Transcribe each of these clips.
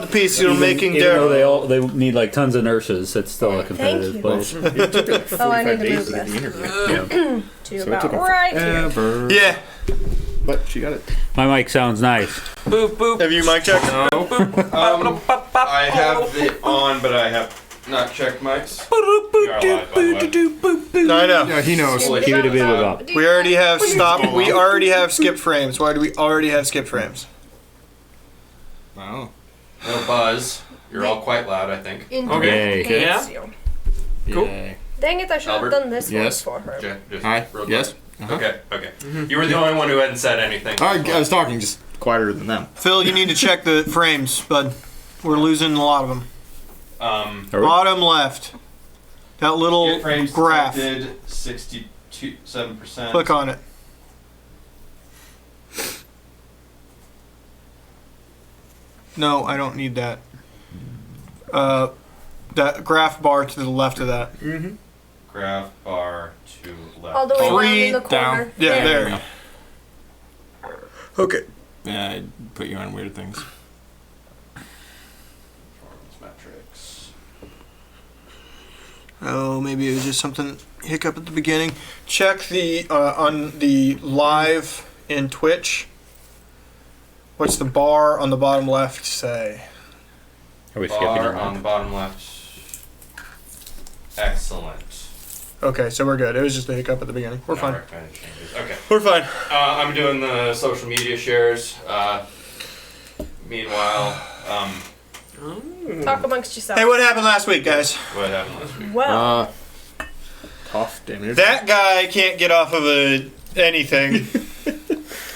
the pieces you're making, even Daryl. though they need like tons of nurses, it's still a competitive place. Oh, I need to move this. To So it about took right here. forever. Yeah. But she got it. My mic sounds nice. Boop, boop. Have you mic checked? No. I have it on, but I have not checked mics. We are live, by the way. No, I know. Yeah, he knows. Keep it a bit up. We already have stopped. We already have skipped frames. Why do we already have skipped frames? Wow. No buzz. You're all quite loud, I think. Okay. Yeah. Cool. Dang it, I should have Albert? done this Yes. one for her. Okay, just Hi. real quick. Yes. Uh-huh. Okay. You were the only one who hadn't said anything. I was talking just quieter than them. Phil, you need to check the frames, bud. We're losing a lot of them. Bottom left. That little Get frames graph. detected, 67%. Click on it. No, I don't need that. That graph bar to the left of that. Graph bar to left. All the way around Three in the corner. down. Yeah, There there. you Okay. Yeah, I put you on weird things. Performance metrics. Oh, maybe it was just something hiccup at the beginning. Check the on the live in Twitch. What's the bar on the bottom left say? Are we skipping Bar it? on the bottom left. Excellent. Okay, so we're good. It was just a hiccup at the beginning. We're No fine. recommended changes. Okay. We're fine. I'm doing the social media shares. Meanwhile, Talk amongst yourselves. Hey, what happened last week, guys? what happened last week? Well, Tough damage. That guy can't get off of anything.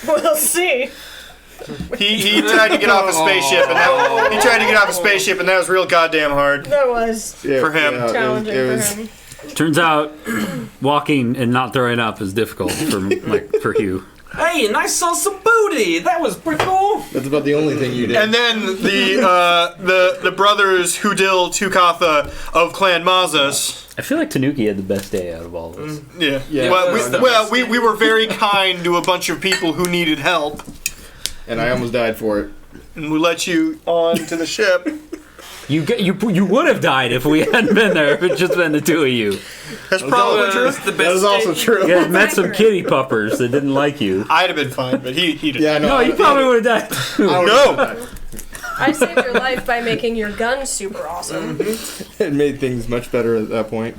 we'll see. He tried to get off a spaceship, and that was real goddamn hard. That was For him. challenging it was, for him. Turns out, walking and not throwing up is difficult for Hugh. Hey, and I saw some booty. That was pretty cool. That's about the only thing you did. And then the brothers Hudil Tukatha of Clan Mazas. I feel like Tanuki had the best day out of all of us. Yeah. Yeah. We were very kind to a bunch of people who needed help, And I almost died for it. and we let you on to the ship. You would have died if we hadn't been there. If it just been the two of you. That's probably true. It's the best That is also day. true. You guys met some kitty puppers that didn't like you. I'd have been fine, but he didn't. Yeah, No, you probably would have died. No. I saved your life by making your gun super awesome. It made things much better at that point.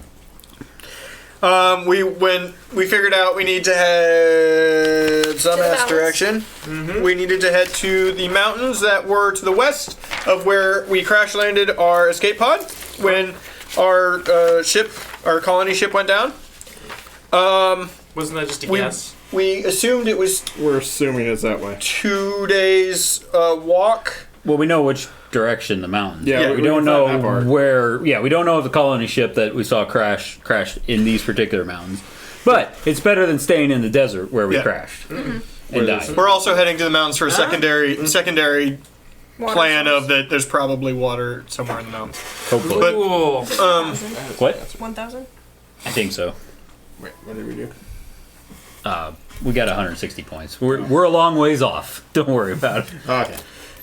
When we figured out we need to head some To the ass mountains. direction, we needed to head to the mountains that were to the west of where we crash landed our escape pod when our colony ship went down. Wasn't that just a We guess? we assumed it was We're assuming it's that way. 2 days walk. Well, we know which direction the mountains. Yeah, we we don't can find that know part. where. Yeah, we don't know if the colony ship that we saw crash in these particular mountains. But it's better than staying in the desert where we Yeah. crashed and Where died. We're also heading to the mountains for a secondary Water plan source. of that. There's probably water somewhere in the mountains. Hopefully, But Cool. what? 1,000? I think so. Wait, what did we do? We got 160 points. We're a long ways off. Don't worry about it. Okay.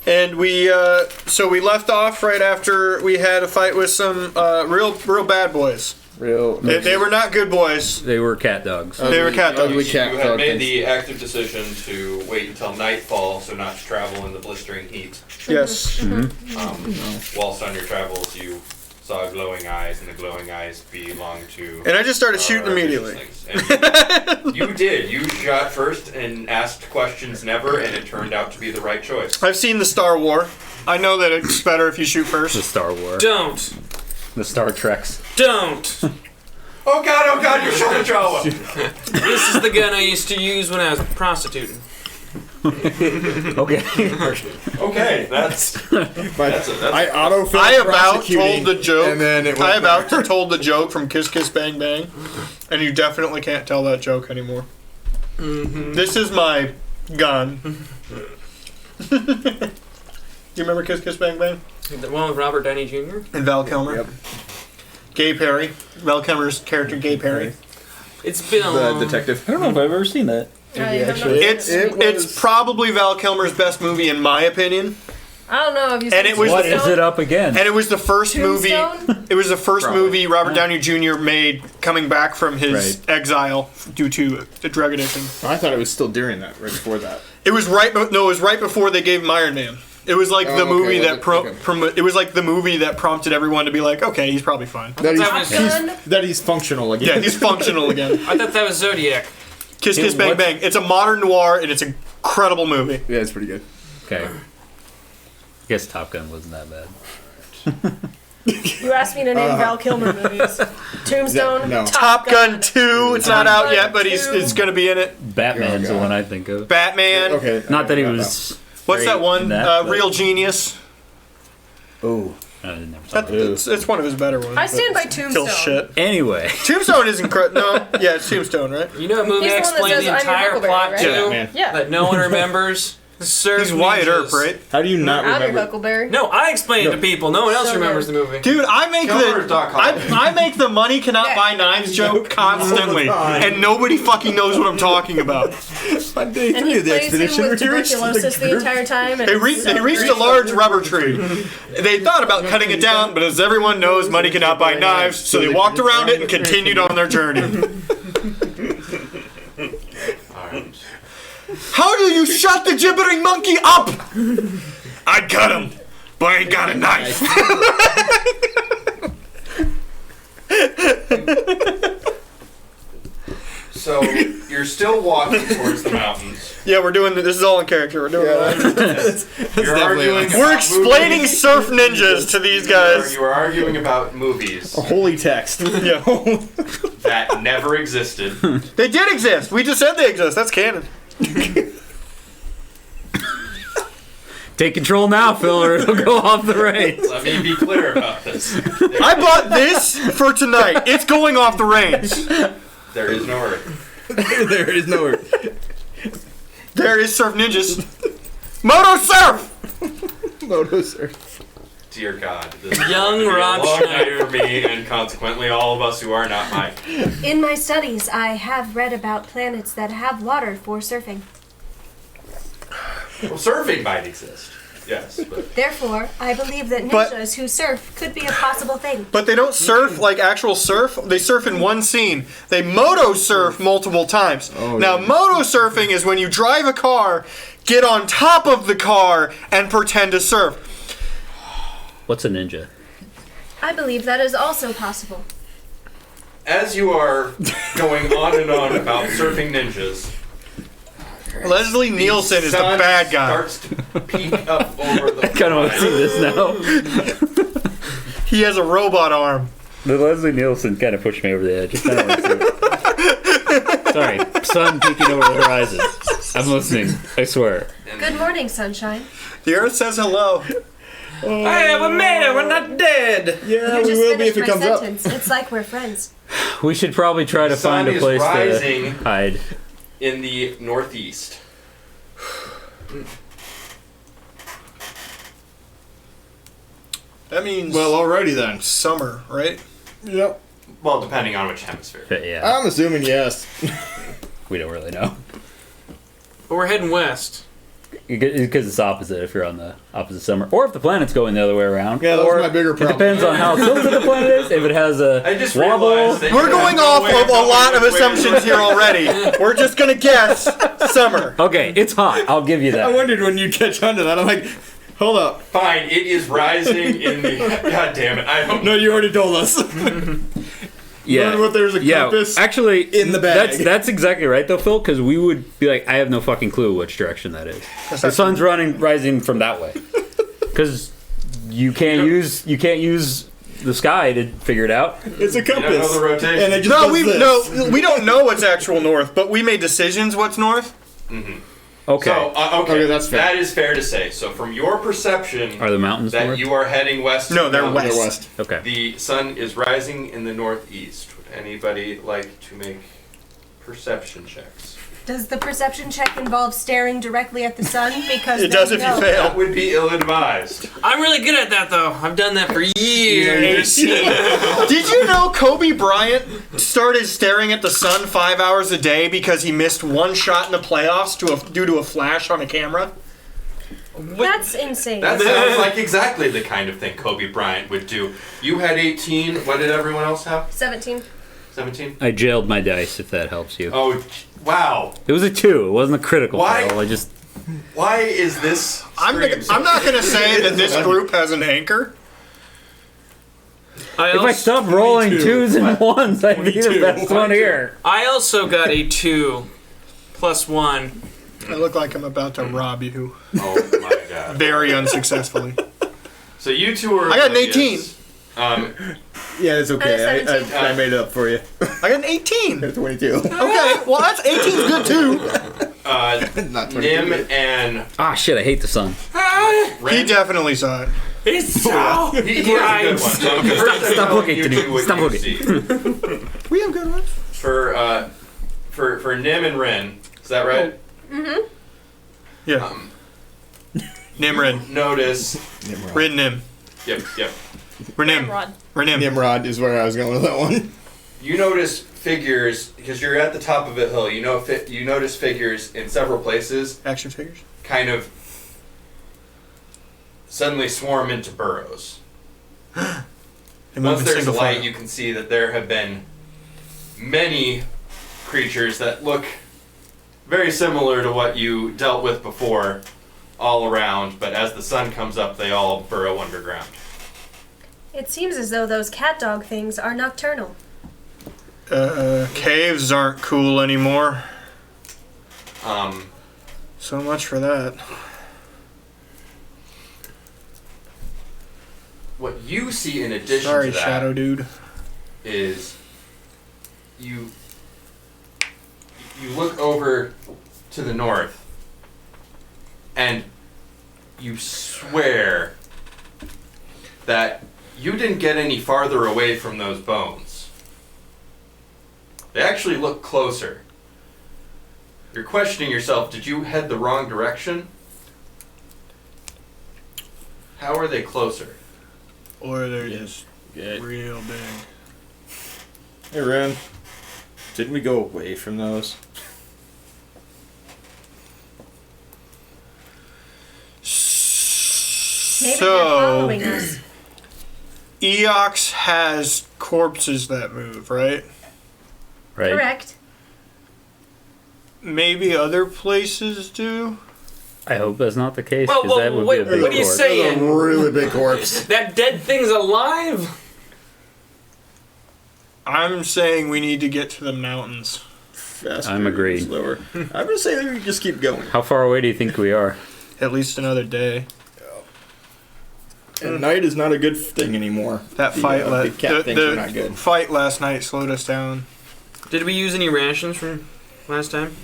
And we left off right after we had a fight with some real bad boys. They were not good boys. They were cat dogs. They were cat dogs. Ugly You cat had dog made things. the active decision to wait until nightfall, so not to travel in the blistering heat. Yes. Whilst on your travels, you saw glowing eyes, and the glowing eyes belong to. And I just started shooting our immediately. things. And you did. You shot first and asked questions never, and it turned out to be the right choice. I've seen the Star War. I know that it's better if you shoot The first. Star Wars. Don't. The Star Treks. Don't. Oh God, you shot a Jawa! This is the gun I used to use when I was prostituting. Okay. Okay, that's I autofill I about prosecuting, told the joke. and then it I went about told the joke from Kiss Kiss Bang Bang, and you definitely can't tell that joke anymore. This is my gun. You remember Kiss Kiss Bang Bang? The one with Robert Downey Jr.? And Val Kilmer. Yep. Gay Perry. Val Kilmer's character, Gay Perry. It's been the detective. I don't know if I've ever seen that. I have actually- not- It's probably Val Kilmer's best movie in my opinion. I don't know if you. And it was What the- is it up again? And it was the first Tombstone? movie. It was the first Probably. movie Robert Downey Jr. made coming back from his Right. exile due to a drug addiction. I thought it was still during that, right before that. It was right. No, it was right before they gave him Iron Man. It was like the okay, movie well, that it was like the movie that prompted everyone to be like, okay, he's probably fine. That Top he's, Gun? he's functional again. Yeah, he's functional again. I thought that was Zodiac. Kiss Kiss Bang what? Bang. It's a modern noir and it's an incredible movie. Yeah, it's pretty good. Okay. I guess Top Gun wasn't that bad. You asked me to name Val Kilmer movies. Tombstone. No. Top Gun 2. It's not out yet, but Gun 2. it's gonna be in it. Batman's Oh, the God. one I think of. Batman. Okay. Not that he I was. What's great that one? in that, but- Real Genius. Oh. I never saw That, it. it's one of his better ones. I stand by but Tombstone. Still shit. Anyway, Tombstone is incredible. No, yeah, it's Tombstone, right? You know a movie He's I the one that explained says, the "I'm your entire Huckleberry," plot right? to Yeah, man. Yeah. that no one remembers? Surf He's Wyatt Ninjas. Earp, right? How do you not I'm your remember? Huckleberry. No, I explained it to people. No one else So remembers good. the movie. Dude, I make I make the money cannot Yeah. buy knives joke constantly, and nobody fucking knows what I'm talking about. On day And 3 he of the plays him expedition, with we reached tuberculosis the entire time. And They, it's so they reached great. a large rubber tree. They thought about cutting it down, but as everyone knows, money cannot buy knives, so they walked around it and continued on their journey. Alright. How do you shut the gibbering monkey up? I'd cut him, but I ain't got a knife. So you're still walking towards the mountains. Yeah, we're doing this is all in character. We're doing You're arguing. We're about explaining movies. surf ninjas to these guys. You are arguing about movies Holy text. Yeah. that never existed. They did exist. We just said they exist. That's canon. take control now, Phil, or it'll go off the rails. Let me be clear about this. I bought this for tonight. It's going off the reins. There is no Earth. There is no Earth. There is surf ninjas. Moto surf. Moto surf. Dear God. This is Young gonna be a Rob long night Schneider. for me, and consequently all of us who are not Mike. In my studies, I have read about planets that have water for surfing. Well, surfing might exist. Yes, but Therefore, I believe that But- ninjas who surf could be a possible thing. But they don't surf like actual surf. They surf in one scene. They moto surf multiple times. Now, moto surfing is when you drive a car, get on top of the car, and pretend to surf. What's a ninja? I believe that is also possible. as you are going on and on about surfing ninjas, Leslie Nielsen is the sun bad guy. starts to peek up over the I kind of want to see this now. He has a robot arm. The Leslie Nielsen kind of pushed me over the edge. I kinda wanna see it. Sorry, sun peeking over the horizon. I'm listening. I swear. Good morning, sunshine. The Earth says hello. Hey, we made it. We're not dead. Yeah, You we just will be finished if it my comes up. sentence. It's like we're friends. We should probably try to sun find a is place rising to hide. in the northeast. That means Well, alrighty then. summer, right? Yep. Well, depending on which hemisphere. But yeah, I'm assuming yes. we don't really know. But we're heading west. Because it's opposite if you're on the opposite summer. Or if the planet's going the other way around. Yeah, that's or my bigger It problem. depends on how tilted the planet is. If it has a I just wobble. realized that We're you going have no off way of a knowing lot of which way to assumptions here already. We're just gonna guess summer. Okay, it's hot. I'll give you I that. wondered when you catch on to that. I'm like, hold up. Fine, it is rising in the. God damn it! I don't. No, you already told us. Yeah. Learn what there's a compass actually, in the bag. That's exactly right though, Phil. Because we would be like, I have no fucking clue which direction that is. The sun's rising from that way. Because you can't use the sky to figure it out. It's a You don't compass. know the rotation. And it just No, does we this. we don't know what's actual north, but we made decisions what's north. Okay. So, okay, Okay, that's fair. That is fair to say. So, from your perception Are the mountains that north? you are heading west, No, they're now, west. They're west. Okay. The sun is rising in the northeast. Would anybody like to make perception checks? Does the perception check involve staring directly at the sun? Because It does if you no. fail. That would be ill-advised. I'm really good at that, though. I've done that for years. Did you know Kobe Bryant started staring at the sun 5 hours a day because he missed one shot in the playoffs due to a flash on a camera? That's insane. That sounds like exactly the kind of thing Kobe Bryant would do. You had 18. What did everyone else have? 17. 17? I jailed my dice, if that helps you. Oh, wow. It was a 2. It wasn't a critical Why? fail. Why is this? I'm not going to say that this group has an anchor. If I stopped rolling 2s and 1s, I'd be the best one here. I also got a 2 plus 1. I look like I'm about to rob you. Oh my god. Very unsuccessfly. So you two are. I got an 18. Yeah, it's okay. I made it up for you. I got an 18. 22. Okay, well that's 18's good too. Not 22. Nim and Ah, shit, I hate the sun. He definitely saw it. It's so he has a good one. So first I'm Stop telling looking, you Denise. two what Stop you looking. see. We have good ones. For Nim and Rin, is that right? Yeah. Nimrin. Notice. Rin Nim. Yep. Renim. Rod. Renim. Nimrod is where I was going with that one. You notice figures because you're at the top of a hill. You notice figures in several places. Action figures. Kind of suddenly swarm into burrows. They move Once in there's single light, file. you can see that there have been many creatures that look very similar to what you dealt with before all around, but as the sun comes up, they all burrow underground. It seems as though those cat dog things are nocturnal. Caves aren't cool anymore. Um, So much for that. what you see in addition Sorry, to that Shadow Dude. is you look over to the north and you swear that you didn't get any farther away from those bones. They actually look closer. You're questioning yourself, did you head the wrong direction? How are they closer? Or they're just Good. real big. Hey, Ren. Didn't we go away from those? Maybe they're So, following us. Eox has corpses that move, right? Right? Correct. Maybe other places do? I hope that's not the case, Well, because that would wait, be a big what are you corpse. saying? A really big corpse. That dead thing's alive? I'm saying we need to get to the mountains. Faster, I'm agreed. Slower. I'm gonna say that we just keep going. How far away do you think we are? At least another day. And night is not a good thing anymore. That The, fight, the cat things are not good. fight last night slowed us down. Did we use any rations from last time?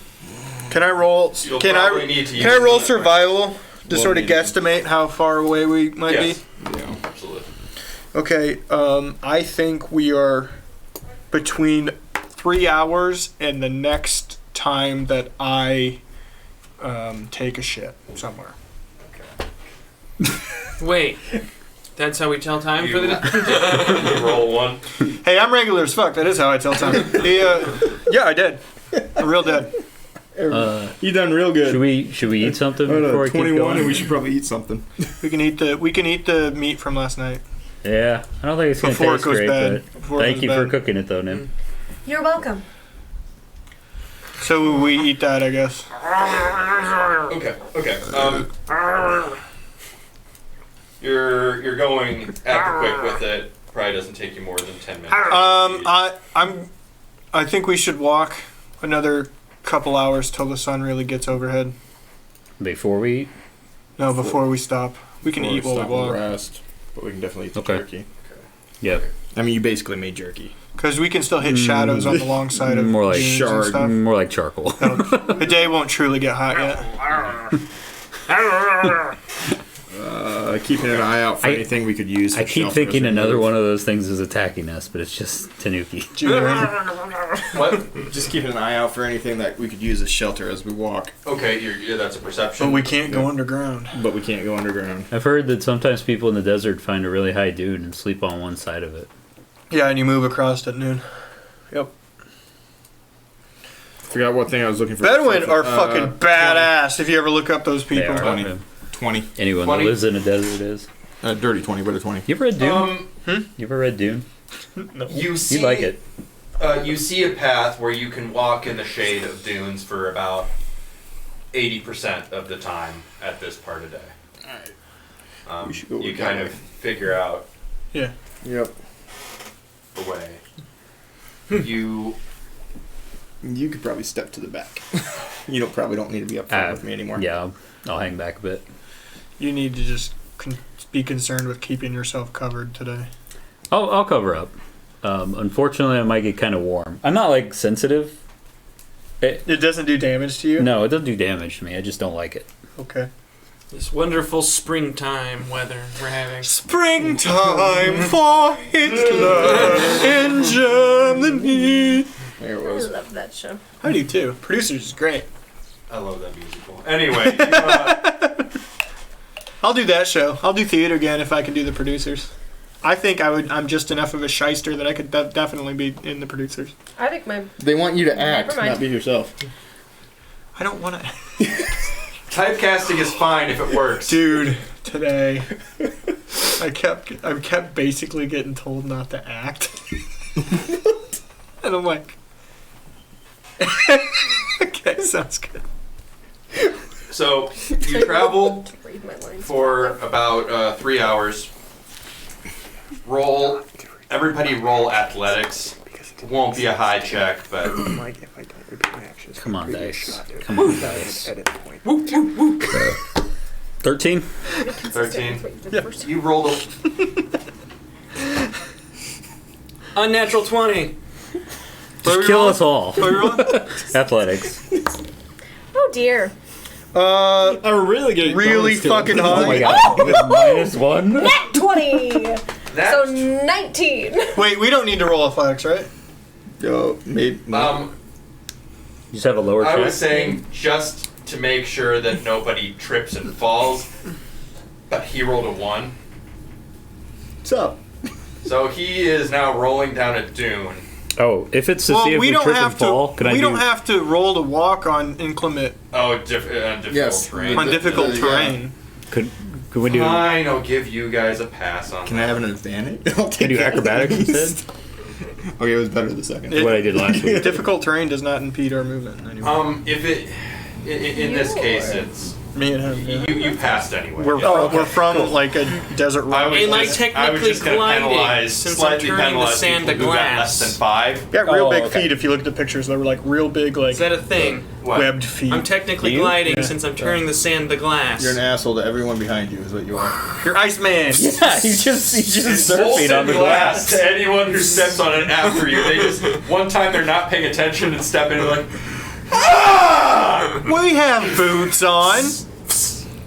Can I roll? You'll Can probably need to Can I use roll that survival to We'll sort of need to. guesstimate how far away we might Yes, Yeah. absolutely. be? Okay. I think we are between 3 hours and the next time that I take a shit somewhere. Wait. That's how we tell time for the You roll one. Hey, I'm regular as fuck. That is how I tell time. Yeah, I did. I'm real dead. You done real good. Should we eat something Oh, before no, we keep 21, going? and we should probably eat something. We can eat the meat from last night. Yeah, I don't think it's gonna Before it taste goes great, bad. but Before it thank goes you for bad. cooking it though, Nim. You're welcome. So we eat that, I guess. Okay. You're going apple quick with it. Probably doesn't take you more than 10 minutes. I think we should walk another couple hours till the sun really gets overhead. Before we eat? No, before we stop. We can eat while we Stop and walk. rest, but we can definitely eat the Okay. jerky. Yep. I mean, you basically made jerky. Because we can still hit shadows on the long side of More like dunes and shard. stuff. More like charcoal. The day won't truly get hot yet. Keeping an eye out for anything we could use. I for keep shelters thinking or another move. one of those things is attacking us, but it's just Tanuki. What? Just keeping an eye out for anything that we could use as shelter as we walk. Okay, yeah, that's a perception. But we can't go underground. But we can't go underground. I've heard that sometimes people in the desert find a really high dune and sleep on one side of it. Yeah, and you move across at noon. Yep. Forgot what thing I was looking for. Bedouin are fucking badass if you ever look up those They people. are. 20. 20. Anyone 20? that lives in a desert is. Dirty 20, but a 20. You ever read Dune? You ever read Dune? You see, You like it. You see a path where you can walk in the shade of dunes for about 80% of the time at this part of day. We should go You with kind that of way. figure out Yeah. Yep. the way. You You could probably step to the back. You probably don't need to be up front with me anymore. Yeah, I'll hang back a bit. You need to just be concerned with keeping yourself covered today. I'll cover up. Unfortunately, I might get kind of warm. I'm not like sensitive. It doesn't do damage to you? No, it doesn't do damage to me. I just don't like it. Okay. This wonderful springtime weather we're having. Springtime for Hitler in Germany. There it I was. love that show. I do too. Producers is great. I love that musical. Anyway, I'll do that show. I'll do theater again if I can do the producers. I think I'm just enough of a shyster that I could definitely be in the producers. I think my They want you to act, Never mind. not be yourself. I don't want to. typecasting is fine if it works. Dude, today I kept basically getting told not to act. And I'm like, okay, sounds good. So you travel to read my lines. for about 3 hours. Everybody roll athletics. It won't be a high check, but Like, if I don't repeat my actions, Come on, dice. Come on, dice. edit point. 13? 13. The first You rolled a Unnatural 20. Just kill us all. What are we rolling? Athletics. Oh dear. I'm really getting Really bonus to it. fucking Oh my high. god. With -1? Nat 20! that. So 19. Wait, we don't need to roll athletics, right? Yo, maybe. You just have a lower I check? was saying just to make sure that nobody trips and falls, but he rolled a 1. What's up? So he is now rolling down a dune. Oh, if it's to see if we trip and fall, can I we do... don't have to roll to walk on inclement, Oh, difficult Yes. terrain. on difficult yeah. terrain. Could we do... Fine, I'll give you guys a pass on Can I that. have an advantage? I'll Can I do take acrobatics that. instead? Okay, it was better the second. It- What I did last week. Difficult terrain does not impede our movement anymore. If it, in this case, it's Me and him. Yeah. you passed anyway. We're from like a desert I road. was And, like, just, I was technically just gonna gliding, penalize, since I'm slightly turning the penalize sand people to who got glass. less than 5. Got real Oh, big okay. feet. If you look at the pictures, they were like real big, like Is that a thing? What? webbed feet. I'm technically You? gliding Yeah. since I'm turning the sand to glass. You're an asshole to everyone behind you, is what you are. You're Iceman. Yeah, you just surfing on the glass. to anyone who steps on it after you. They just one time they're not paying attention and step in and like, ah! We have boots on.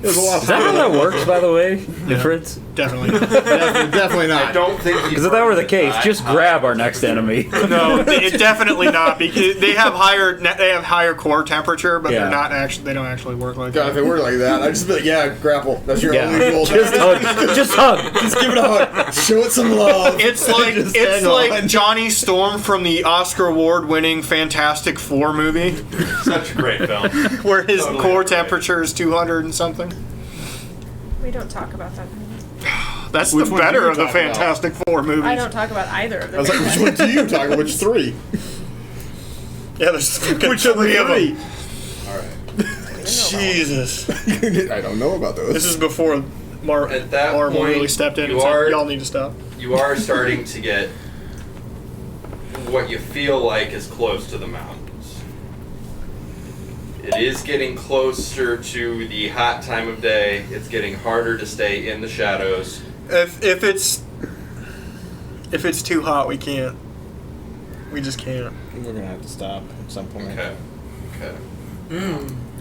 It was a lot Is that how that works, by the way? Fritz? Definitely. Definitely I not. don't think Because if that were the case, just grab our next enemy. No, it definitely not because they have higher core temperature, but Yeah. they're not actually. They don't actually work like God, if that. it were like that, I'd just be like, yeah, grapple. That's your only Yeah. goal. Just hug. Just hug. Just give it a hug. Show it some love. It's like Just it's hang like on. Johnny Storm from the Oscar award-winning Fantastic Four movie, such a great film. where his Totally core agree. temperature is 200 and something. We don't talk about that. That's Which the one do better you of the talk about? Fantastic Four movies. I don't talk about either of I was them. like, which one do you talk about? Which 3? Yeah, there's fucking Which of the 3 of them. 3? Jesus, I don't know about those. this is before At that Marvel point, really stepped in you and said, are- "Y'all need to stop." You are starting to get what you feel like is close to the mountains. It is getting closer to the hot time of day. It's getting harder to stay in the shadows. If it's too hot, we can't. We just can't. We're gonna have to stop at some point. Okay.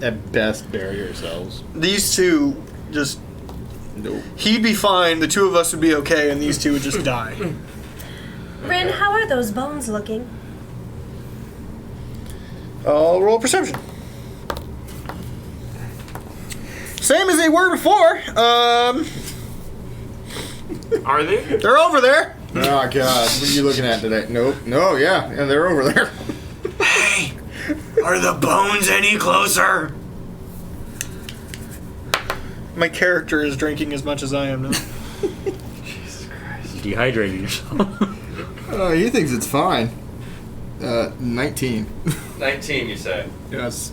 At best, bury ourselves. These two just. Nope. He'd be fine. The two of us would be okay, and these two would just die. Ren, how are those bones looking? I'll roll perception. Same as they were before. Are they? They're over there. Oh god, what are you looking at today? Nope. No, yeah, they're over there. Hey, are the bones any closer? My character is drinking as much as I am now. Dehydrating yourself. He thinks it's fine. 19. 19, you say? Yes.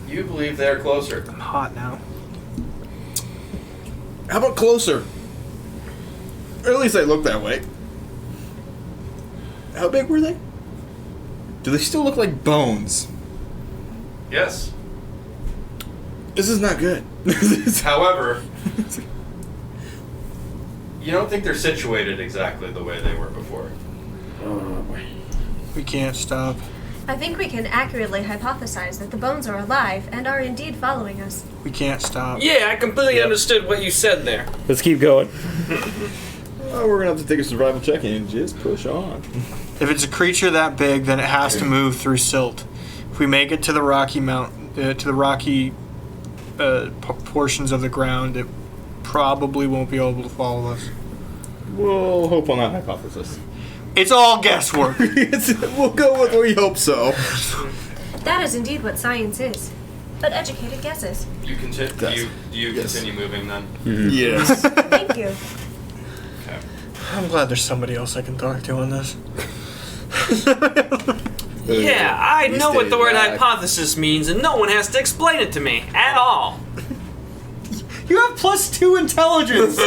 You believe they're closer. I'm hot now. How about closer? Or at least they look that way. How big were they? Do they still look like bones? Yes. This is not good. However, you don't think they're situated exactly the way they were before. We can't stop. I think we can accurately hypothesize that the bones are alive and are indeed following us. We can't stop. Yeah, I completely understood what you said there. Let's keep going. We're gonna have to take a survival check and just push on. If it's a creature that big, then it has to move through silt. If we make it to the rocky portions of the ground, it probably won't be able to follow us. We'll hope on that hypothesis. It's all guesswork. We'll go with we hope so. That is indeed what science is. But educated guesses. You continue. You continue moving then. Yes. Thank you. Okay. I'm glad there's somebody else I can talk to on this. Yeah, I know what the word back. hypothesis means, and no one has to explain it to me at all. You have +2 intelligence.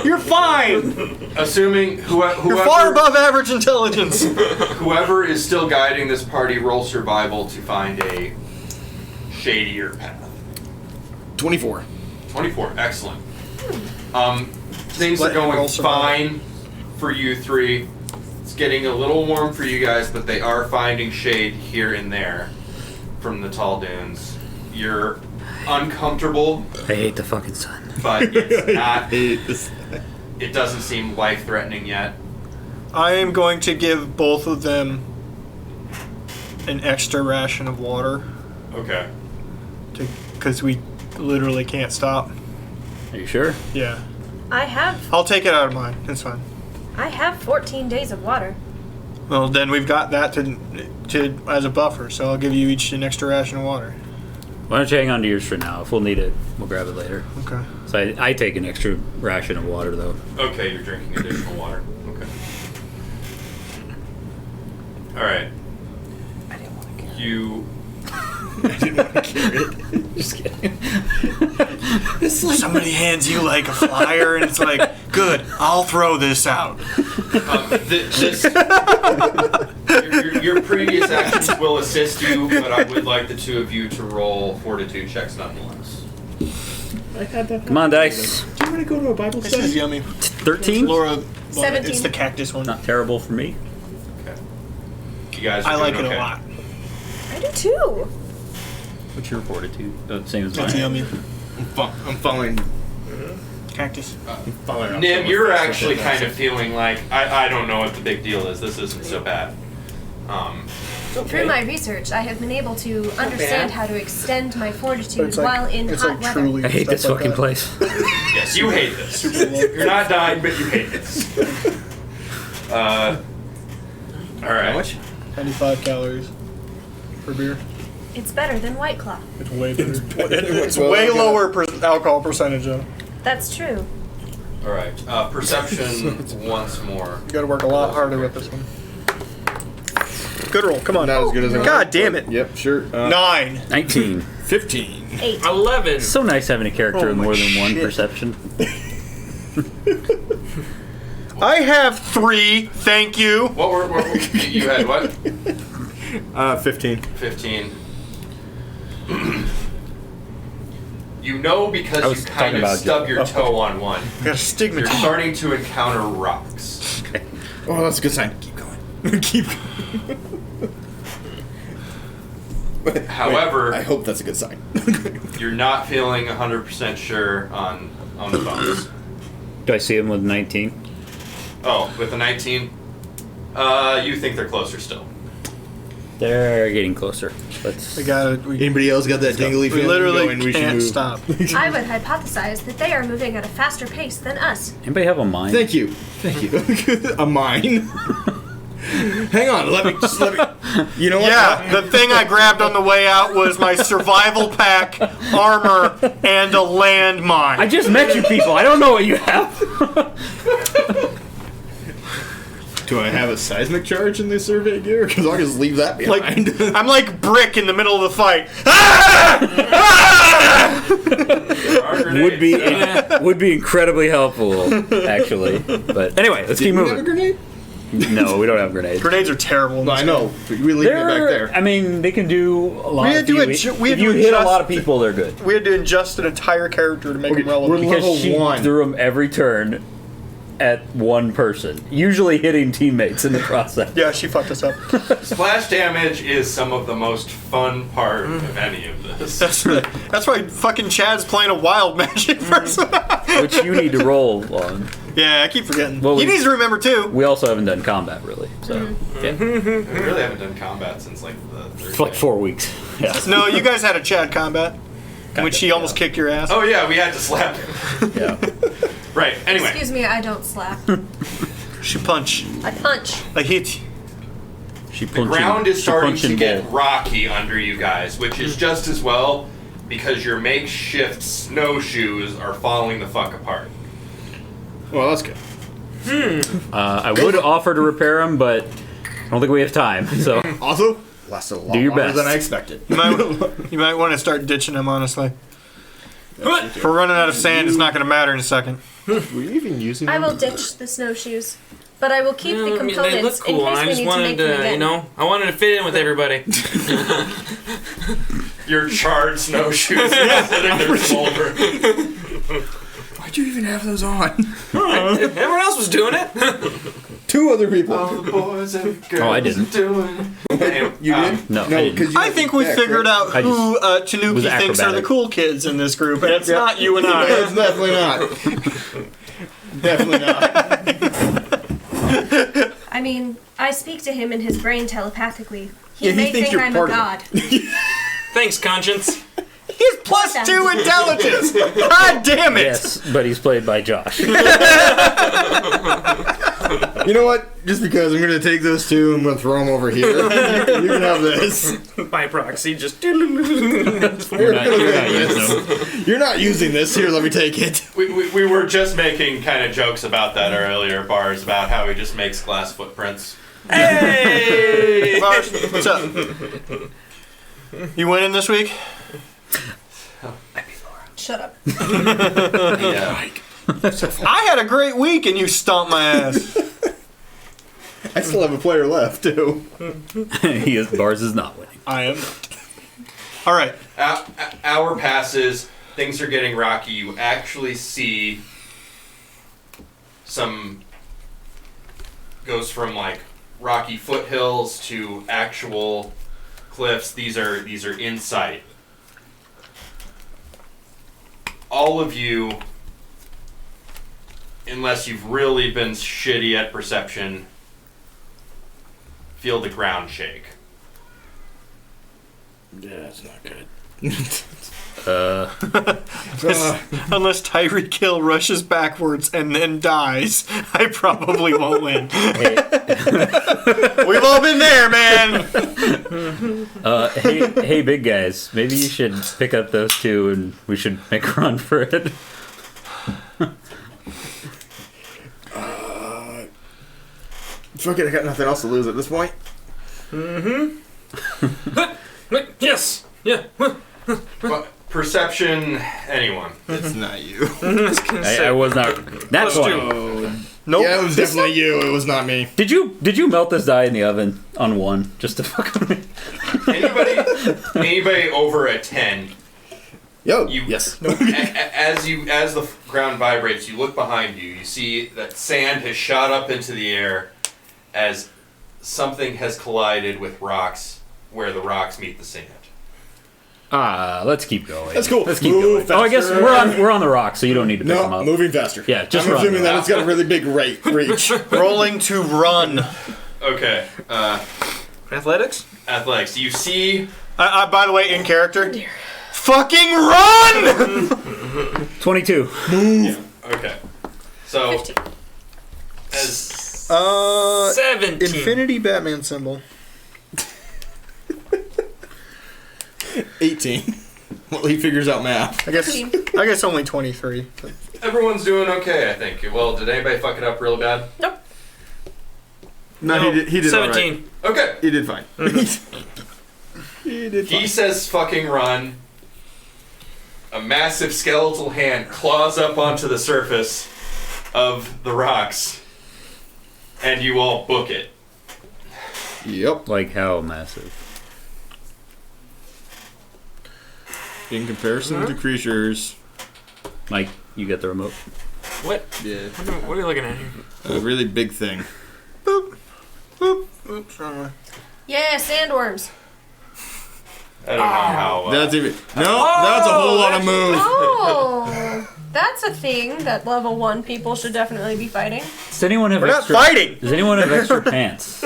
You're fine. Assuming whoever You're far above average intelligence. whoever is still guiding this party, roll survival to find a shadier path. 24. 24, excellent. Things are Let him roll going survival. fine for you three. It's getting a little warm for you guys, but they are finding shade here and there from the tall dunes. You're uncomfortable, I hate the fucking sun. but it's not. This. It doesn't seem life-threatening yet. I am going to give both of them an extra ration of water Okay. because we literally can't stop. Are you sure? Yeah. I I'll take it out of mine. It's fine. have 14 days of water. Well, then we've got that to as a buffer, so I'll give you each an extra ration of water. Why don't you hang on to yours for now? If we'll need it, we'll grab it later. Okay. So I take an extra ration of water, though. Okay, you're drinking additional water. Okay. All right. I didn't want to care. You. Just kidding. Somebody hands you like a flyer, and it's like, good, I'll throw this out. Your previous actions will assist you, but I would like the two of you to roll fortitude checks nonetheless. I had that. Come on, dice. Do you want to go to a Bible This is study? yummy. 13? Laura, well, 17. it's the cactus one. Not terrible for me. Okay. You guys are I like doing it okay. a lot. I do too. What's your fortitude? Oh, same as It's mine. yummy. I'm following. Cactus. Nim, you're actually kind of feeling like, I don't know what the big deal is. This isn't so bad. Through my research, I have been able to understand how to extend my fortitude while in it's hot like weather. truly I hate this stuff like fucking that. place. Yes, you hate this. You're not dying, but you hate this. All right. How much? 95 calories per beer. It's better than White Claw. It's way better. It's Well, way I'm gonna- lower alcohol percentage though. That's true. All right. Perception once more. You got to work a lot harder with this one. Good roll. Come on. Not as good as I God want. damn it. Yep, sure. 9. 19. 15. 8. 11. So nice having a character with Holy more than one shit. perception. I have 3. Thank you. What you had what? 15. 15. You know I because was you kind talking of about stub Joe. your toe on one. Got a You're stigmatized. starting to encounter rocks. Oh, that's a good sign. Keep going. Keep going. However- I hope that's a good sign. You're not feeling 100% sure on the bones. Do I see him with 19? Oh, with the 19? You think they're closer still. They're getting closer. Let's. We got it. We Anybody else got that tingly we feeling literally going, we should can't move? stop. I would hypothesize that they are moving at a faster pace than us. Anybody have a mind? Thank you. Thank you. A mine. Hang on, let me. You know what? Yeah, the thing I grabbed on the way out was my survival pack, armor, and a landmine. I just met you people. I don't know what you have. Do I have a seismic charge in this survey gear? Because I'll just leave that behind. I'm like Brick in the middle of the fight. Ah! Ah! would be incredibly helpful, actually. But anyway, let's keep Do you have a moving. grenade? No, we don't have grenades. Grenades are terrible. No, I know. But we leave it back there. I mean, they can do a lot. We had to if you adjust- hit a lot of people, they're good. We had to adjust an entire character to make him relevant. we're Because level she 1. threw them every turn at one person, usually hitting teammates in the process. Yeah, she fucked us up. Splash damage is some of the most fun part of any of this. That's why fucking Chad's playing a wild magic person. Which you need to roll on. Yeah, I keep forgetting. Well, he we- needs to remember too. We also haven't done combat, really. So, We really haven't done combat since like the third for like day. 4 weeks. Yeah. No, you guys had a Chad combat, in which he almost yeah. kicked your ass. Oh yeah, we had to slap him. Yeah. Right. Anyway. Excuse me, I don't slap. She punch. I punch. I hit. She The ground is starting to get ball. rocky under you guys, which is just as well because your makeshift snowshoes are falling the fuck apart. Well, that's good. I would offer to repair them, but I don't think we have time. So Also, lasted a lot Do your longer best. than I expected. You might want to start ditching him, honestly. If we're running out of sand, it's not going to matter in a second. Were you even using I them? will ditch the snowshoes, but I will keep the I mean, components they look cool, in and I case we just need to wanted make them to, again. you know, I wanted to fit in with everybody. Your charred snowshoes sitting there smoldering. Why'd you even have those on? Everyone else was doing it. 2 other people. All the boys and girls I didn't. doing. You did? No, I didn't. 'cause you I had think the we back, figured right? out I who was Tanuki thinks are the acrobatic. cool kids in this group, and it's not you and It's I. definitely not. Definitely not. I mean, I speak to him in his brain telepathically. He Yeah, he may thinks think you're I'm a part of god. Thanks, Conscience. He's +2 intelligence. God damn it! Yes, but he's played by Josh. You know what? Just because I'm going to take those 2, I'm going to throw them over here. You can have this. By proxy, just. You're not using them. You're not using this. Here, let me take it. We were just making kind of jokes about that earlier, Bars, about how he just makes glass footprints. Hey! Mars, what's up? You winning this week? Shut up. Yeah. I had a great week, and you stomped my ass. I still have a player left, too. Bars is not winning. I am not. All right. Hour passes, things are getting rocky. You actually see some goes from like rocky foothills to actual cliffs. These are in sight. All of you, unless you've really been shitty at perception, feel the ground shake. Yeah, that's not good. Unless Tyreek Hill rushes backwards and then dies, I probably won't win. We've all been there, man. Hey, big guys. Maybe you should pick up those 2, and we should make a run for it. Fuck it, I got nothing else to lose at this point. Yes! Yeah. But perception, anyone. It's not you. I was not. That's Plus one. Nope. Yeah, it was definitely you. It was not me. Did you melt this die in the oven on 1 just to fuck with me? Anybody over a 10, Yo, you yes. as the ground vibrates, you look behind you. You see that sand has shot up into the air as something has collided with rocks where the rocks meet the sand. Let's keep going. That's cool. Let's keep Move going. Oh, I guess faster. we're on the rock, so you don't need to pick them No, up. moving faster. Yeah, just I'm run. assuming that it's got a really big reach. Rolling to run. Okay. Athletics? Athletics. You see. By the way, in character, fucking run! 22. Okay. So 15. as 17. Infinity Batman symbol. 18. Well, he figures out math. I guess only 23. Everyone's doing okay, I think. Well, did anybody fuck it up really bad? Nope. No, he did 17. all right. Okay. He did fine. He did fine. He says fucking run. A massive skeletal hand claws up onto the surface of the rocks. And you all book it. Yep. Like how massive? In comparison to creatures, Mike, you get the remote. What? yeah, What are you looking at here? a really big thing. Boop. Boop. Oops, wrong way. Yeah, sandworms. I don't know how. That's even. No, that's a whole lot of move. Oh, that's a thing that level 1 people should definitely be fighting. Does anyone have We're not extra? fighting! Does anyone have extra pants?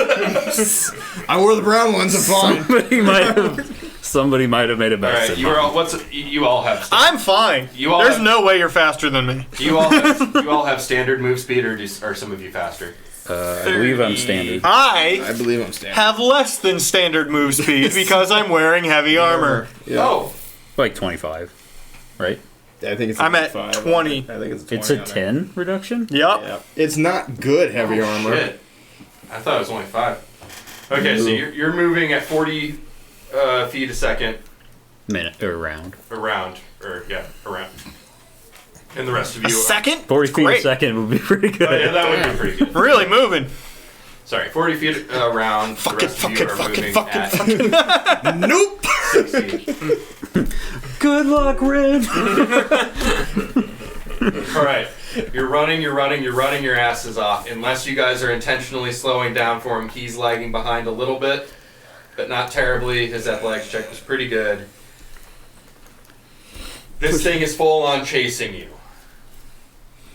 I wore the brown ones. I'm fine. Somebody might have made a All mess. right, you all have. I'm fine. You all There's have- no way you're faster than me. You all have standard move speed, or are some of you faster? I believe I'm standard. I I believe I'm standing. have less than standard move speed because I'm wearing heavy armor. Yeah. Oh, Like 25, right? I think it's. I'm at 5. 20. I think it's 20. It's a on there. 10 reduction? Yep. Yeah. It's not good heavy armor. shit. I thought it was only 5. Okay, so you're moving at 40 feet a second Minute or round. around. And the rest of A you. second? 40 feet a Great. second would be pretty good. Oh, yeah, that would be pretty good. Really moving. Sorry, 40 feet around. The rest of you are moving at Nope. 60. Good luck, Red. All right, you're running your asses off. Unless you guys are intentionally slowing down for him, he's lagging behind a little bit, but not terribly. His athletics check was pretty good. This thing is full on chasing you.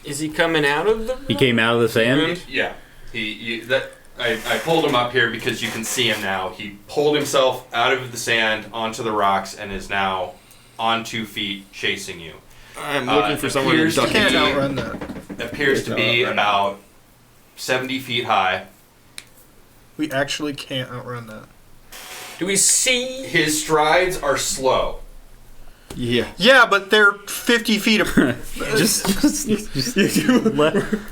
Is he coming out of the? He came out of the sand? Yeah, I pulled him up here because you can see him now. He pulled himself out of the sand onto the rocks and is now on 2 feet chasing you. I'm looking for someone to appears to duck Can't into. outrun that. Appears to be about 70 feet high. We actually can't outrun that. Do we see? His strides are slow. Yeah. Yeah, but they're 50 feet apart. just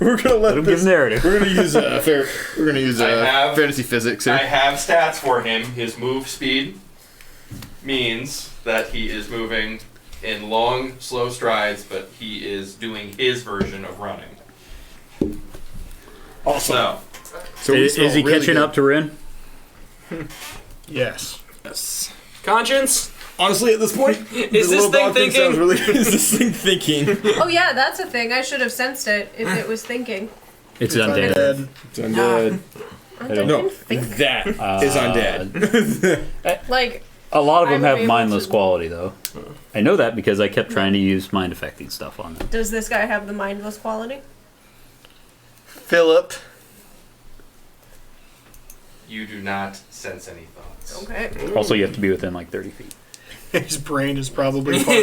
We're gonna let him give narrative. We're gonna use fantasy physics I here. have stats for him. His move speed means that he is moving in long, slow strides, but he is doing his version of running. Awesome. So, Is he catching up to Rin? Yes. Yes. Conscience? Honestly, at this point, Is the this little thing dog thing thinking? sounds really. Is this thing thinking? Oh yeah, that's a thing. I should have sensed it if it was thinking. It's undead. Undead. It's undead. Undead No, can think. that is undead. Like, A lot of them I'm have able mindless to- quality, though. I know that because I kept trying to use mind affecting stuff on them. does this guy have the mindless quality? Philip. you do not sense any thoughts. Okay. Also, you have to be within like 30 feet. His brain is probably far.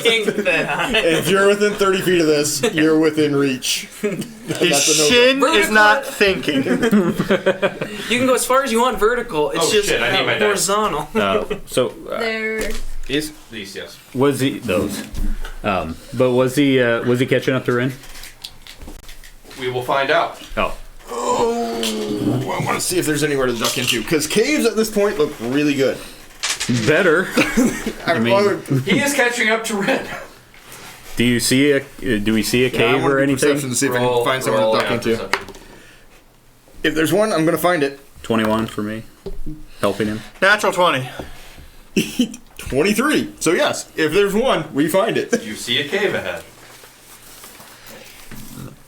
If you're within 30 feet of this, you're within reach. His shin is not thinking. You can go as far as you want vertical. It's Oh, just shit, I need my dice. horizontal. There. Is These, yes. Was he those? But was he catching up to Rin? We will find out. Oh, I want to see if there's anywhere to duck into because caves at this point look really good. better. I mean- He is catching up to Ren. Do we see a cave or anything? Perception to see if I can find somewhere to duck into. If there's one, I'm gonna find it. 21 for me, helping him. Natural 20. 23. So yes, if there's one, we find it. You see a cave ahead.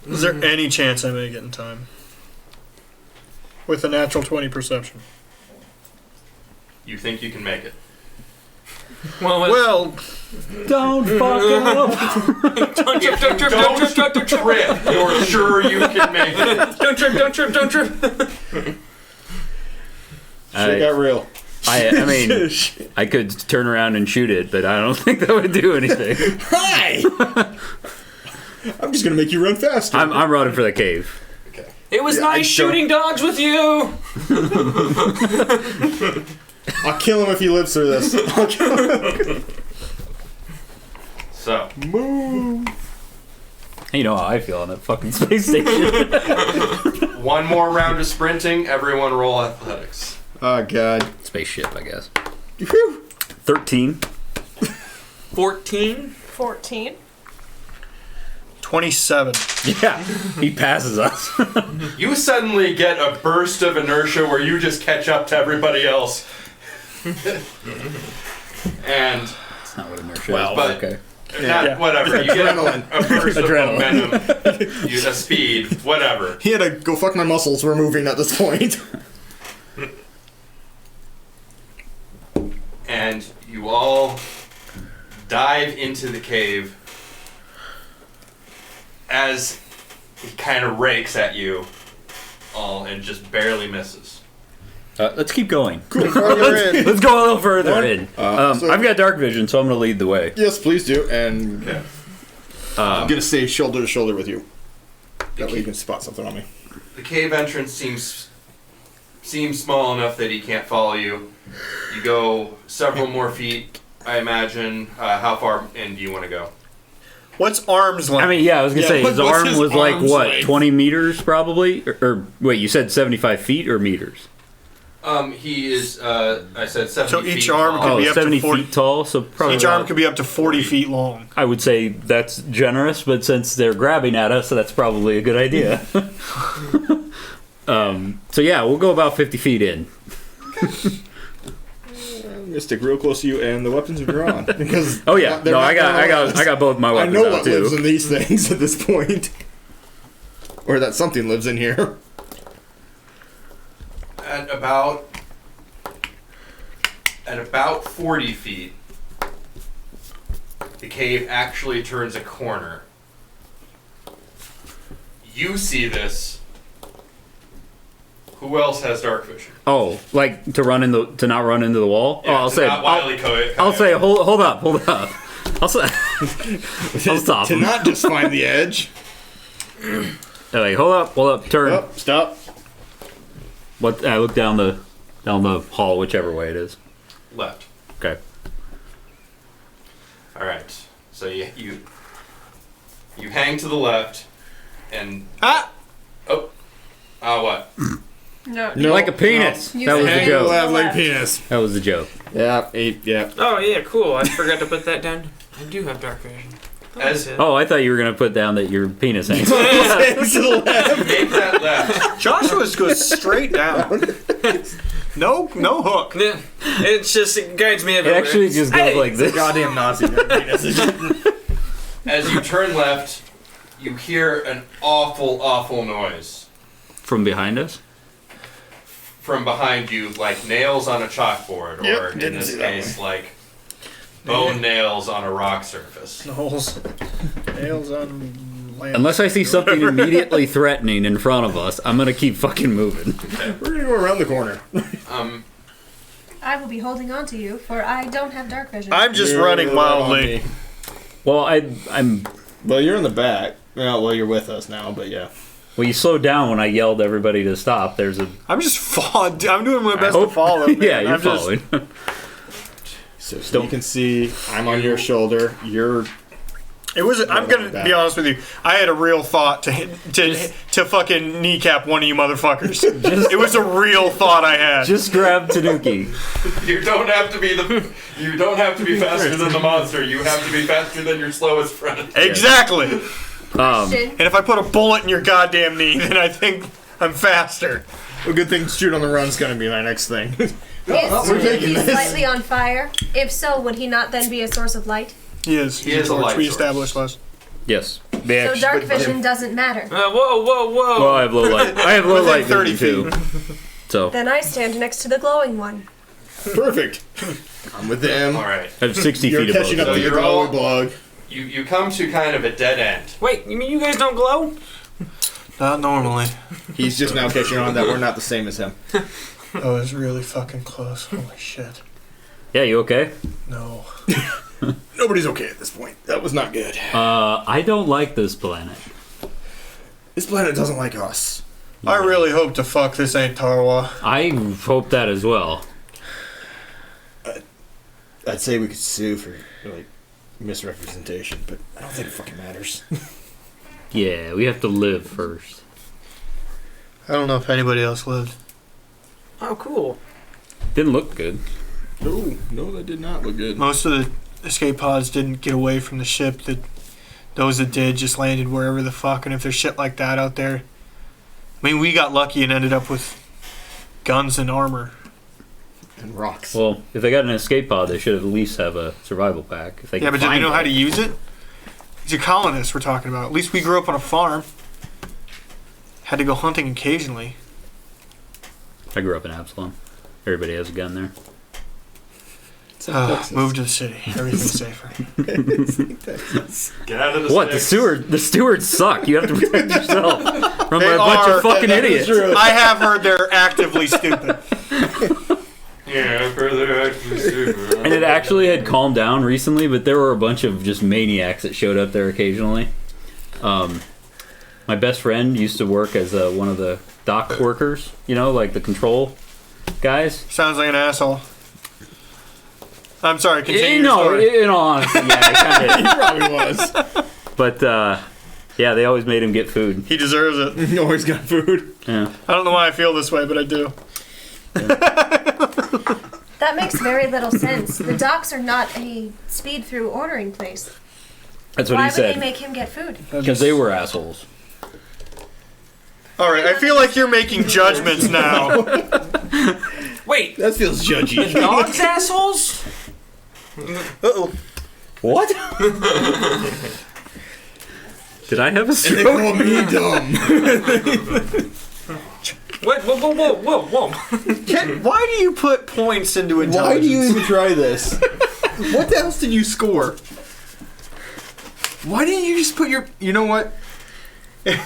Is there any chance I make it in time? With a natural 20 perception. You think you can make it. Well, Don't fuck up. Don't trip, don't trip, don't trip, don't trip, Trip. You're sure you can make it. don't trip, don't trip, don't trip. Shit got real. I mean, I could turn around and shoot it, but I don't think that would do anything. Hi. I'm just gonna make you run faster. I'm running for the cave. If It was nice shooting dogs with you. I'll kill him if he lives through this. I'll kill him. So, You know how I feel on that fucking space station. one more round of sprinting. Everyone roll athletics. Oh, God. Spaceship, I guess. Whew. 13. 14. 14. 27. Yeah, he passes us. You suddenly get a burst of inertia where you just catch up to everybody else. And That's not what inertia Well, is, but- okay. whatever. You get a burst of Adrenaline. momentum. You a speed, whatever. He had to go fuck my muscles. We're moving at this point. And you all dive into the cave as he kind of rakes at you all and just barely misses. Let's keep going. Farther in. Let's go a little further in. so- I've got dark vision, so I'm going to lead the way. Yes, please do. And Okay. I'm going to stay shoulder to shoulder with you. That way you can spot something on me. The cave entrance seems small enough that he can't follow you. You go several more feet, I imagine. How far in do you want to go? What's arm's length? I mean, yeah, I was going to say, his what's arm his was like, arm's what, length? 20 meters probably? Or wait, you said 75 feet or meters? He is, I said 70 So feet each arm tall. could be up to 70 40 feet tall, so probably each arm about- could be up to 40 feet long. I would say that's generous, but since they're grabbing at us, that's probably a good idea. So yeah, we'll go about 50 feet in. I'm gonna stick real close to you, and the weapons are drawn because. Oh yeah, they're no, not I gonna got both my I weapons know out what lives too. in these things at this point, or that something lives in here. At about 40 feet, the cave actually turns a corner. You see this. Who else has dark vision? Oh, like to not run into the wall? Yeah, oh, I'll to say not Wile E. Coyote. I'll say hold up. I'll say I'll stop to him. not just find the edge. Like, hold up, turn. Oh, stop. What? I look down the hall, whichever way it is. Left. Okay. All right. So you hang to the left, and what? No. No. Like a penis. You That was said the hang joke. left. Like penis. That was the joke. Yeah, 8. Yeah. Oh yeah, cool. I forgot to put that down. I do have dark vision. As Oh, I thought you were gonna put down that your penis hangs. you make that left, Joshua's goes straight down. No hook. Yeah, it's just it guides me It everywhere. actually just goes like this. Goddamn Nazi. as you turn left, you hear an awful noise From behind us? from behind you, like nails on a chalkboard, Yep, or in didn't this see that case, like bone nails on a rock surface. Nails on lamp. Unless I see something immediately threatening in front of us, I'm gonna keep fucking moving. We're gonna go around the corner. I will be holding on to you, for I don't have dark vision. I'm just You're running on wildly. me. Well, I'm. Well, you're in the back. Well, you're with us now, but yeah. Well, you slowed down when I yelled everybody to stop. There's a. I'm just following. I'm doing my best to follow. Man. Yeah, you're I'm just- following. So you can see I'm on your shoulder. You're. It was. I'm gonna be honest with you. I had a real thought to fucking kneecap one of you motherfuckers. It was a real thought I had. Just grab Tanuki. You don't have to be faster than the monster. You have to be faster than your slowest friend. Exactly. Question. And if I put a bullet in your goddamn knee, then I think I'm faster. A good thing shoot on the run's gonna be my next thing. Is we're taking he this. slightly on fire? If so, would he not then be a source of light? He is. He is a light we source. established last. Yes. So dark vision doesn't matter. whoa. Well, I have low light. I have low Within light 30 vision too. So Then I stand next to the glowing one. Perfect. I'm with them. All right. I have 60 You're feet catching up above. to your you're all- glowing bug. You come to kind of a dead end. Wait, you mean you guys don't glow? Not normally. He's just now catching on that we're not the same as him. Oh, it's really fucking close. Holy shit. Yeah, you okay? No. Nobody's okay at this point. That was not good. I don't like this planet. This planet doesn't like us. I really hope to fuck this ain't Tarwa. I hope that as well. I'd say we could sue for like misrepresentation, but I don't think it fucking matters. Yeah, we have to live first. I don't know if anybody else lived. Oh, cool. Didn't look good. No, that did not look good. Most of the escape pods didn't get away from the ship. Those that did just landed wherever the fuck. And if there's shit like that out there, I mean, we got lucky and ended up with guns and armor. And rocks. Well, if they got an escape pod, they should at least have a survival pack. If they Yeah, can but do they find know how it. to use it? These are colonists we're talking about. At least we grew up on a farm. Had to go hunting occasionally. I grew up in Absalom. Everybody has a gun there. Move to the city. Everything's safer. Get out of the What? sticks. The stewards suck. You have to protect yourself from They a bunch are- of fucking idiots. I have heard they're actively stupid. Yeah, further actually super. And it actually had calmed down recently, but there were a bunch of just maniacs that showed up there occasionally. My best friend used to work as one of the dock workers, like the control guys. Sounds like an asshole. I'm sorry, continue your story. In all honesty, yeah, it kind of. He probably was. But yeah, they always made him get food. He deserves it. He always got food. Yeah. I don't know why I feel this way, but I do. That makes very little sense. The docks are not a speed-through ordering place. That's what Why he would said. they make him get food? Because they were assholes. All right, I feel like you're making judgments now. Wait, That feels judgy. dogs assholes? Uh-oh. What? Did I have a They stroke? call me dumb. Wait, whoa. Why do you put points into intelligence? Why do you even try this? What else did you score? Why didn't you just put your... You know what? Why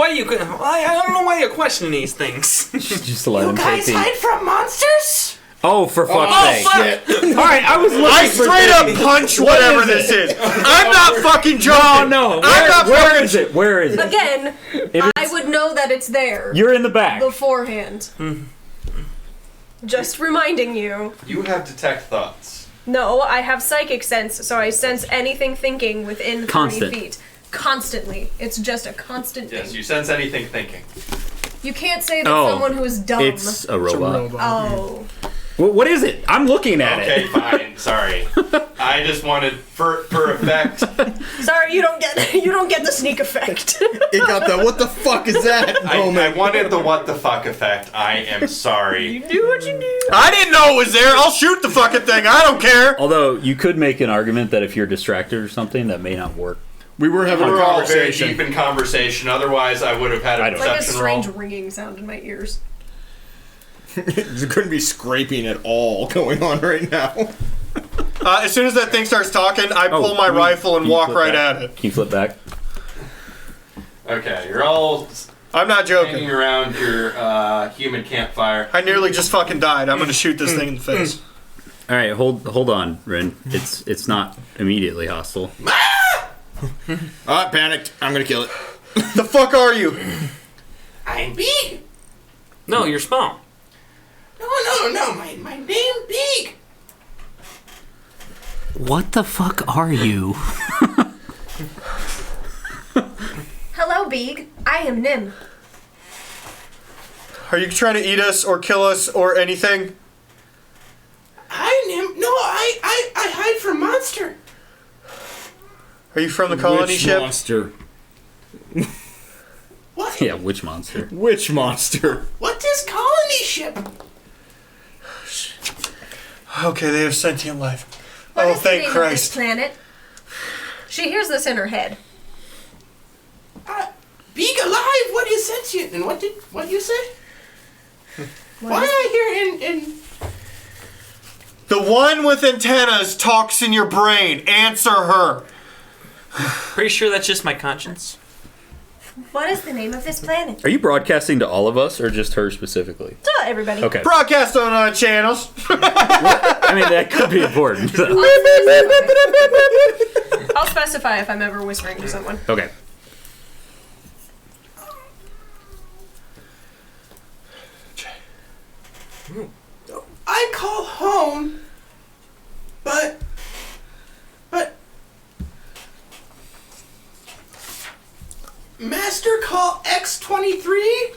do you? I don't know why you're questioning these things. Just to let him take the... from monsters? Oh, for fuck's sake. Shit. All right, I was looking I for straight up things. punch whatever this is. I'm not fucking joking. Oh, no. Where is it? Where is it? Again, If I it's- would know that it's there You're in the back. beforehand. Just reminding you. You have detect thoughts. No, I have psychic sense, so I sense anything thinking within 30 Constant. feet. Constantly. It's just a constant Yes, thing. you sense anything thinking. You can't say that Oh, someone who is dumb. It's a robot. Oh. What is it? I'm looking at Okay, it. fine. Sorry. I just wanted for effect. Sorry, you don't get the sneak effect. It got the what the fuck is that I moment. wanted the what the fuck effect. I am sorry. You do what you do. I didn't know it was there. I'll shoot the fucking thing. I don't care. Although, you could make an argument that if you're distracted or something, that may not work. We were having We're a all very conversation. deep in conversation. Otherwise, I would have had a don't- Like a perception strange roll. ringing sound in my ears. There couldn't be scraping at all going on right now. As soon as that thing starts talking, I Oh, pull my can you- rifle and can you walk flip right back? at it. Can you flip back? Okay, you're all I'm not hanging joking. around your human campfire. I nearly just fucking died. I'm gonna shoot this thing in the face. All right, hold on, Ren. It's not immediately hostile. I panicked. I'm gonna kill it. The fuck are you? I'm big. No, you're small. No. My name big. What the fuck are you? Hello, Beeg. I am Nim. Are you trying to eat us or kill us or anything? I hide from monster. Are you from the colony Which ship? monster? What? Yeah, which monster? Which monster? What is colony ship? Okay, they have sentient life. What Oh, is the thank name Christ. of this planet? She hears this in her head. Big alive. What is sentient? And what you say? What is- I hear in The one with antennas talks in your brain. Answer her. Pretty sure that's just my conscience. What is the name of this planet? Are you broadcasting to all of us or just her specifically? To everybody. Okay. Broadcast on our channels. I mean, that could be important. I'll specify if I'm ever whispering to someone. Okay. I call home, but Master call X-23?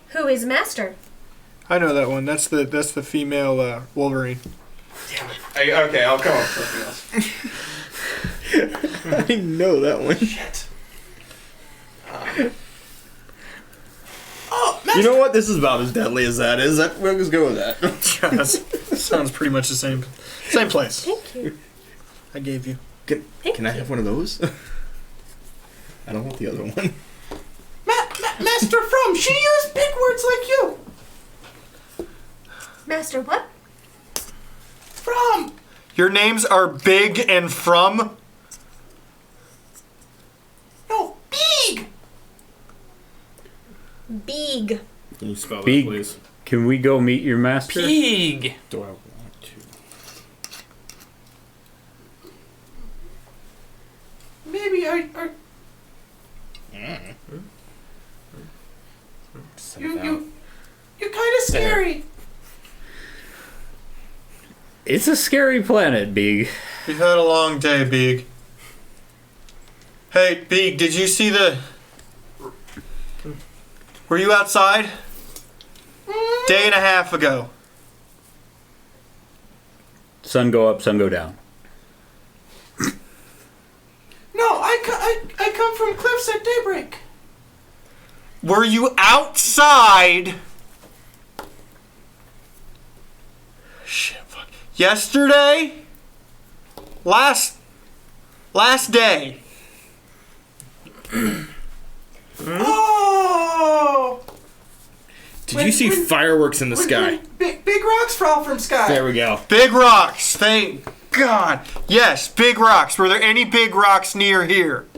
Who is Master? I know that one. That's the female Wolverine. Damn it. Okay, I'll come up with something else. I didn't know that one. Shit. You know what? This is about as deadly as that is. We'll just go with that. Yeah, sounds pretty much the same place. Thank you. I gave you. Can I have one of those? I don't want the other one. Master From, she used big words like you. Master what? From. Your names are Big and From? No, big. Big. Can you spell Big. that, please? Can we go meet your master? Pig. Do I want to? Maybe are you're kind of scary. It's a scary planet, Big. We've had a long day, Big. Hey, Big, did you see the... Were you outside? Day and a half ago. Sun go up, sun go down. No, I come from cliffs at daybreak. Were you outside? Shit, fuck. Yesterday? Last day. Oh! Did you see fireworks in the sky? Big rocks fall from sky. There we go. Big rocks, thank God. Yes, big rocks. Were there any big rocks near here?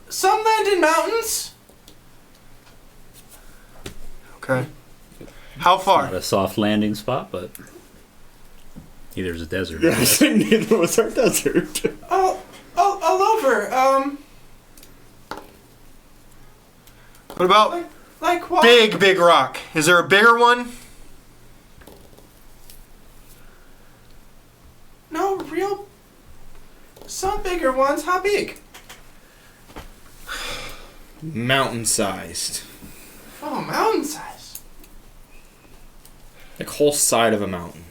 Some land in mountains. Okay. How far? Not a soft landing spot, but either is a desert. Neither was our desert. All over. What about Like what? big rock? Is there a bigger one? No, real. Some bigger ones. How big? Mountain-sized. Oh, mountain size. Like whole side of a mountain.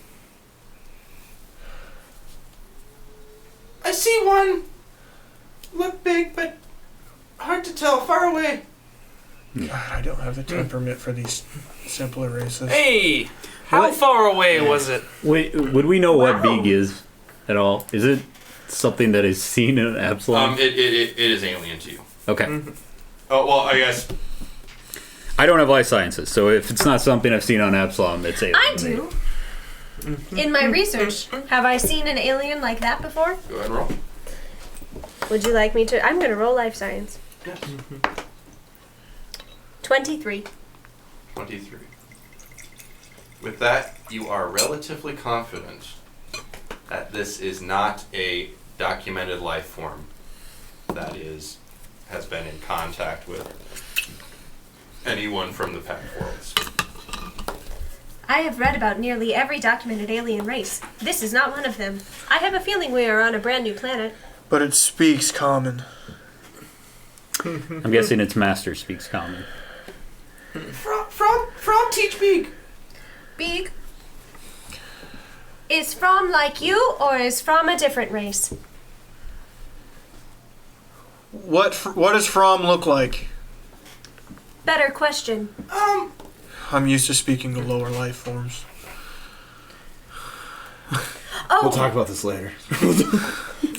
I see one. Look big, but hard to tell. Far away. God, I don't have the temperament for these simpler races. Hey, how far away was it? Wait, would we know what Wow. Big is at all? Is it something that is seen in Absalom? It is alien to you. Okay. Oh, well, I guess. I don't have life sciences, so if it's not something I've seen on Absalom, it's alien. I do. In my research, have I seen an alien like that before? Go ahead and roll. Would you like me to? I'm going to roll life science. Yes. 23. 23. With that, you are relatively confident that this is not a documented life form that has been in contact with anyone from the Pact Worlds. I have read about nearly every documented alien race. This is not one of them. I have a feeling we are on a brand new planet. But it speaks common. I'm guessing its master speaks common. From teach big. Big. Is From like you, or is From a different race? What does From look like? Better question. I'm used to speaking to lower life forms. Oh, We'll talk about this later.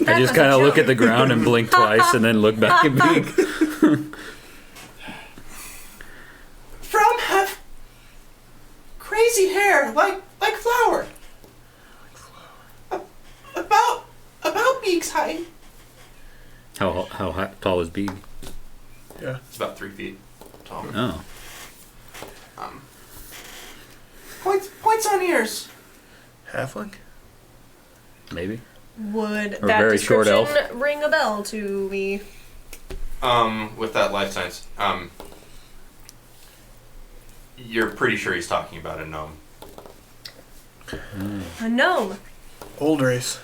I just kind of look at the ground and blink twice and then look back at Big. From have crazy hair like flower. About Beak's height. How high, tall is Big? Yeah. It's about 3 feet tall. Oh. Points on ears. Halfling? Maybe. Would Or that very short description elf. ring a bell to me? With that life science, you're pretty sure he's talking about a gnome. A gnome. Old race.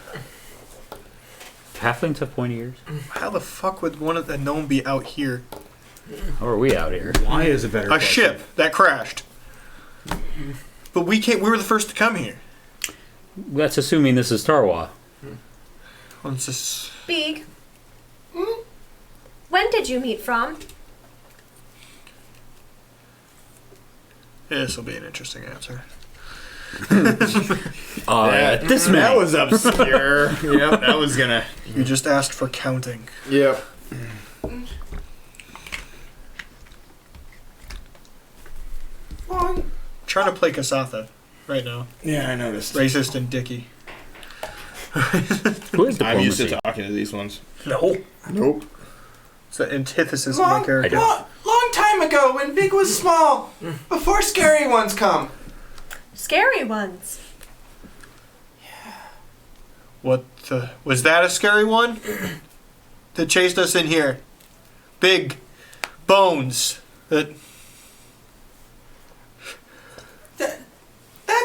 Halflings have pointy ears. How the fuck would one of the gnome be out here? How are we out here? Why is a better A question. ship that crashed. But we were the first to come here. That's assuming this is Tarwa. What's this? Big. When did you meet from? This will be an interesting answer. This man. That was obscure. Yep, that was gonna. You just asked for counting. Yep. Trying to play Kasatha right now. Yeah, I noticed. Racist and dicky. Who is I'm used to diplomacy? talking to these ones. No. Nope. It's the antithesis of my character. Long time ago when Big was small, before scary ones come. Scary ones. Was that a scary one? That chased us in here? Big bones. That's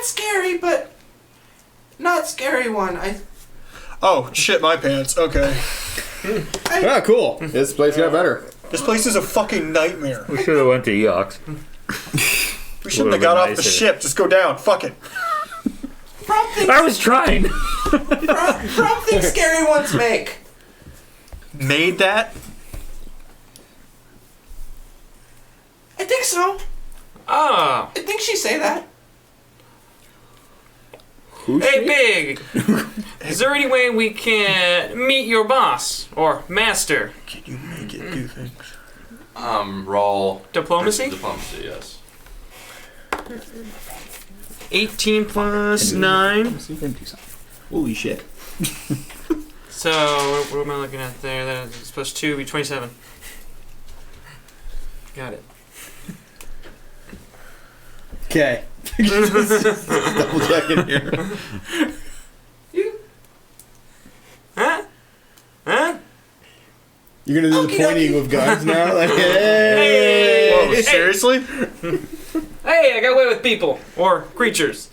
scary, but not scary one. Oh, shit my pants. Okay. Ah, cool. This place got better. This place is a fucking nightmare. We should have went to Eox. We shouldn't have got off the ship. Just go down. Fuck it. I was trying. From things scary ones make. Made that? I think so. Oh. I think she say that. Hey, Big. Is there any way we can meet your boss or master? Can you make it do things? Roll Diplomacy? Diplomacy, yes. 18 plus 9. Holy shit. So, what am I looking at there? That's plus 2 be 27. Got it. Okay. Double checking here. Huh? Huh? You're gonna do the Okie pointing dokie. with guns now? Like, Hey! Whoa, Hey! seriously? Hey, I got away with people. Or creatures.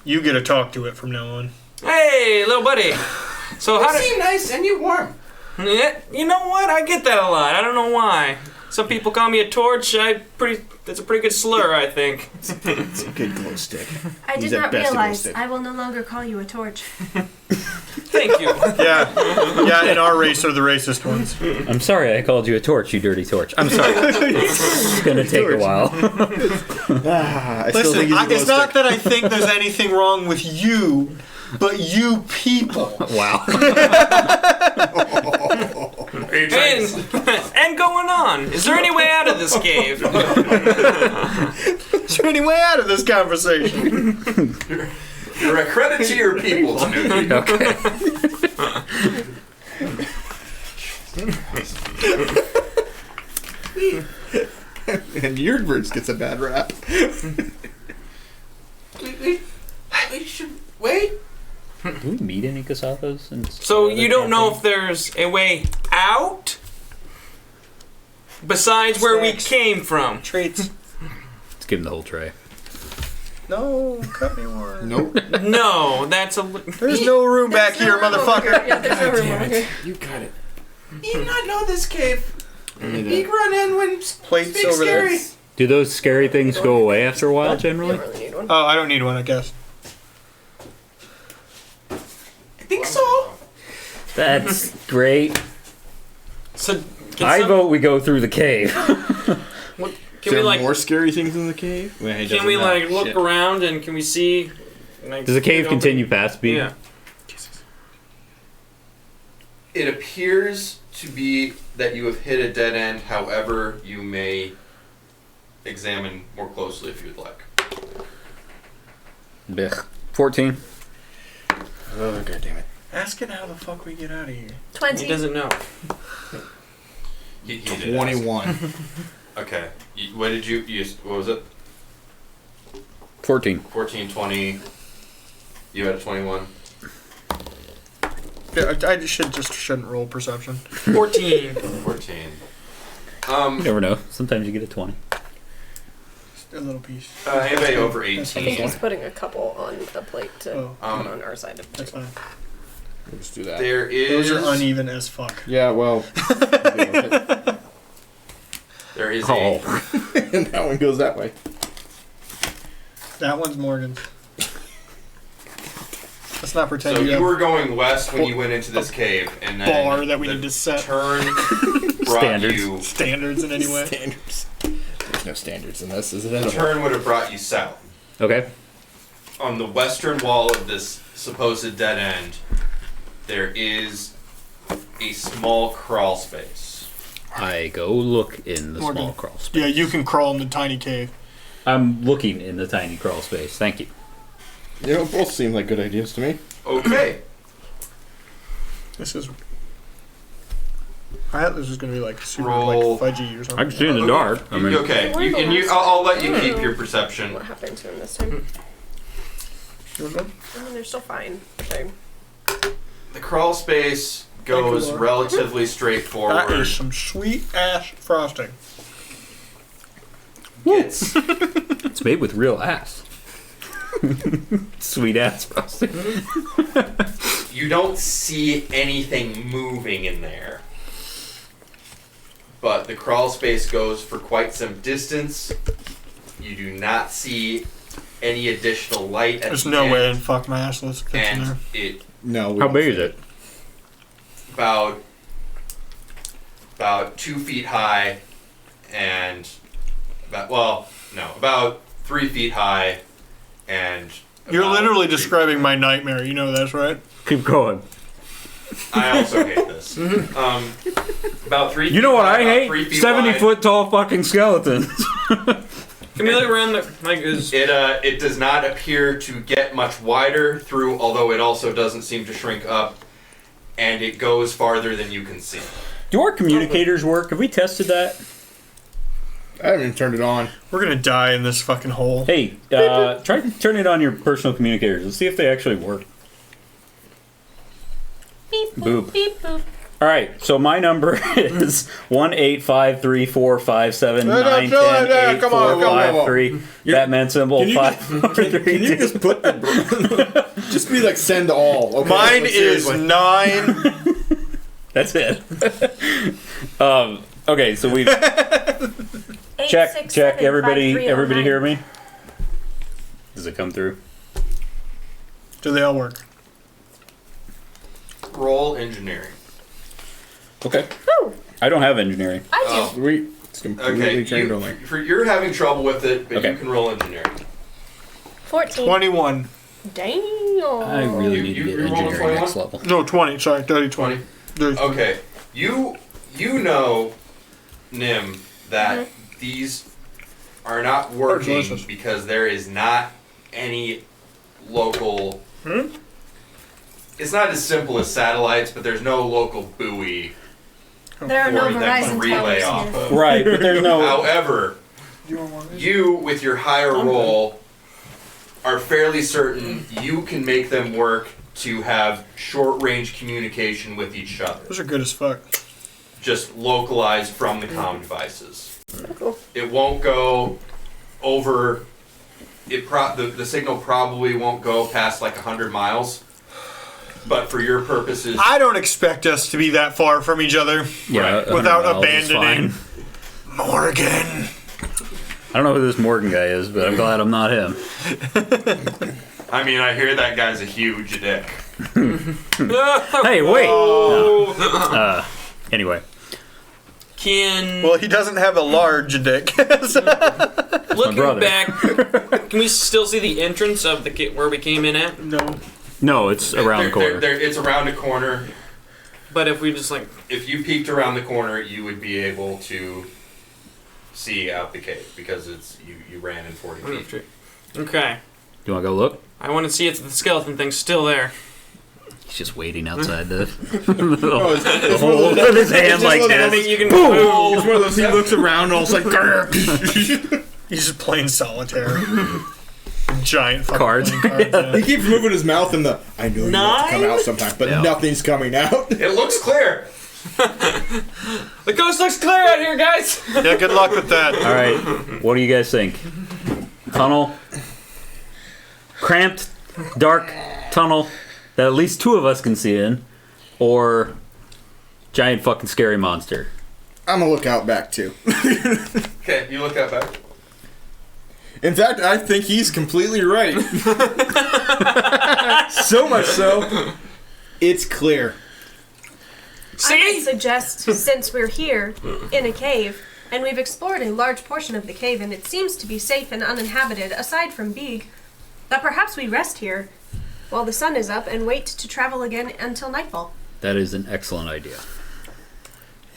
You get to talk to it from now on. Hey, little buddy. So how You did... seem nice and you warm. Yeah, you know what? I get that a lot. I don't know why. Some people call me a torch. That's a pretty good slur, I think. it's a good glow stick. I He's did at not best a glow realize stick. I will no longer call you a torch. Thank you. Yeah, in our race are the racist ones. I'm sorry I called you a torch, you dirty torch. I'm sorry. It's gonna take a while. I still Listen, think he's a glow it's not stick. that I think there's anything wrong with you, but you people. Wow. And going on. Is there any way out of this cave? Is there any way out of this conversation? You're a credit to your people, Snooki. Okay. And Yardbirds gets a bad rap. We should wait. Do we meet any Kasathas? So you don't know if there's a way out? Besides where we came from? Traits. Let's give him the whole tray. No, cut me one. Nope. No, that's a... There's no room back here, motherfucker. Yeah, there's no room over here. You got it. You do not know this cave. Big run in when Plates big over scary. there. Do those scary things go away after a while, You generally? don't really need one. Oh, I don't need one, I guess. I think so. That's great. So, I vote we go through the cave. Can we like... more scary things in the cave? Well, he Can doesn't we know. like look Shit. around and can we see... Like, Does the cave you know, continue past B? Yeah. It appears to be that you have hit a dead end, however, you may examine more closely if you'd like. Blech. 14. Oh, god damn it. Ask it how the fuck we get out of here. 20. He doesn't know. He did ask. 21. Okay. What did you what was it? 14. 14, 20. You had a 21. Yeah, I shouldn't roll perception. 14. 14. You never know. Sometimes you get a 20. a little piece. Anybody over I think 18? he's putting a couple on a plate to Oh. put on our side of the That's plate. fine. Let's do that. There is. Those are uneven as fuck. Yeah, well. There is Oh. And that one goes that way. That one's Morgan's. Let's not pretend So you you have were going west when you went into this cave, and then bar that we the need to set. turn brought Standards. you. standards in any way. Standards. There's no standards in this, is it? The turn would have brought you south. Okay. On the western wall of this supposed dead end, there is a small crawl space. I go look in the Morgan. small crawl space. Yeah, you can crawl in the tiny cave. I'm looking in the tiny crawl space. Thank you. You know, both seem like good ideas to me. Okay. This is. I thought this was gonna be like super Roll. like fudgy or something. I can see in the dark. I mean, Okay. I'll let you keep your perception. What happened to him this time? You want them? I mean, they're still fine. Okay. The crawl space goes Thank you, Lord. relatively That straightforward. is some sweet ass frosting. It's it's made with real ass. Sweet ass frosting. you don't see anything moving in there. But the crawl space goes for quite some distance. You do not see any additional light at There's the no end. way in fuck my ass this fits in there. And it No. we How don't big fit. is it? about 2 feet high and about 3 feet high and You're about literally 3 describing my nightmare. You know that's right. Keep going. I also hate this. About 3 feet You know what high, I about hate? 3 feet 70 wide. foot tall fucking skeletons. Can we look around the like is It does not appear to get much wider through, although it also doesn't seem to shrink up, and it goes farther than you can see. Do our communicators work? Have we tested that? I haven't even turned it on. We're gonna die in this fucking hole. Hey, try turning it on your personal communicators. Let's see if they actually work. Beep boop, Boop. beep boop. All right, so my number is 1-853-457-910-8453. Come on. Batman symbol Can you 5. Can you just put the... just be like, send all. Okay? Mine Like, is seriously. 9. That's it. Okay, so we check. 867-5309. Everybody hear me? Does it come through? Do they all work? Roll engineering. Okay. Woo! I don't have engineering. I do. It's completely Okay, turned on. you're having trouble with it, but Okay. you can roll engineering. 14. 21. Damn. I really You- need to you get rolled a engineering 21? next level. No, 20. Sorry, 30, 20. 30. Okay, you know, Nim, that these are not working delicious. because there is not any local. It's not as simple as satellites, but there's no local buoy There are no for that can Verizon relay towers off here. of. Right, but there's no. However, Do you want one of these? you, with your higher roll, are fairly certain you can make them work to have short-range communication with each other, Those are good as fuck. just localized from the comm devices. Cool. It won't go over. The signal probably won't go past like 100 miles. But for your purposes, I don't expect us to be that far from each other. Yeah, 100 Without miles is abandoning fine. Morgan. I don't know who this Morgan guy is, but I'm glad I'm not him. I mean, I hear that guy's a huge dick. Hey, wait. No. Anyway, can Well, he doesn't have a large dick. looking brother. back, can we still see the entrance of the where we came in at? No. no, it's around the corner. It's around a corner. But if we just like If you peeked around the corner, you would be able to see out the cave because you ran in 40 feet. okay, You want to go look? I want to see if the skeleton thing's still there. He's just waiting outside the Oh, it's hole with his hand like I think this. you can It's one of those, he looks around and all it's like, He's just playing solitaire. Giant fucking Cards. playing cards. he Yeah. keeps moving his mouth in the, I know you have to come out sometimes, but Yeah. nothing's coming out. It looks clear. The coast looks clear out here, guys. Yeah, good luck with that. All right, what do you guys think? tunnel, cramped, dark tunnel that at least two of us can see in, or giant fucking scary monster. I'm gonna look out back too. Okay, you look out back. In fact, I think he's completely right. So much so, it's clear. I would suggest, since we're here in a cave, and we've explored a large portion of the cave, and it seems to be safe and uninhabited, aside from Beeg, that perhaps we rest here while the sun is up and wait to travel again until nightfall. That is an excellent idea.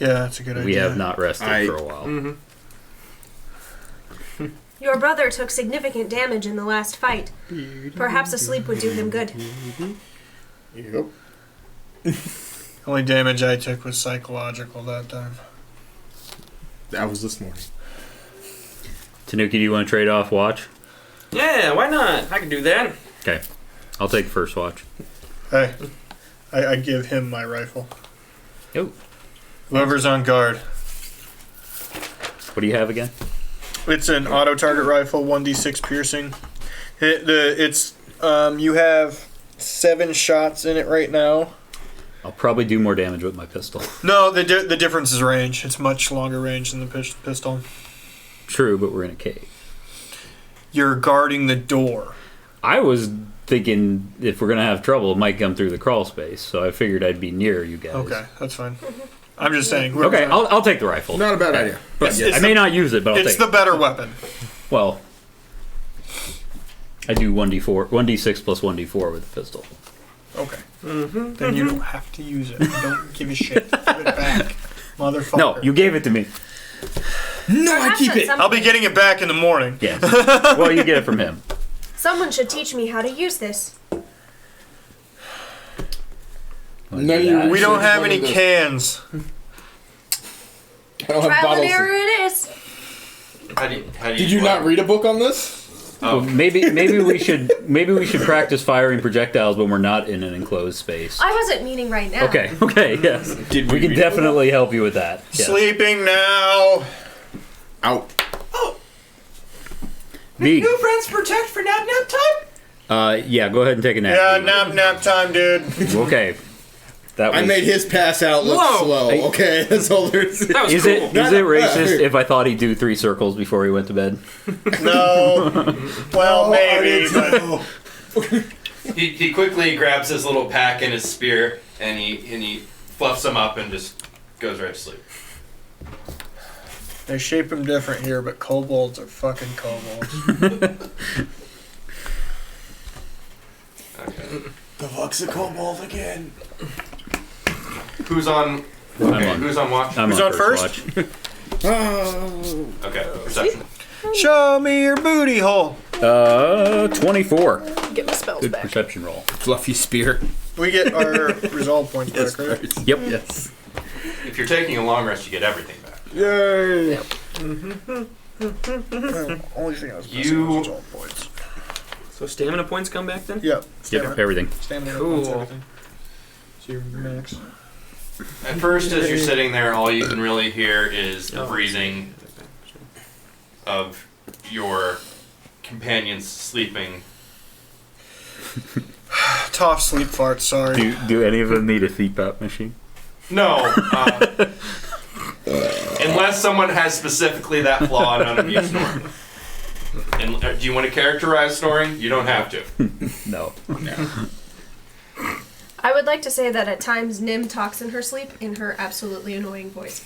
Yeah, that's a good idea. We have not rested for a while. Mm-hmm. Your brother took significant damage in the last fight. Perhaps a sleep would do him good. Yep. Only damage I took was psychological that time. That was this morning. Tanuki, do you want to trade off watch? Yeah, why not? I can do that. Okay. I'll take first watch. Hey, I give him my rifle. Yo. Whoever's on guard. What do you have again? It's an auto target rifle, 1d6 piercing. You have 7 shots in it right now. I'll probably do more damage with my pistol. No, the difference is range. It's much longer range than the pistol. True, but we're in a cave. You're guarding the door. I was thinking if we're gonna have trouble, it might come through the crawl space. So I figured I'd be near you guys. Okay, that's fine. I'm just saying. Okay, I'll take the rifle. Not a bad idea. But I may not use it, but I'll take it's the better weapon. Well, I do 1d6 plus 1d4 with the pistol. Okay. Then you don't have to use it. Don't give a shit. Give it back, motherfucker. No, you gave it to me. No, I keep it. I'll be getting it back in the morning. Yes. Well, you get it from him. Someone should teach me how to use this. No, We don't have any cans. I don't have Trial and bottles. error it is. How do you Did you not read a book on this? Well, maybe we should practice firing projectiles when we're not in an enclosed space. I wasn't meaning right now. Okay, yes. Did We can definitely help you with that. Yes. Sleeping now. Out. V. New friends protect for nap time? Yeah, go ahead and take a nap. Yeah, nap time, dude. Okay. That was, I made his pass out look Whoa. slow. Okay, that's all there's. That was Is cool. it racist if I thought he'd do 3 circles before he went to bed? No. Well, maybe. But He quickly grabs his little pack and his spear, and he fluffs them up and just goes right to sleep. they shape them different here, but kobolds are fucking kobolds. Okay. The fuck's a kobold again? Who's on? I'm Okay, on. who's on watch? I'm Who's on first? watch. Oh. Okay, perception. Show me your booty hole. 24. Get my spells Good back. perception roll. Fluffy spear. We get our resolve points back, right? Yep. Yes. If you're taking a long rest, you get everything back. Yay. Only thing I was You- was resolve points. So stamina points come back then? Yep. Yep, everything. Stamina Cool. points, everything. So your max. At first, as you're sitting there, all you can really hear is the breathing of your companions sleeping. Tough sleep fart, sorry. Do any of them need a CPAP machine? No, unless someone has specifically that flaw, none of you snore. And do you want to characterize snoring? You don't have to. No. I would like to say that at times Nim talks in her sleep in her absolutely annoying voice.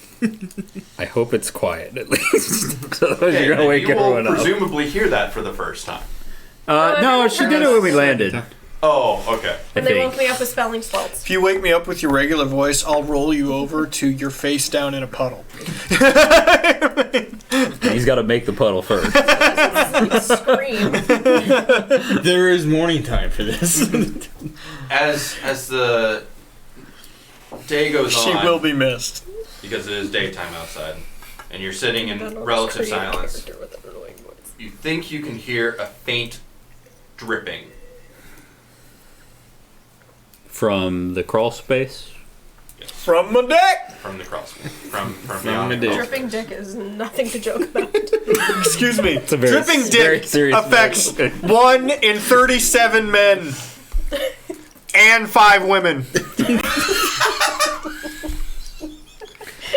I hope it's quiet at least. So Okay, you're gonna wake you will everyone up. presumably hear that for the first time. No, she did it when we landed. Oh, okay. And I they think. woke me up with spelling spells. If you wake me up with your regular voice, I'll roll you over to your face down in a puddle. He's got to make the puddle first. Scream. There is morning time for this. As the day goes She on, will be missed. because it is daytime outside, and you're sitting Then in I'll relative just create a silence, character with an annoying voice. you think you can hear a faint dripping. From the crawl space? From my deck. From the crawl space. From beyond the dick. crawl Dripping dick is nothing to joke about. Excuse me. It's a very, Dripping very dick serious affects matter. 1 in 37 men and 5 women.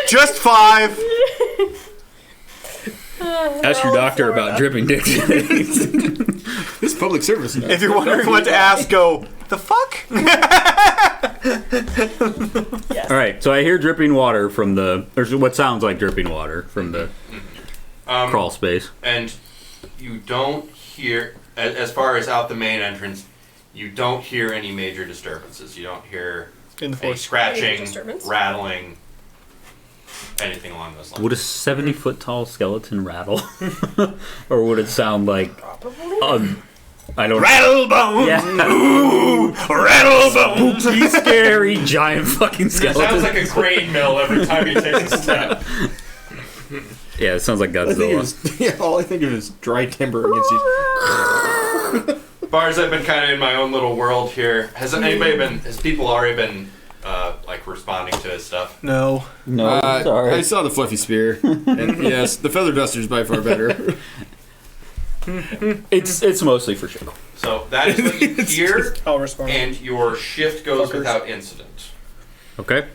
Just 5. Ask your doctor about dripping dicks. This public service. Now. If you're wondering what to ask, go, the fuck? All right, so I hear dripping water from or what sounds like dripping water from the crawl space. And you don't hear, as far as out the main entrance, you don't hear any major disturbances. You don't hear In the any force. scratching, Disturbance? rattling, anything along those lines. Would a 70-foot tall skeleton rattle? Or would it sound like I don't Rattle bone! Yeah. Ooh, rattle bone! spooky, scary, giant fucking It skeleton. sounds like a grain mill every time he takes a step. Yeah, it sounds like I think it Godzilla. was, all I think of is dry timber against you. Bars, I've been kind of in my own little world here. Has people already been, like, responding to his stuff? No. No, sorry. I saw the fluffy spear, and yes, the feather duster's by far better. It's mostly for show. So that is what you hear, I'll respond. and your shift goes Fuckers. without incident. Okay.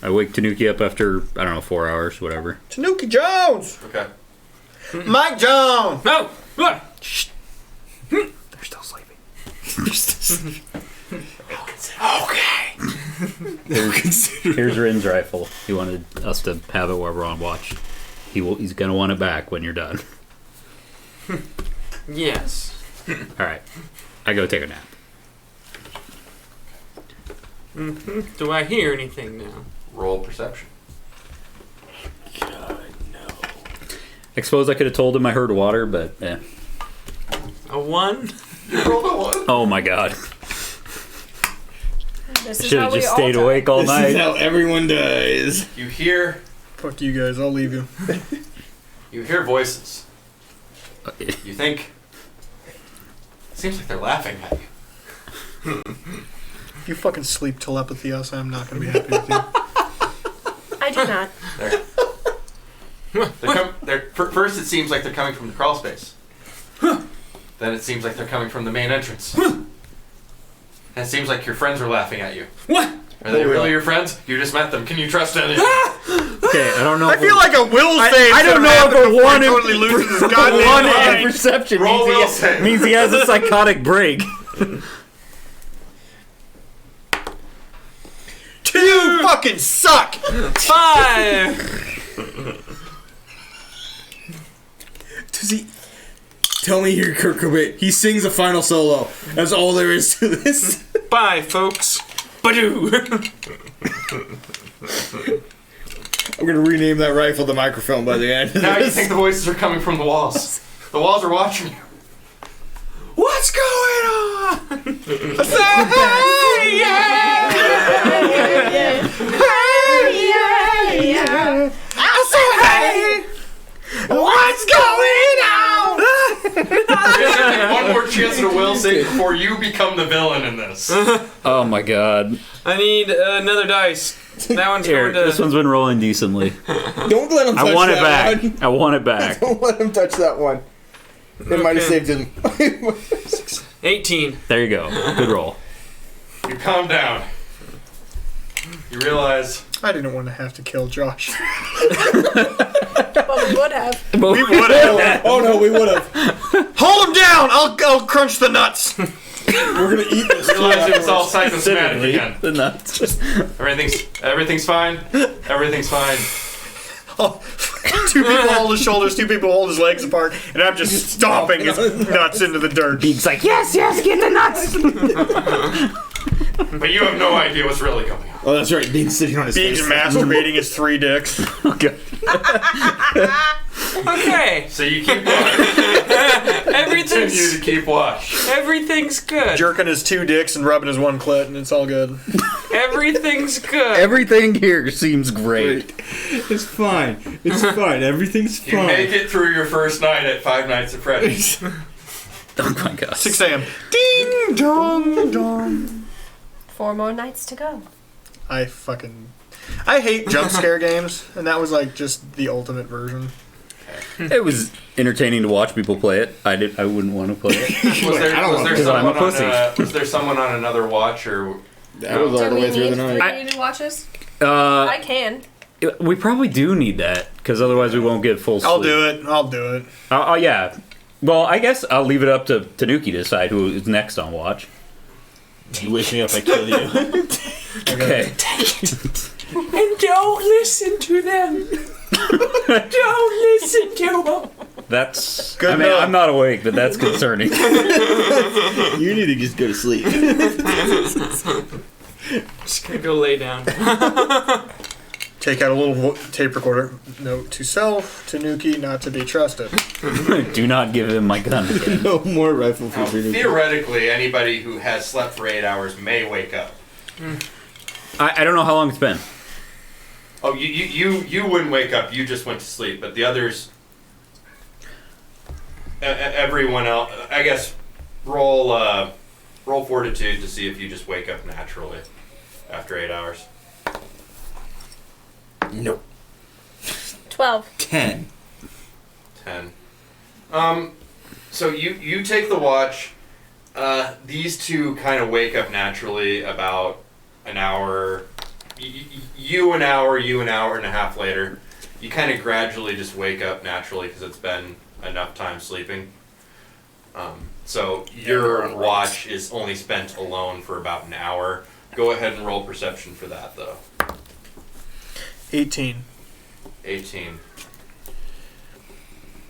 I wake Tanuki up after, I don't know, 4 hours, whatever. Tanuki Jones! Okay. Mike Jones! No! What? They're still sleeping. Here's Rin's rifle. He wanted us to have it while we're on watch. He's gonna want it back when you're done. Yes. Alright. I go take a nap. Do I hear anything now? Roll perception. I suppose I could have told him I heard water, but eh. A 1? You rolled a 1. Oh my god. This is Should how have we just all stayed die. awake all This is night. how everyone dies. You hear Fuck you guys, I'll leave you. voices. You think it seems like they're laughing at you. If you fucking sleep telepathy us, I'm not gonna be happy with you. I do not. First, it seems like they're coming from the crawl space. Then it seems like they're coming from the main entrance. And it seems like your friends are laughing at you. What? Are they really your friends? You just met them. Can you trust any of them? Okay, I don't know. I feel like a will save. I don't know if a one in totally loses his goddamn one mind. in perception Roll will means save. means he has a psychotic break. 2 fucking suck! 5! Does he? Tell me here, Kurt Cobain. He sings a final solo. That's all there is to this. Bye, folks. Badoo! I'm gonna rename that rifle the microphone by the end of Now you this. think the voices are coming from the walls. The walls are watching you. What's going on? What's going on? One more chance at a will save before you become the villain in this. Oh my god. I need another dice. That one's Here, going this to... one's been rolling decently. Don't let him touch I want it that back. one. I want it back. Don't let him touch that one. It might have Okay. saved him. 18. There you go. Good roll. You calm down. You realize I didn't want to have to kill Josh. But we would have. We would have. Oh no, we would have. Hold him down! I'll crunch the nuts! We're gonna eat this. realize it was all psychosomatic again. The nuts. Everything's fine. Everything's fine. Oh, 2 people hold his shoulders, 2 people hold his legs apart, and I'm just stomping his nuts into the dirt. Beak's like, yes, get the nuts. But you have no idea what's really going on. Oh, that's right. Bean's sitting on his Beak's face. masturbating his 3 dicks. Okay. Okay. So you keep watch. Continue to keep watch. Everything's good. Jerking his 2 dicks and rubbing his 1 clit, and it's all good. Everything's good. Everything here seems great. It's fine. It's fine. Everything's You fine. make it through your first night at Five Nights at Freddy's. Oh my god. 6 a.m. Ding dong dong. 4 more nights to go. I hate jump scare games, and that was like just the ultimate version. It was entertaining to watch people play it. I wouldn't want to play it. Was there someone on another watch, or That was all the way through the night. Do we need to watch this? Uh, I can. we probably do need that because otherwise we won't get full sleep. I'll do it. Yeah. Well, I guess I'll leave it up to Tanuki to decide who is next on watch. You wake me up, I kill you. Okay. And don't listen to them. Don't listen to them. That's Good I mean, enough. I'm not awake, but that's concerning. You need to just go to sleep. Just gonna go lay down. Take out a little tape recorder. Note to self, Tanuki not to be trusted. Do not give him my gun again. No more rifle for Now, Tanuki. theoretically, anybody who has slept for 8 hours may wake up. I don't know how long it's been. Oh, you wouldn't wake up. You just went to sleep. But the others, everyone else, I guess, roll fortitude to see if you just wake up naturally after 8 hours. Nope. 12. 10. 10. So you take the watch. These two kind of wake up naturally about an hour. You an hour and a half later. You kind of gradually just wake up naturally because it's been enough time sleeping. So your watch is only spent alone for about an hour. Go ahead and roll perception for that, though. 18. 18.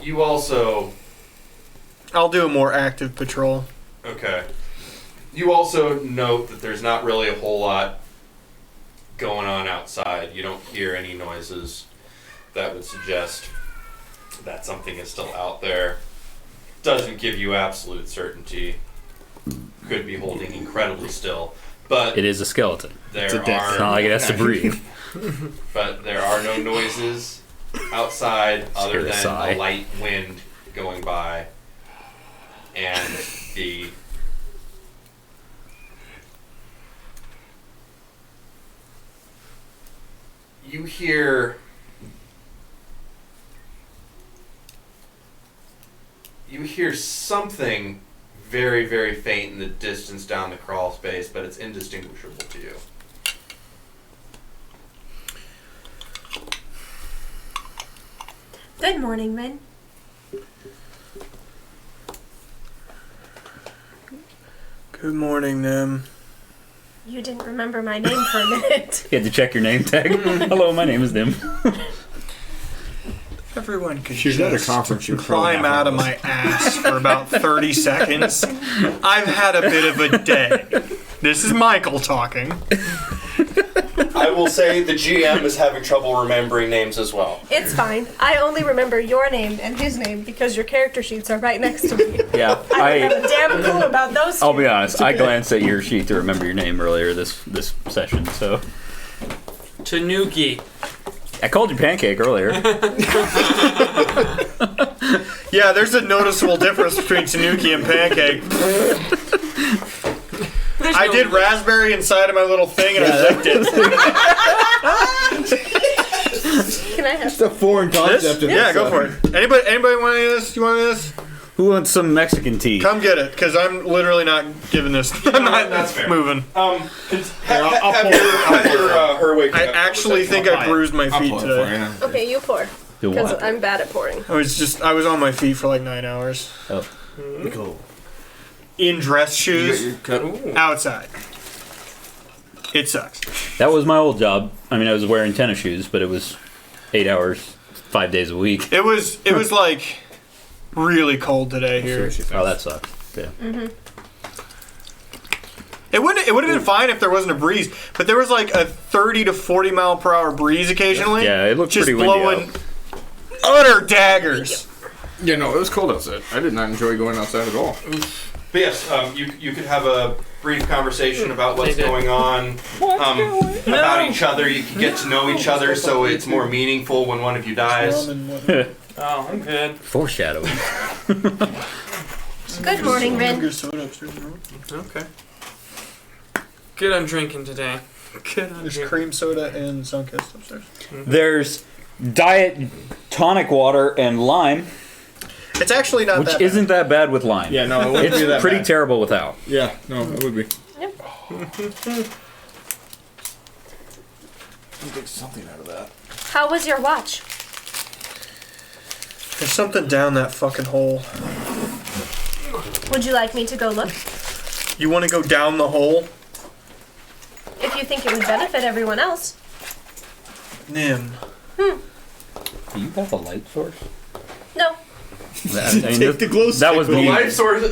You also... I'll do a more active patrol. Okay. You also note that there's not really a whole lot going on outside. You don't hear any noises that would suggest that something is still out there. Doesn't give you absolute certainty. Could be holding incredibly still. But It is a skeleton. there It's not like it has to breathe. But there are no noises outside other Scared a than sigh. a light wind going by and the you hear something very, very faint in the distance down the crawl space, but it's indistinguishable to you. Good morning, Ren. Good morning, Nim. You didn't remember my name for a minute. You had to check your name tag. Hello, my name is Nim. Everyone could She's at a just conference. You probably climb have out of one my ass for about 30 seconds. I've had a bit of a day. This is Michael talking. I will say the GM is having trouble remembering names as well. It's fine. I only remember your name and his name because your character sheets are right next to me. Yeah, I don't have a damn clue about those I'll two. be honest. I glanced at your sheet to remember your name earlier this session, so Tanuki. I called you Pancake earlier. Yeah, there's a noticeable difference between Tanuki and Pancake. I did raspberry inside of my little thing and I licked it. Can I have It's a foreign concept. This? in Yeah, this, go for it. Anybody want any of this? You want any of this? Who wants some Mexican tea? Come get it, because I'm literally not giving this. I'm not That's fair. moving. I'll Have pull your her wake I up actually think I bruised my I'll feet pull it today. for you. Okay, you pour. Do Because what? I'm bad at pouring. I was on my feet for like 9 hours. Oh. Go. In dress You got shoes, your cut. outside. It sucks. That was my old job. I mean, I was wearing tennis shoes, but it was 8 hours, 5 days a week. It was like really cold today here. Oh, that sucks. Yeah. It would have been fine if there wasn't a breeze, but there was like a 30 to 40 mile per hour breeze occasionally. Yeah, it looked just pretty windy blowing out. utter daggers. Yeah, no, it was cold outside. I did not enjoy going outside at all. But yes, you could have a brief conversation about what's going on, about each other. You can get to know each other, so it's more meaningful when one of you dies. Oh, I'm good. Foreshadowing. Good morning, Ren. Okay. Good, I'm drinking today. There's cream soda and Sunkist upstairs. There's diet tonic water and lime, It's actually not which that isn't that bad with lime. Yeah, no, it wouldn't be that It's pretty bad. terrible without. Yeah, no, it would be. Yep. I'll take something out of that. How was your watch? There's something down that fucking hole. Would you like me to go look? You want to go down the hole? If you think it would benefit everyone else. Nim. Do you have a light source? No. Take the glow stick. That was The me. light source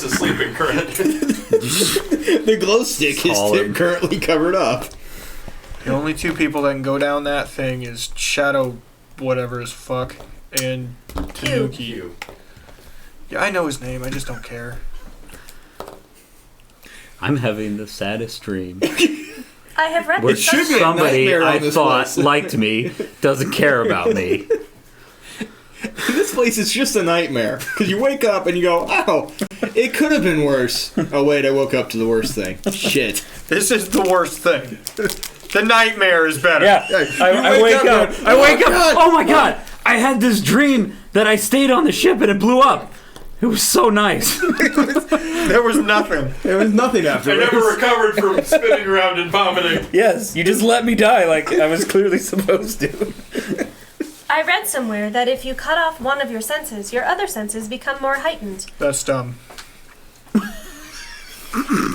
is sleeping currently. The glow stick is Solid. currently covered up. The only two people that can go down that thing is Shadow, whatever is fuck, and Tanuki. You. Yeah, I know his name. I just don't care. I'm having the saddest dream. I have read Where this. should be a somebody nightmare on I this thought list. liked me doesn't care about me. This place is just a nightmare. Because you wake up and you go, oh, it could have been worse. Oh, wait, I woke up to the worst thing. Shit. This is the worst thing. The nightmare is better. Yeah, I wake up. I wake up. Oh my god! I had this dream that I stayed on the ship and it blew up. It was so nice. There was nothing. There was nothing after I never recovered from spinning around and vomiting. Yes, you just let me die like I was clearly supposed to. I read somewhere that if you cut off one of your senses, your other senses become more heightened. That's dumb.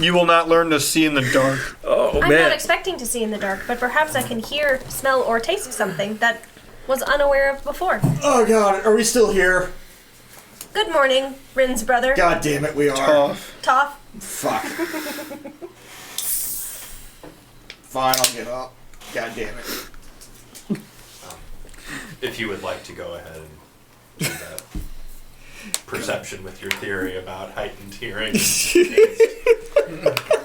You will not learn to see in the dark. Oh I'm man. not expecting to see in the dark, but perhaps I can hear, smell, or taste something that was unaware of before. Oh, God. Are we still here? Good morning, Rin's brother. God damn it, we are. Tough. Toph. Fuck. Fine, I'll get up. God damn it. If you would like to go ahead and do that perception with your theory about heightened hearing.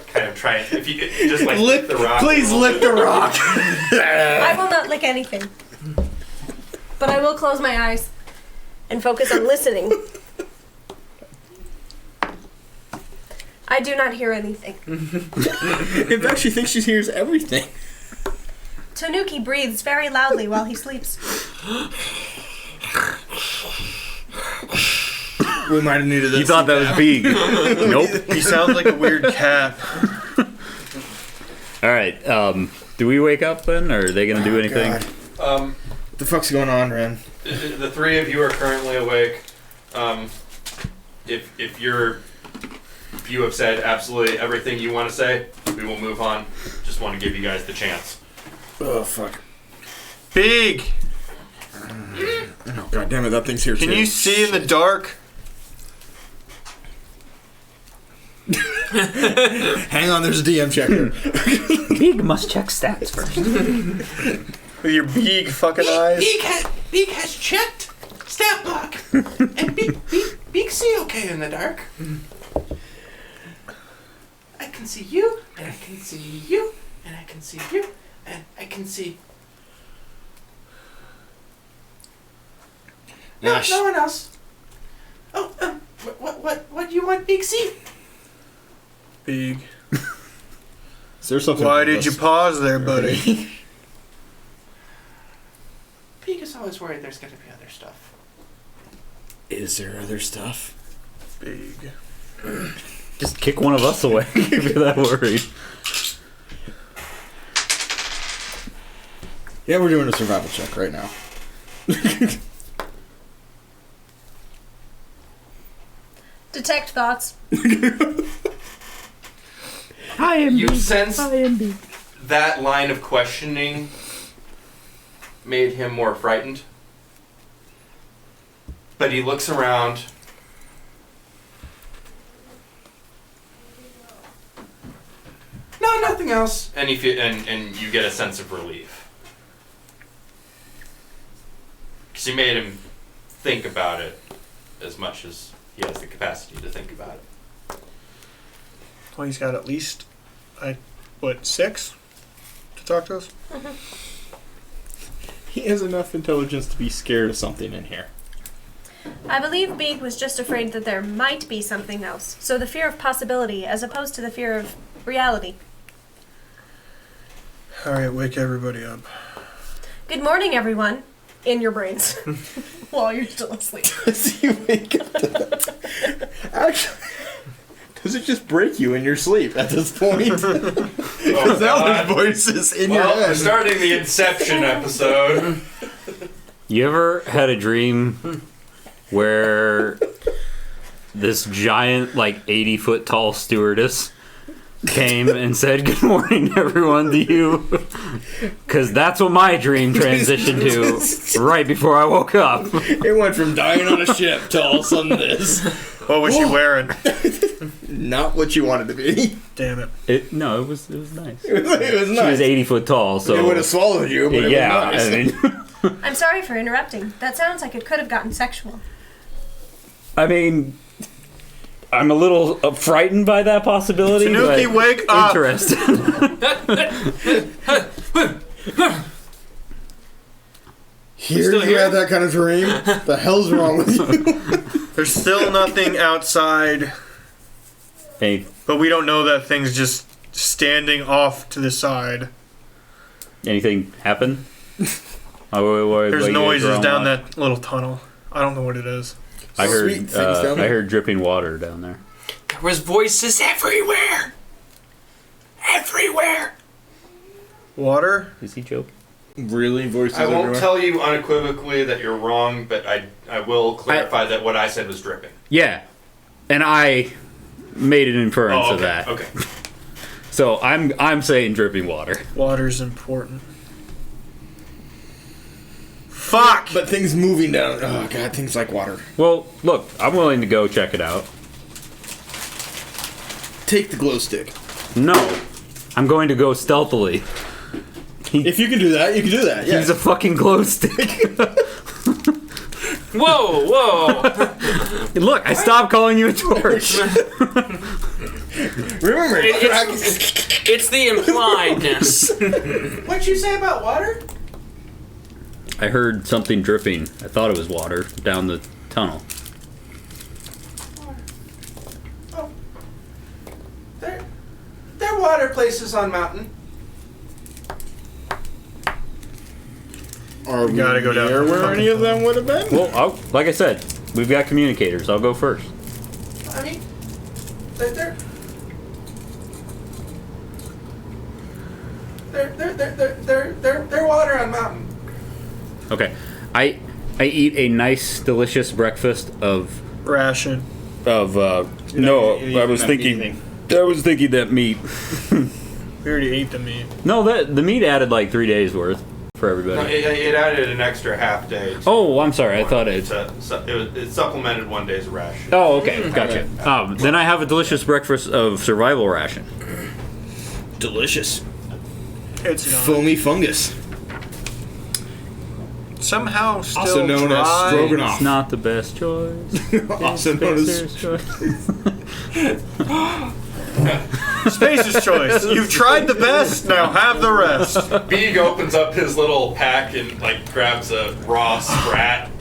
Kind of try it. If you could just like lick the rock. Please lick the rock. I will not lick anything. But I will close my eyes and focus on listening. I do not hear anything. In fact, she thinks she hears everything. Tanuki breathes very loudly while he sleeps. We might have needed this. You thought that was big. Nope. He sounds like a weird cat. All right. Do we wake up then, or are they gonna do anything? God. What the fuck's going on, Ren? The three of you are currently awake. If you have said absolutely everything you want to say, we will move on. Just want to give you guys the chance. Oh, fuck. Big. Oh, God damn it, that thing's here too. Can you see in the dark? Hang on, there's a DM checker. Big must check stats first. With your big fucking eyes? Beak has checked stat block. And Beak see okay in the dark. I can see you, and I can see you, and I can see you, and I can see... No, Gosh. no one else. Oh, what do you want, Beak see? Big. Is there something? Why did you pause there, buddy? Beak is always worried there's going to be other stuff. Is there other stuff? Big. Just kick one of us away if you're that worried. Yeah, we're doing a survival check right now. Detect thoughts. I am You sense I am big. that line of questioning made him more frightened. But he looks around. No, nothing else. And you get a sense of relief. Because you made him think about it as much as he has the capacity to think about it. Well, he's got at least, 6 to talk to us? He has enough intelligence to be scared of something in here. I believe Beak was just afraid that there might be something else. So the fear of possibility as opposed to the fear of reality. Alright, wake everybody up. Good morning, everyone. In your brains. While you're still asleep. Does you wake up to that? Actually, does it just break you in your sleep at this point? Because now there's voices in your We're head. starting the Inception episode. You ever had a dream where this giant, like 80-foot tall stewardess came and said, "Good morning, everyone," to you? Because that's what my dream transitioned to right before I woke up. It went from dying on a ship to all of a sudden this. What was she wearing? Not what you wanted to be. Damn it. No, it was nice. It was She nice. was 80 foot tall, so It would have swallowed you, but yeah. it was nice. I mean, I'm sorry for interrupting. That sounds like it could have gotten sexual. I'm a little frightened by that possibility. Tanuki, but wake up! interested. Here Still you here? had that kind of dream? The hell's wrong with you? There's still nothing outside, Hey, but we don't know that thing's just standing off to the side. anything happen? There's noises down that little tunnel. I don't know what it is. I heard. Sweet things down there. I heard dripping water down there. There was voices everywhere. Everywhere. Water? Is he joking? Really? Voices I won't everywhere? tell you unequivocally that you're wrong, but I will clarify that what I said was dripping. Yeah, and I made an inference Oh, of that. okay. So I'm saying dripping water. Water's important. Fuck! But things moving down. Oh, God, things like water. Well, look, I'm willing to go check it out. Take the glow stick. No, I'm going to go stealthily. If you can do that, you can do that. Yeah. Use a fucking glow stick. Whoa, whoa. Look, I stopped calling you a torch. Remember, It's the impliedness. What'd you say about water? I heard something dripping. I thought it was water down the tunnel. Oh. There are water places on mountain. Are we gotta go down near the where fucking any of them would have been? Well, like I said, we've got communicators. I'll go first. I mean, they're water on mountain. Okay. I eat a nice, delicious breakfast of Ration. no. I was thinking that meat. We already ate the meat. No, the meat added like 3 days worth for No, everybody. it added an extra half day. Oh, I'm sorry. I thought it. It supplemented 1 day's ration. Oh, okay, gotcha. Then I have a delicious breakfast of survival ration. Delicious. It's not. Foamy fungus. Somehow still Also known dry. as stroganoff. It's not the best choice. Also known as Spacer's choice. Spacer's choice. You've tried the best, now have the rest. Beeg opens up his little pack and grabs a raw sprat.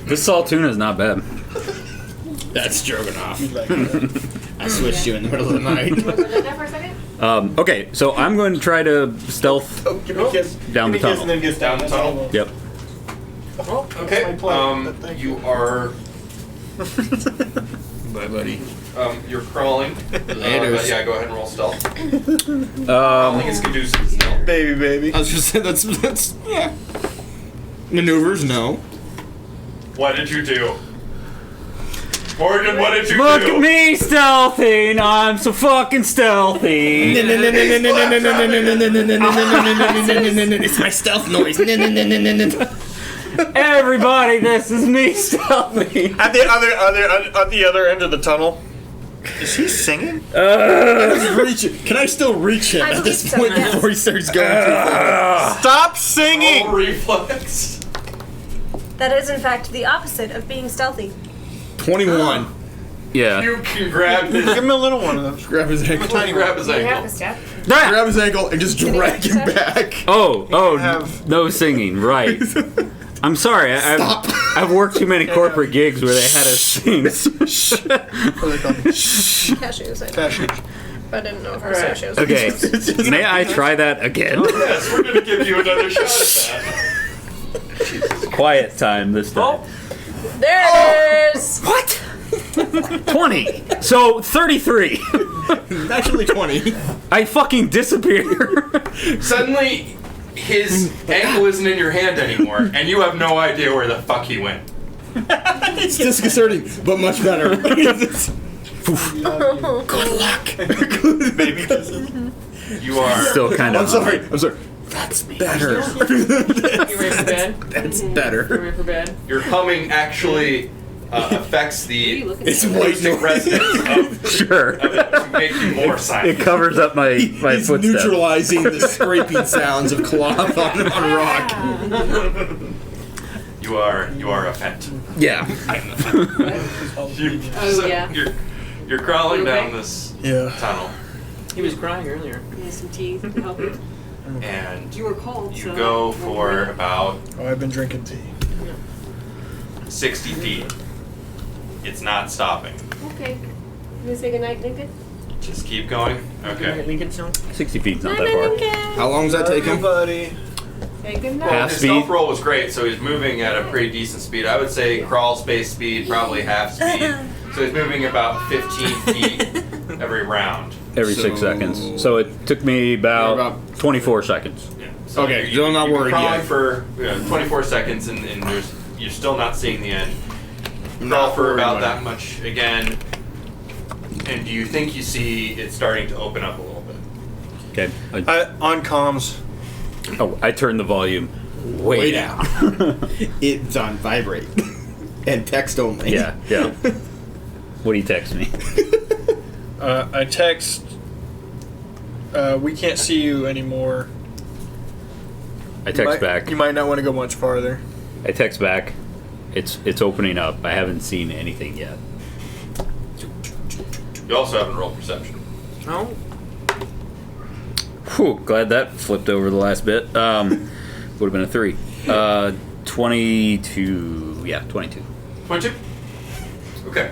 This salt tuna is not bad. that's stroganoff. I switched you in the middle of the night. We'll go down there for a second. Okay, so I'm going to try to stealth Give me a kiss. down the Give me a kiss tunnel. and then gets down the tunnel. Yep. Okay. my plan, but thank You are. Bye, buddy. You're crawling. Laters. Yeah, go ahead and roll stealth. Crawling is conducive to stealth. Baby. I was just saying that's yeah. Maneuvers, no. What did you do? Morgan, what did you Look do? at me stealthing! I'm so fucking stealthy! It's my stealth noise. Everybody, this is me stealthing! At the other end of the tunnel. Is he singing? Can I still reach him I at this believe so, point yes. before he starts going too far? Stop singing! Roll reflex. That is, in fact, the opposite of being stealthy. 21. Yeah. You can grab his. Give him a little one of those. Grab his ankle. Grab his You have ankle. the step. Grab his ankle and just drag him back. Oh, have- no singing, right. I'm sorry, I've worked too many corporate gigs where they had us sing. Cashews, I know. Cashews. But I didn't know if the socios. Okay, may I try that again? Yes, we're gonna give you another shot at that. Quiet time this time. There it is. What? 20. So 33. Naturally 20. I fucking disappear. Suddenly, his ankle isn't in your hand anymore, and you have no idea where the fuck he went. It's disconcerting, but much better. Good luck. Baby kisses. You are Still kind of. I'm sorry. That's better. You ready for bed? That's You better. ready for bed? your humming actually affects the It's white acoustic noise. resonance of Sure. it to make you more silent. It covers up my He's footsteps. neutralizing the scraping sounds of cloth on rock. You are a pet. Yeah. You're crawling You okay? down this Yeah. tunnel, He was crying earlier. He has some tea to help you. and You were cold, you so go for about Oh, I've been drinking tea. 60 feet. It's not stopping. Okay. You gonna say goodnight, Lincoln? Just keep going. Okay. Lincoln song? 60 feet's not that far. How long does that take him? Buddy. Say goodnight. Well, Half his speed? stealth roll was great, so he's moving at a pretty decent speed. I would say crawl space speed, probably half speed. So he's moving about 15 feet every round. Every 6 seconds. So it took me about 24 seconds. Yeah. So Okay, you- so I'm not you're worried crawling yet. for 24 seconds, and you're still not seeing the end. Crawl for about that much again, and do you think you see it starting to open up a little bit? Okay. On comms. I turned the volume way down. It's on vibrate. And text only. Yeah. What do you text me? I text. We can't see you anymore. I text back. You might not want to go much farther. I text back. It's opening up. I haven't seen anything yet. You also haven't rolled perception. No. Whew, glad that flipped over the last bit. Would have been a 3. 22. Yeah, 22. 22? Okay.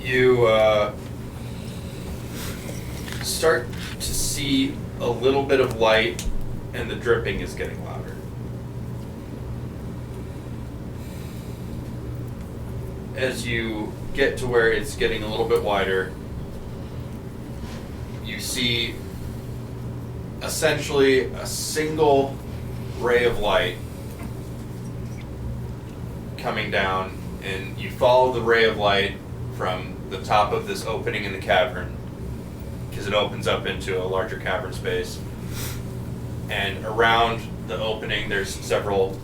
You start to see a little bit of light, and the dripping is getting louder. As you get to where it's getting a little bit wider, you see essentially a single ray of light coming down, and you follow the ray of light from the top of this opening in the cavern, because it opens up into a larger cavern space. And around the opening, there's several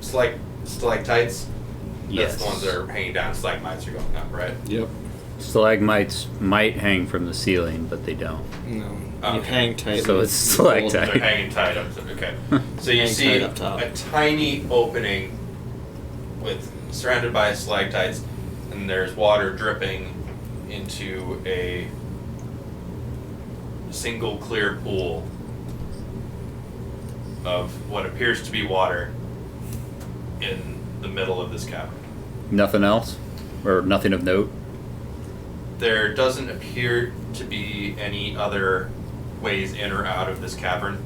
stalactites. Yes. That's the ones that are hanging down. Stalagmites are going up, right? Yep. Stalagmites might hang from the ceiling, but they don't. No. You Okay. hang tight. So with it's stalactite. They're hanging tight up. Okay. So you Hang see tight up top. a tiny opening surrounded by stalactites, and there's water dripping into a single clear pool of what appears to be water in the middle of this cavern. Nothing else? Or nothing of note? There doesn't appear to be any other ways in or out of this cavern,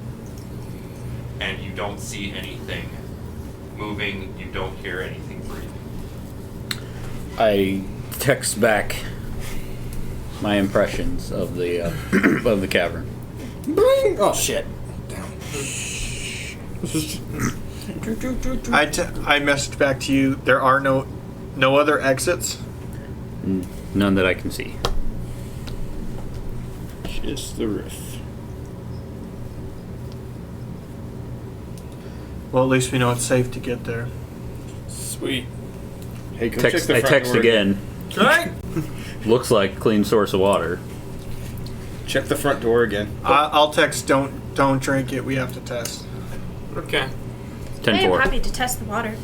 and you don't see anything moving, you don't hear anything breathing. I text back my impressions of the of the cavern. Bling! Oh shit. I messaged back to you. There are no other exits. None that I can see. Just the roof. Well, at least we know it's safe to get there. Sweet. Hey, go Text, check the I front text door again. Right. Looks like clean source of water. Check the front door again. I'll text. Don't drink it. We have to test. Okay. I am 10-4. happy to test the water.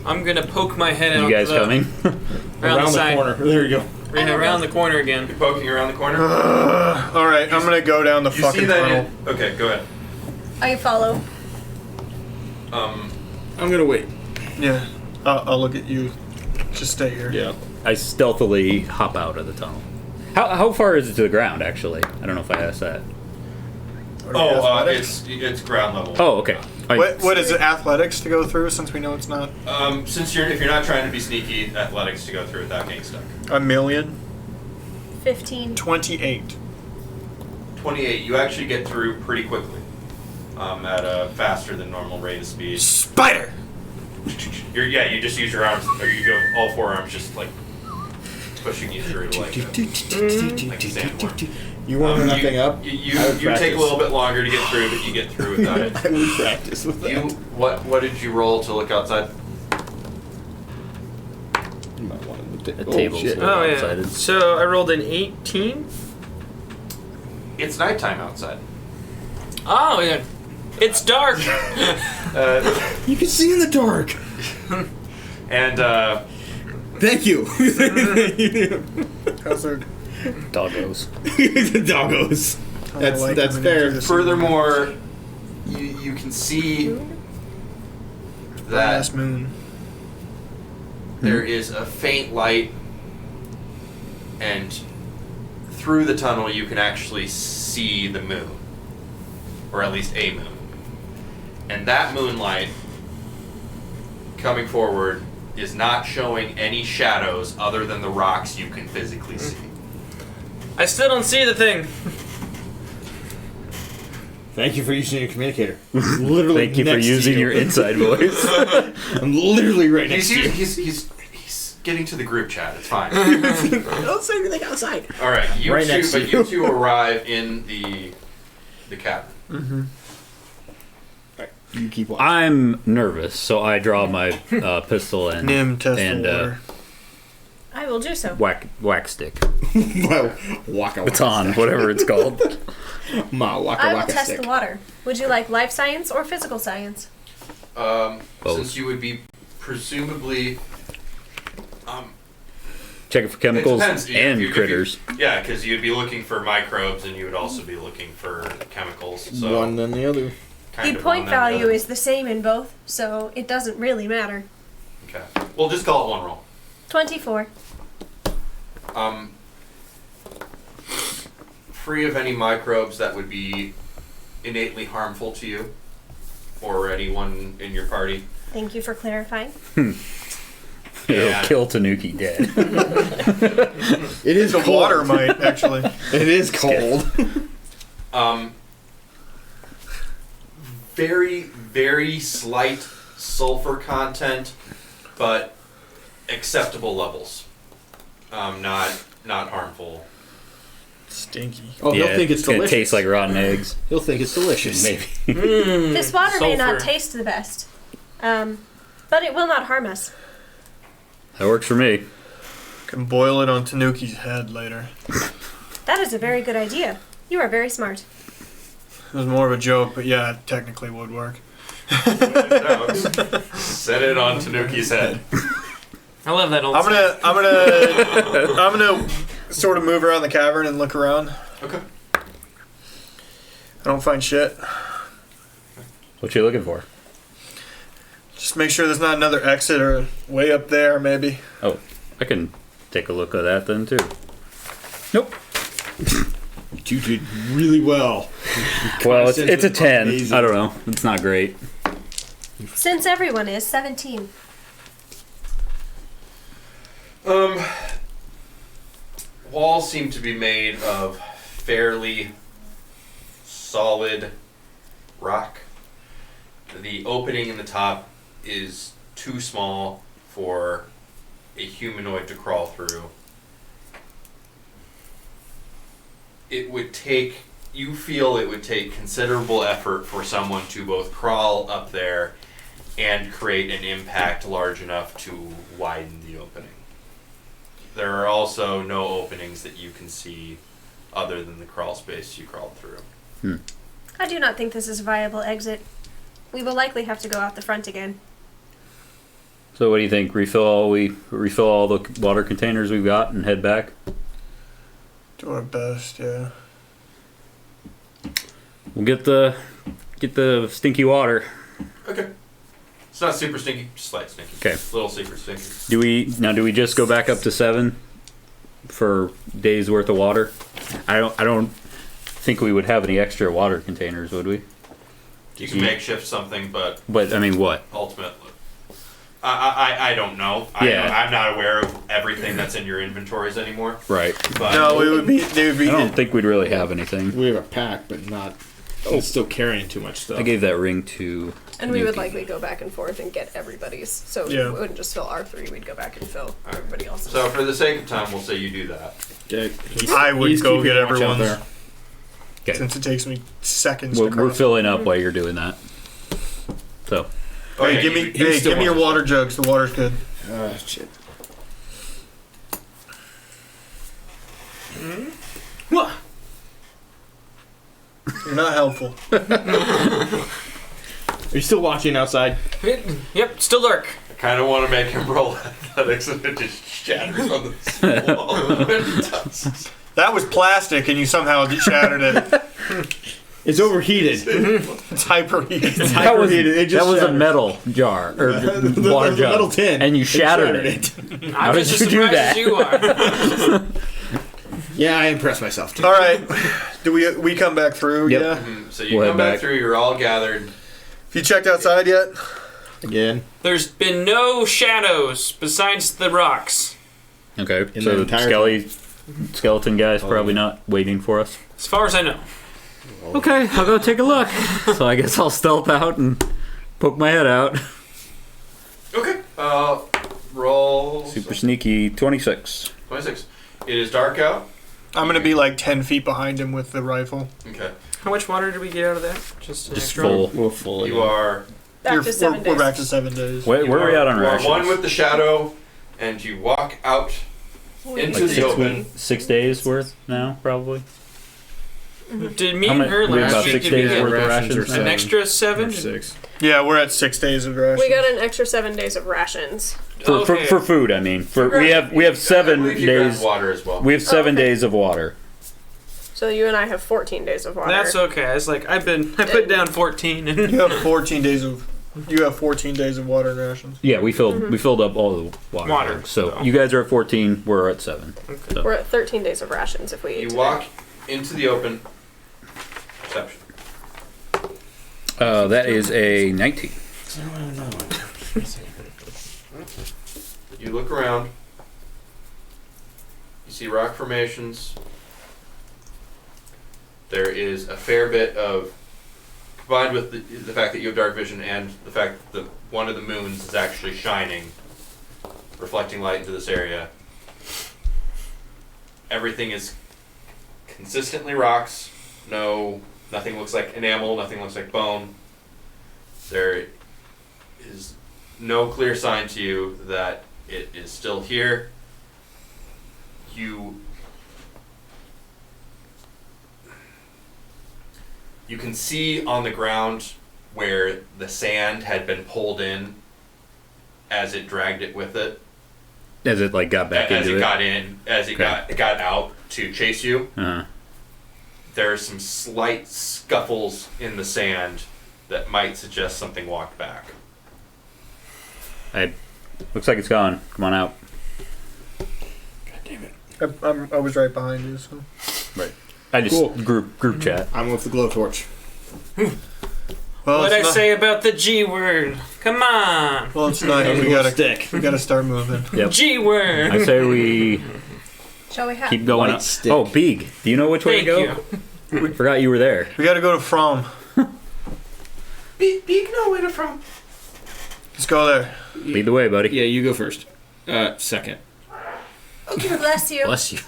I'm gonna poke my head out. You guys coming? Around the side. corner. There you go. Yeah, around the corner again. You're poking around the corner? All right, I'm gonna go down the You fucking see that? tunnel. Okay, go ahead. I follow. I'm gonna wait. Yeah, I'll look at you. Just stay here. Yeah. I stealthily hop out of the tunnel. How far is it to the ground? Actually, I don't know if I asked that. It's ground level. Oh, okay. What is it? Athletics to go through? Since we know it's not. If you're not trying to be sneaky, athletics to go through without getting stuck. 15. 28. 28. You actually get through pretty quickly, at a faster than normal rate of speed. Spider. You just use your arms, or you go all four arms, just like pushing you through like a sandworm. You warm nothing up? You take a little bit longer to get through, but you get through without it. I would practice with that. What did you roll to look outside? You might want to The table's shit. Oh, yeah. Excited. So I rolled an 18. It's nighttime outside. Oh, yeah. It's dark. You can see in the dark. And Thank you. Hazard. Doggos. The doggos. That's fair. furthermore, you can see that Last moon. there is a faint light, and through the tunnel you can actually see the moon, or at least a moon. And that moonlight coming forward is not showing any shadows other than the rocks you can physically see. I still don't see the thing. Thank you for using your communicator. Literally. Thank you for next to using your inside voice. I'm literally right next to you. He's getting to the group chat. It's fine. Don't say anything outside. All right, Right next to you. you two arrive in the cavern. Mm-hmm. You keep watching. I'm nervous, so I draw my pistol and Nim test and the water. I will do so. whack stick, Well, waka baton, whatever it's called. Ma waka I will waka test stick. the water. Would you like life science or physical science? Since you would be presumably Checking for chemicals it depends. and If you- critters. Yeah, because you'd be looking for microbes, and you would also be looking for chemicals. So One then the other. kind The of point one, then the value other. is the same in both, so it doesn't really matter. Okay. We'll just call it one roll. 24. Free of any microbes that would be innately harmful to you or anyone in your party. Thank you for clarifying. It'll Yeah. kill Tanuki dead. It is The cold. water might actually. It is cold. Very, very slight sulfur content, but acceptable levels. Not harmful. Stinky. Oh, Yeah, he'll think it's gonna delicious. taste like rotten eggs. He'll think it's delicious. Maybe. This water may not sulfur. taste the best, but it will not harm us. That works for me. Can boil it on Tanuki's head later. That is a very good idea. You are very smart. It was more of a joke, but yeah, it technically would work. Set it on Tanuki's head. I love that old. I'm gonna sort of move around the cavern and look around. Okay. I don't find shit. What you looking for? Just make sure there's not another exit or way up there, maybe. Oh, I can take a look at that then too. Nope. You did really well. Well, it's a 10. Amazing. I don't know. It's not great. Since everyone is 17. Walls seem to be made of fairly solid rock. The opening in the top is too small for a humanoid to crawl through. You feel it would take considerable effort for someone to both crawl up there and create an impact large enough to widen the opening. There are also no openings that you can see other than the crawl space you crawled through. I do not think this is a viable exit. We will likely have to go out the front again. So what do you think? Refill all the water containers we've got and head back? Do our best, yeah. We'll get the stinky water. Okay. It's not super stinky, just slight stinky. Okay. Little super stinky. Do we just go back up to 7 for days worth of water? I don't think we would have any extra water containers, would we? You can makeshift something, but I mean, what? ultimately, I don't know. I'm not aware of everything that's in your inventories anymore. Right. But No, they would be. I don't think we'd really have anything. We have a pack, but not. It's still carrying too much stuff. I gave that ring to. And we would likely go back and forth and get everybody's. So Yeah. we wouldn't just fill our 3, we'd go back and fill everybody else's. So for the sake of time, we'll say you do that. Okay. I would He's go keeping get watch out everyone's. there. Okay. Since it takes me seconds We're to cross. filling up while you're doing that. So. Hey, Okay, give me, give me your water jugs. The water's good. Shit. What? You're not helpful. Are you still watching outside? Yep, still dark. I kind of want to make him roll athletics and it just shatters on the wall when he does. That was plastic, and you somehow shattered it. It's overheated. It's hyperheated. It's hyperheated. It just That was a shattered. metal jar or water the jar, metal tin. and you shattered It it. I'm did just you as do surprised as that? you are. Yeah, I impressed myself too. All right. Do we come back through? Yep. Yeah. So you We'll come head back back. through, you're all gathered. Have you checked outside yet? Again. There's been no shadows besides the rocks. Okay. In So the the entire skeleton guy's probably not waiting for us. As far as I know. Okay, I'll go take a look. So I guess I'll stealth out and poke my head out. Okay. Roll. Super sneaky 26. 26. It is dark out. I'm gonna be like 10 feet behind him with the rifle. Okay. How much water did we get out of that? Just an Just extra? full. We're full. You are Back to 7 days. We're back to 7 days. Where are we at on you are rations? one with the shadow, and you walk out into Like the open. 6 days worth now, probably. Did me How and many- her we have last about week 6 did we days get worth of rations rations. or an extra 7? 6. Yeah, we're at 6 days of rations. We got an extra 7 days of rations. Okay. For food, I mean. We have I 7 believe you grabbed days. water as well. We have 7 okay. days of water. So you and I have 14 days of water. That's okay. I was like, I put down 14. And You have 14 days of. You have 14 days of water and rations. Yeah, we filled up all the water. Water, So so. you guys are at 14. We're at 7. So. We're at 13 days of rations if we eat You today. walk into the open. Perception. That is a 19. You look around. You see rock formations. There is a fair bit of, combined with the fact that you have dark vision and the fact that one of the moons is actually shining, reflecting light into this area. Everything is consistently rocks. Nothing looks like enamel. Nothing looks like bone. There is no clear sign to you that it is still here. You can see on the ground where the sand had been pulled in as it dragged it with it. As it got back as into it it. got in, as it got out to chase you. Uh-huh. There are some slight scuffles in the sand that might suggest something walked back. Looks like it's gone. Come on out. God damn it. I was right behind you. So. Right. I just Cool. group chat. I'm with the glowtorch. Well, What'd I it's not- say about the G word? Come on. Well, it's not. That was a We little gotta stick. We gotta start moving. Yep. G word. I say we Shall we have? keep going White up. stick. Oh, Beeg. Do you know which way Thank to go? you. Forgot you were there. We gotta go to From. Beak know where to from. Let's go there. Lead the way, buddy. Yeah, you go first. Second. Bless you. Bless you.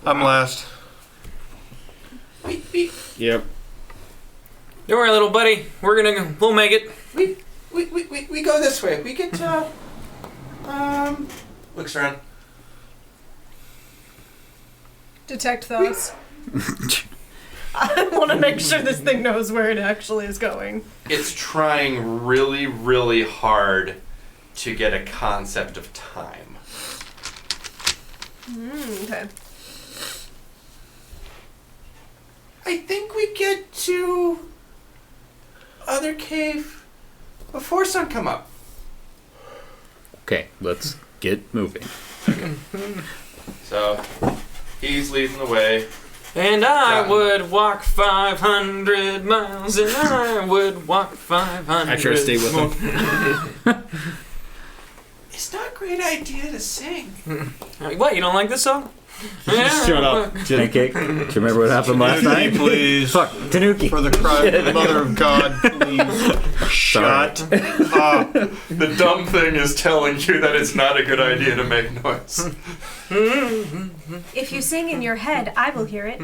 I'm last. Yep. Don't worry, little buddy. We'll make it. We go this way. We get Looks around. Detect thoughts. I want to make sure this thing knows where it actually is going. It's trying really, really hard to get a concept of time. Okay. I think we get to other cave before sun come up. Okay, let's get moving. So he's leading the way. And I would walk 500 miles, and I would walk 500. I try to stay with him. It's not a great idea to sing. What, you don't like this song? Yeah. Shut up. Pancake, do you remember what happened last night? Please. Fuck, Tanuki. For the cry of the mother of God, please. Shut up. The dumb thing is telling you that it's not a good idea to make noise. If you sing in your head, I will hear it.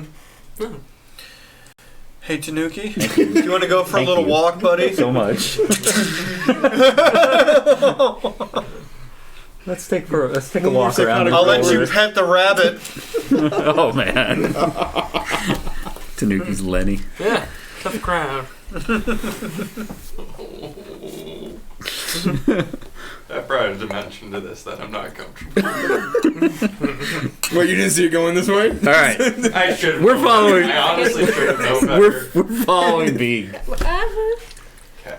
Hey, Tanuki, do you want to go for a little walk, buddy? So much. Let's take a walk around. I'll let you pet the rabbit. Oh man. Tanuki's Lenny. Yeah, tough crowd. I brought a dimension to this that I'm not comfortable. What, you didn't see it going this way? All right. I should. We're following. I honestly should have known better. We're following Beeg. Okay.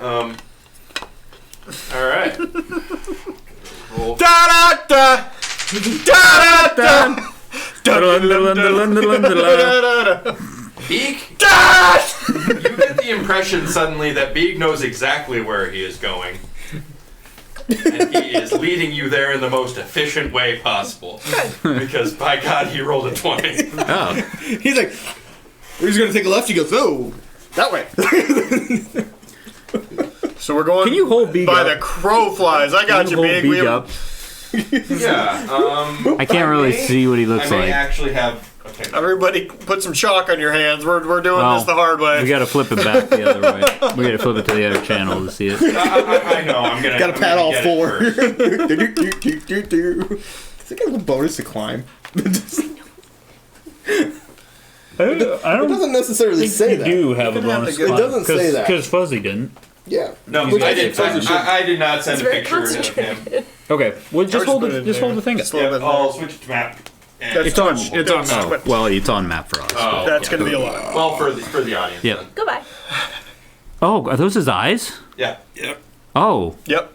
All right. Roll. Da da da. Da da da. Beeg. You get the impression suddenly that Beeg knows exactly where he is going. And he is leading you there in the most efficient way possible. Because, by God, he rolled a 20. Oh. He's like, we're just going to take a left. He goes, oh, that way. So we're going Can you hold Beeg by up? the crow flies. I got you, Hold Big. Beeg up. Yeah, I can't really see what he I looks may like. actually have... Okay. Everybody put some chalk on your hands. We're doing Well, this the hard way. We gotta flip it back the other way. We gotta flip it to the other channel to see it. I know, I'm gonna... Got to pat all get it four. first. Does it get a little bonus to climb? I It doesn't necessarily say that. do have a bonus. to go- It doesn't say that. Because Fuzzy didn't. Yeah. No, Which I think did. Fuzzy should- I did not send a very picture of him. Okay, well just hold put it. in Just there. hold the thing up. Just a little Yeah, bit I'll more. switch to map. And That's on. It's on map. Oh, well, it's on map for us. Oh, That's yeah. going to be a lot. Well, for the audience. Yep. Then. Goodbye. Oh, are those his eyes? Yeah. Oh, Yep.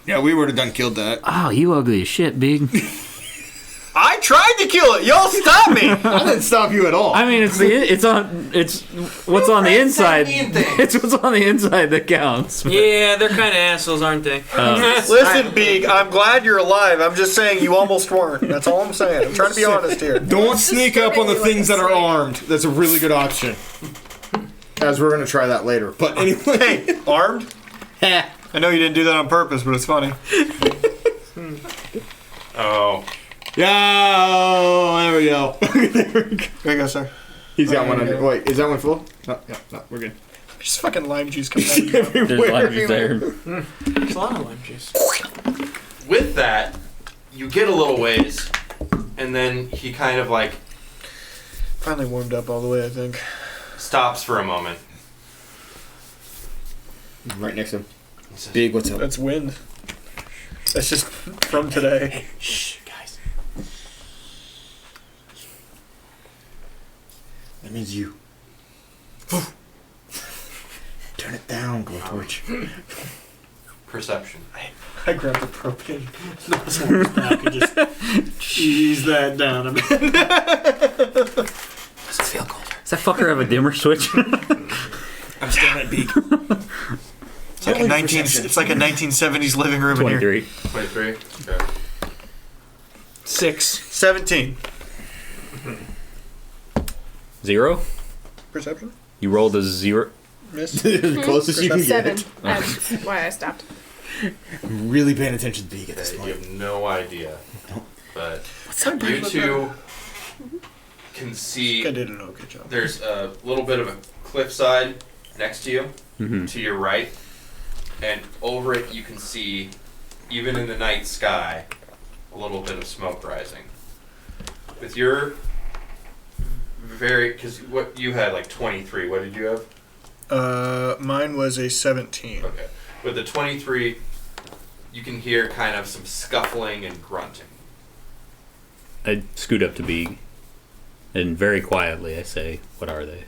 Yeah, we would have done killed that. oh, you ugly as shit, Big. I tried to kill it. Y'all stop me. I didn't stop you at all. I mean, it's what's on the inside. mean things. It's what's on the inside that counts. Yeah, they're kind of assholes, aren't they? Listen, Beeg, I'm glad you're alive. I'm just saying you almost weren't. That's all I'm saying. I'm trying to be honest here. Don't sneak up on the things that are armed. That's a really good option. As we're going to try that later. But anyway. Hey, armed? I know you didn't do that on purpose, but it's funny. Oh. Yeah, there we go. There you go, sir. He's got one under. Wait, is that one full? No, we're good. Just fucking lime juice coming out of your mouth. There's libraries there. There's a lot of lime juice. With that, you get a little ways, and then he kind of like Finally warmed up all the way, I think. stops for a moment. Right next to him. Big, what's up? That's wind. That's just from today. Shh, guys. That means you. Turn it down, Glowtorch. Perception. I grabbed the propane. Nozzle's back and just ease that down a bit. Does it feel colder? Does that fucker have a dimmer switch? I'm staring at Beak. It's like a 1970s living room in here. 23. 23. Okay. 6. 17. 0? Perception? You rolled a 0. Miss? The closest you can get 7. it. That's why I stopped. I'm really paying attention to Beak at this You point. have no idea. But up, you two can see I did an okay job. there's a little bit of a cliffside next to you, to your right, and over it you can see, even in the night sky, a little bit of smoke rising. With your because what you had like 23, what did you have? Mine was a 17. Okay. With the 23, you can hear kind of some scuffling and grunting. I scoot up to Beeg, and very quietly I say, "What are they?"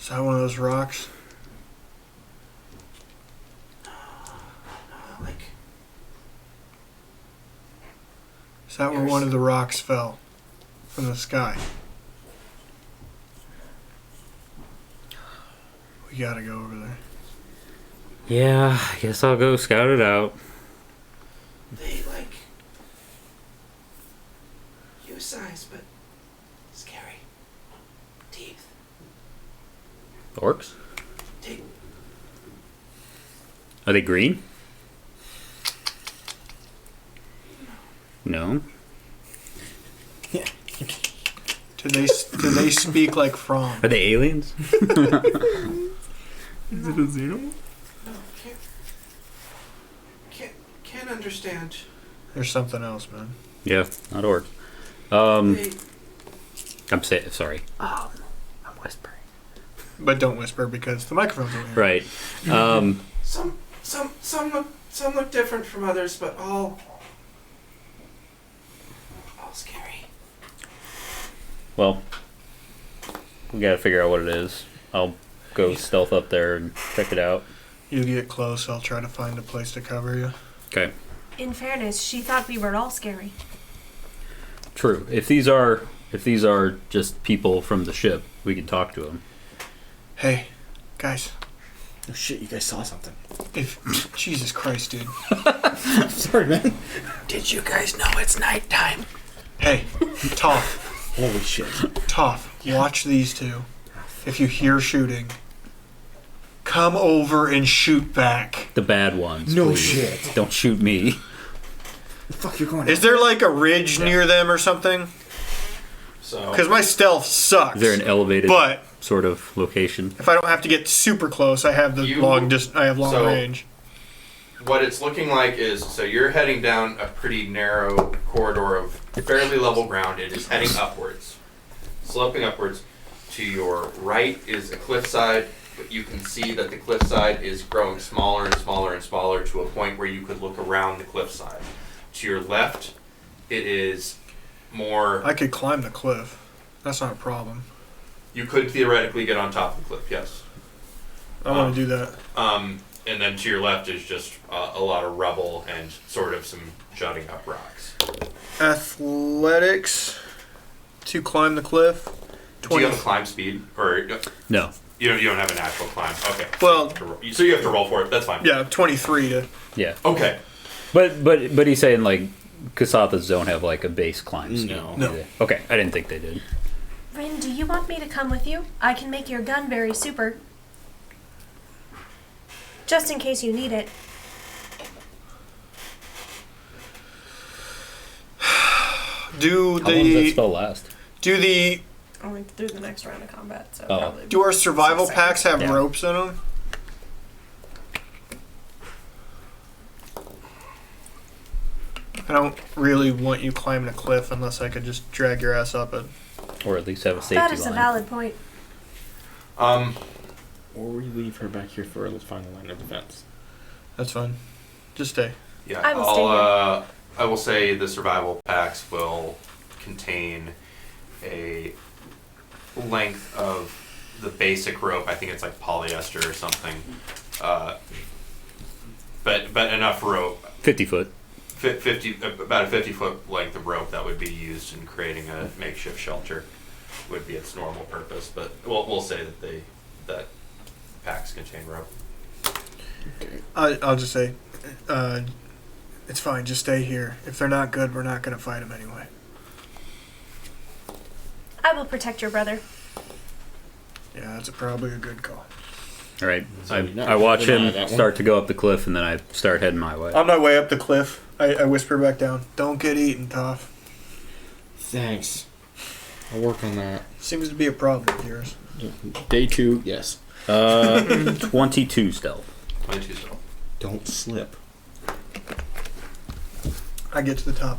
Is that one of those rocks? Like, Is that where one of the rocks fell from the sky? We gotta go over there. Yeah, I guess I'll go scout it out. they like you size, but scary. Teeth. Orcs? Teeth. Are they green? No. Do they speak like Fromm? Are they aliens? Is it a xenomorph? No, can't understand. There's something else, man. Yeah, not orcs. They, I'm sorry. I'm whispering. But don't whisper because the microphone's over here. Right. some look different from others, but all scary. Well, we gotta figure out what it is. I'll go stealth up there and check it out. You get close, I'll try to find a place to cover you. Okay. In fairness, she thought we were all scary. True. If these are just people from the ship, we can talk to them. Hey, guys. Oh shit, you guys saw something. If Jesus Christ, dude. I'm sorry, man. Did you guys know it's nighttime? Hey, Toph. Holy shit. Toph, watch these two. If you hear shooting, come over and shoot back. The bad ones. No please. shit. Don't shoot me. The fuck you're going Is there like a ridge near them or something? So Because my stealth sucks. Is there an elevated But sort of location? if I don't have to get super close, I have the long so- range. what it's looking like is, so you're heading down a pretty narrow corridor of fairly level ground. It is heading upwards, sloping upwards. To your right is a cliffside, but you can see that the cliffside is growing smaller and smaller and smaller to a point where you could look around the cliffside. To your left, it is more... I could climb the cliff. That's not a problem. You could theoretically get on top of the cliff, yes. I want to do that. And then to your left is just a lot of rubble and sort of some jutting up rocks. Athletics to climb the cliff. Do you have a climb speed? Or No. you don't have a natural climb? Okay. Well, So you have to roll for it. That's fine. yeah, 23 to... Yeah. Okay. But he's saying like Kasathas don't have like a base climb speed. No. No. do they? Okay, I didn't think they did. Rin, do you want me to come with you? I can make your gun very super. Just in case you need it. How long does that spell last? Only through the next round of combat, so Oh. probably. Do our survival 6 packs have Yeah. ropes in them? I don't really want you climbing a cliff unless I could just drag your ass up it. Or at least have a safety That is a line. valid point. Or we leave her back here for a final line of defense. That's fine. Just stay. Yeah. I will stay here. I will say the survival packs will contain a length of the basic rope. I think it's like polyester or something. But enough rope. 50 foot. 50, about a 50-foot length of rope that would be used in creating a makeshift shelter would be its normal purpose. But we'll say that packs contain rope. I'll just say, it's fine. Just stay here. If they're not good, we're not going to fight them anyway. I will protect your brother. Yeah, that's probably a good call. All right. So you're not I watch gonna deny him that one? start to go up the cliff, and then I start heading my way. On my way up the cliff, I whisper back down, "Don't get eaten, Toph." Thanks. I'll work on that. Seems to be a problem of yours. Day 2, yes. 22 stealth. 22 stealth. Don't slip. I get to the top.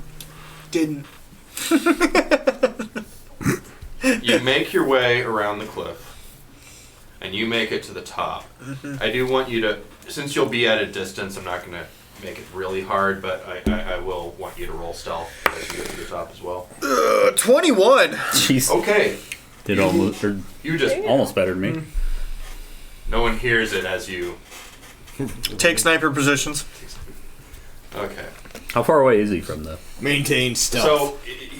Didn't. You make your way around the cliff, and you make it to the top. I do want you to, since you'll be at a distance, I'm not going to make it really hard, but I will want you to roll stealth as you get to the top as well. 21. Jeez. Okay. Did almost, or You just almost better than me. No one hears it as you. Take sniper positions. Okay. How far away is he from the? Maintain stealth. So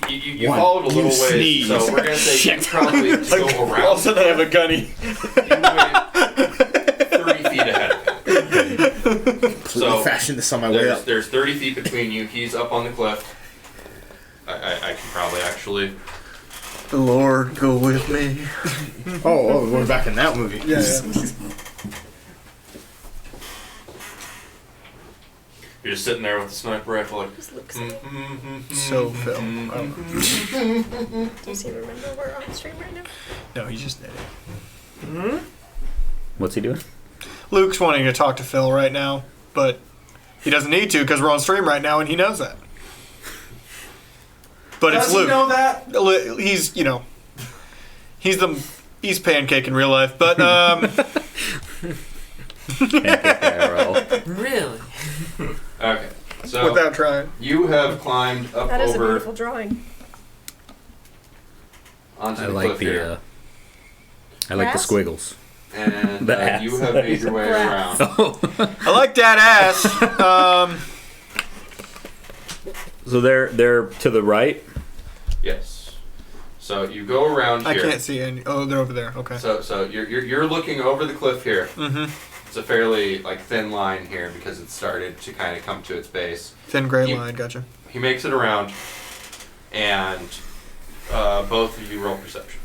you One, followed a little you ways. sneeze. So we're gonna say you probably have to go All of around. a sudden I have a gunny. You went 30 feet ahead of him. Completely fashion this on my way up. There's 30 feet between you. He's up on the cliff. I can probably actually. The Lord go with me. Oh, we're back in that movie. Yeah. You're just sitting there with the sniper rifle, like. So Phil. Oh. Does he remember we're on stream right now? No, he just did it. What's he doing? Luke's wanting to talk to Phil right now, but he doesn't need to because we're on stream right now and he knows that. But Does it's he Luke. know that? He's, he's pancake in real life, but Really? Okay. So without trying. you have climbed up That is a over beautiful drawing. onto I the like cliff here, I like the Grass? squiggles. and the ass. you have made your way Grass. around. I like that ass. So they're to the right. Yes. So you go around I here. can't see any. Oh, they're over there. Okay. So you're looking over the cliff here. Mm-hmm. It's a fairly thin line here because it started to kind of come to its base. Thin gray You- line. Gotcha. He makes it around, and both of you roll perception.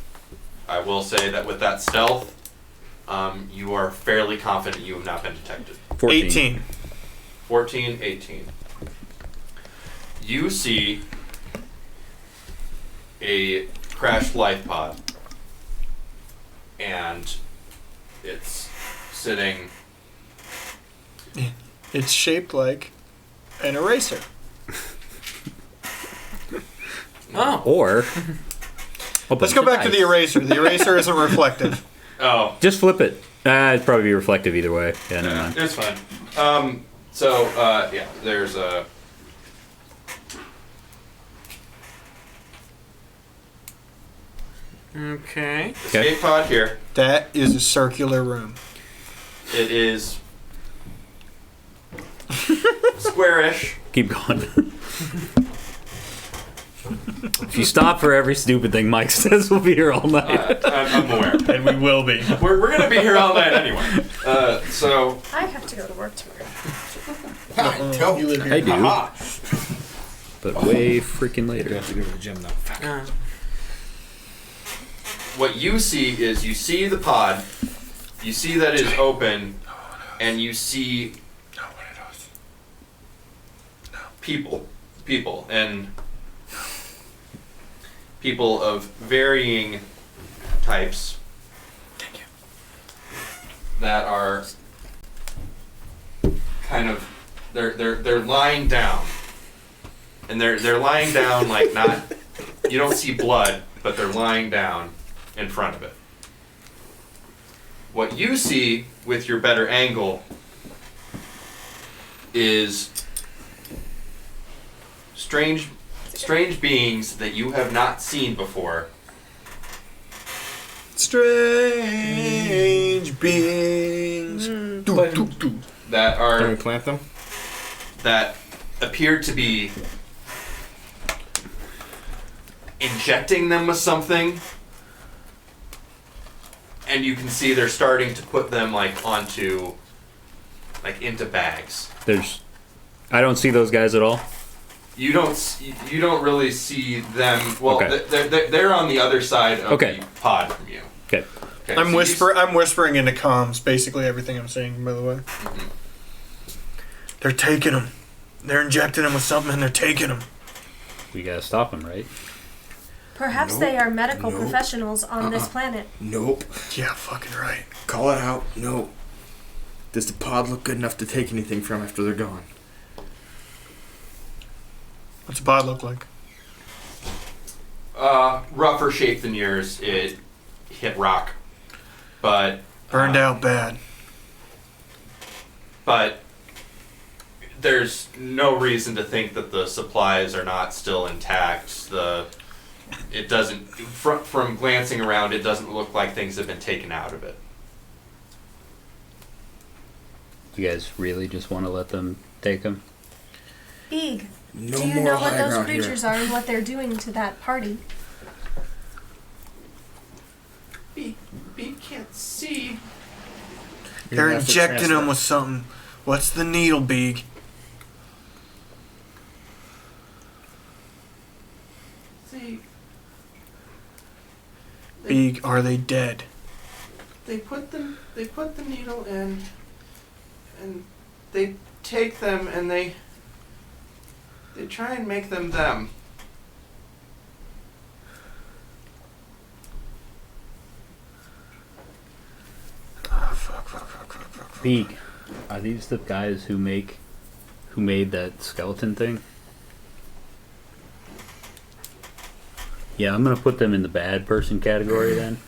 I will say that with that stealth, you are fairly confident you have not been detected. 14. 18. 14, 18. You see a crashed life pod, and it's sitting. It's shaped like an eraser. Oh. Or Let's go back to the eraser. The eraser isn't reflective. Oh, Just flip it. It'd probably be reflective either way. Yeah, never mind. it's fine. Yeah, there's a. Okay. Escape pod here. That is a circular room. It is squarish. Keep going. If you stop for every stupid thing Mike says, we'll be here all night. I'm aware. And we will be. We're gonna be here all night anyway. So I have to go to work tomorrow. You live here. I do. But way freaking You later. have to go to the gym now. what you see is you see the pod, you see that it's open, and you see people, and people of varying types that are kind of they're lying down, and they're lying down like not, you don't see blood, but they're lying down in front of it. What you see with your better angle is strange beings that you have not seen before. Strange beings. That Can we are plant them? that appear to be injecting them with something, and you can see they're starting to put them into bags. I don't see those guys at all. You don't really see them. Well, Okay. they're on the other side of Okay. the pod from you. Okay. Okay, I'm so I'm whispering into comms. Basically everything I'm saying. By the way, they're taking them. They're injecting them with something, and they're taking them. We gotta stop them, right? Perhaps Nope. they are medical Nope. professionals on this planet. Nope. Yeah, fucking right. Call it out. No. Does the pod look good enough to take anything from after they're gone? What's a pod look like? rougher shape than yours. It hit rock, but Burned out bad. But there's no reason to think that the supplies are not still intact. It doesn't, from glancing around, it doesn't look like things have been taken out of it. You guys really just want to let them take him? Big. No Do you more know what high those ground creatures here. are and what they're doing to that party? Beak can't see. They're have to injecting transfer. him with something. What's the needle, Beeg? See. Beeg, are they dead? They put the needle in, and they take them and they try and make them them. Beak, are these the guys who made that skeleton thing? Yeah, I'm gonna put them in the bad person category then.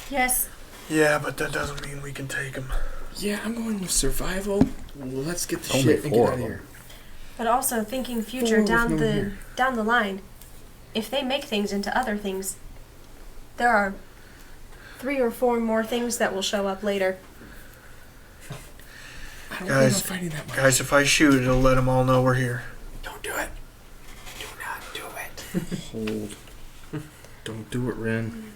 Yes. Yeah, but that doesn't mean we can take him. Yeah, I'm going with survival. Let's get the Only shit and get four out of of them. here. But also thinking future Oh, down no the here. down the line. If they make things into other things, there are 3 or 4 more things that will show up later. I don't Guys, think I'm fighting that much. Guys, if I shoot, it'll let them all know we're here. Don't do it. Do not do it. Hold. Don't do it, Ren.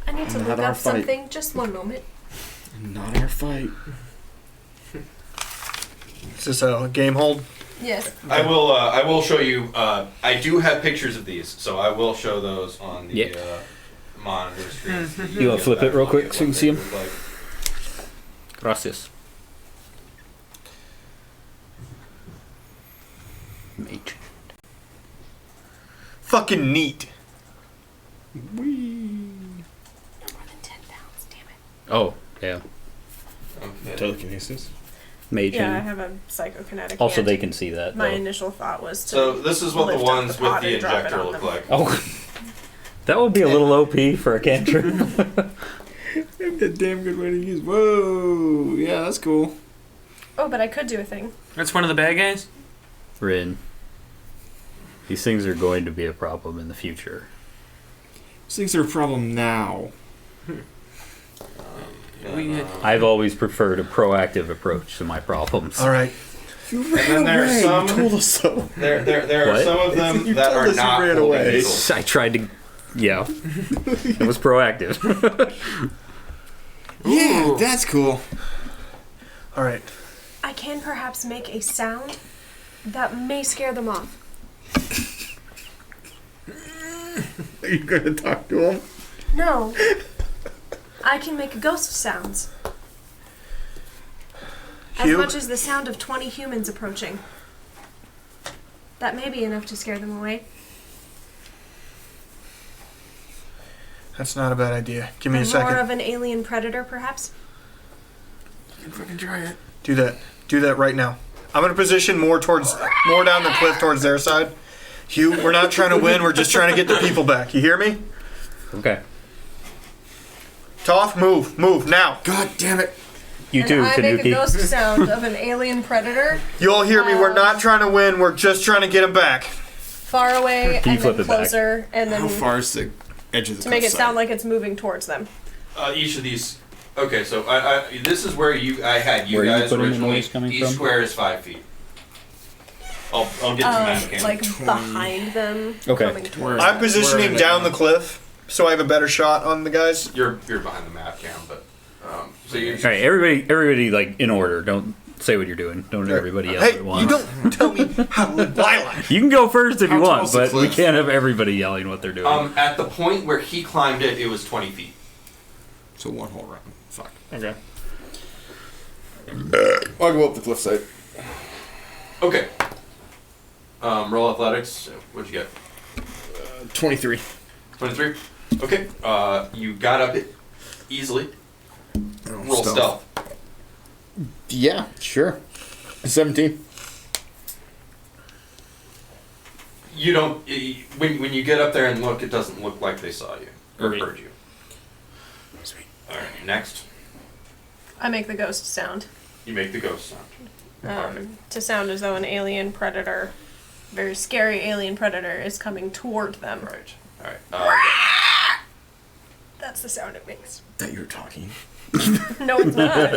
I need to Not look our up fight. something. Just one moment. Not our fight. Is this a game hold? Yes. I will show you. I do have pictures of these, so I will show those on the Yeah. monitor screen. So You wanna flip it real quick so you can see 'em? look like. Gracias. Mage. Fucking neat. More than 10 pounds. Damn it. Oh, yeah. Okay. Telekinesis. Mage. Yeah, I hand. have a psychokinetic. Also, hand. they can see that. My though. initial thought was to. So this is what the lift up ones the with pot the and drop it injector on look them. like. Oh, that would be a little OP for a cantrip. A damn good way to use. Whoa. Yeah, that's cool. Oh, but I could do a thing. That's one of the bad guys? Rin, these things are going to be a problem in the future. These things are a problem now. I've always preferred a proactive approach to my problems. All right. You And ran then there are away. some. You told us so. There are What? some of them You that told are us you not ran holding away. needles. I tried to. Yeah. It was proactive. Yeah, Ooh. that's cool. All right. I can perhaps make a sound that may scare them off. Are you gonna talk to him? No. I can make ghost sounds. As Hugh? much as the sound of 20 humans approaching. That may be enough to scare them away. That's not a bad idea. Give me a The roar second. of an alien predator, perhaps? You can fucking try it. Do that. Do that right now. I'm gonna position more down the cliff towards their side. Hugh, we're not trying to win. We're just trying to get the people back. You hear me? Okay. Toph, move now. God damn it. You And too, I make a Tanuki. ghost sound of an alien predator You all hear me? We're not trying to win. We're just trying to get them back. far away Can you and flip then it back? closer, and How then far is the edge of the To make it cliffside? sound like it's moving towards them. Each of these. Okay, so this is where I had you Where are you guys putting the originally. noise coming Each from? square is 5 feet. I'll get to map cam. Like behind them. Okay. Coming towards Where- I'm positioning where are down they? the cliff so I have a better shot on the guys. You're behind the map cam, but so you. All right, everybody, like in order. Don't say what you're doing. Don't everybody yell Hey, at once. you don't tell me how to live my life. You can go first if you How want, tall's the but we cliff? can't have everybody yelling what they're doing. At the point where he climbed it, it was 20 feet. So one whole round. Fuck. Okay. I'll go up the cliffside. Okay. Roll athletics. What'd you get? 23. 23. Okay. You got up it easily. Roll stealth. Yeah, sure. 17. You don't. When you get up there and look, it doesn't look like they saw you or Great. heard you. Sweet. All right. Next, I make the ghost sound. you make the ghost sound. To sound as though an alien predator, very scary alien predator, is coming toward them. Right. All right. That's the sound it makes. That you were talking. No, it's not.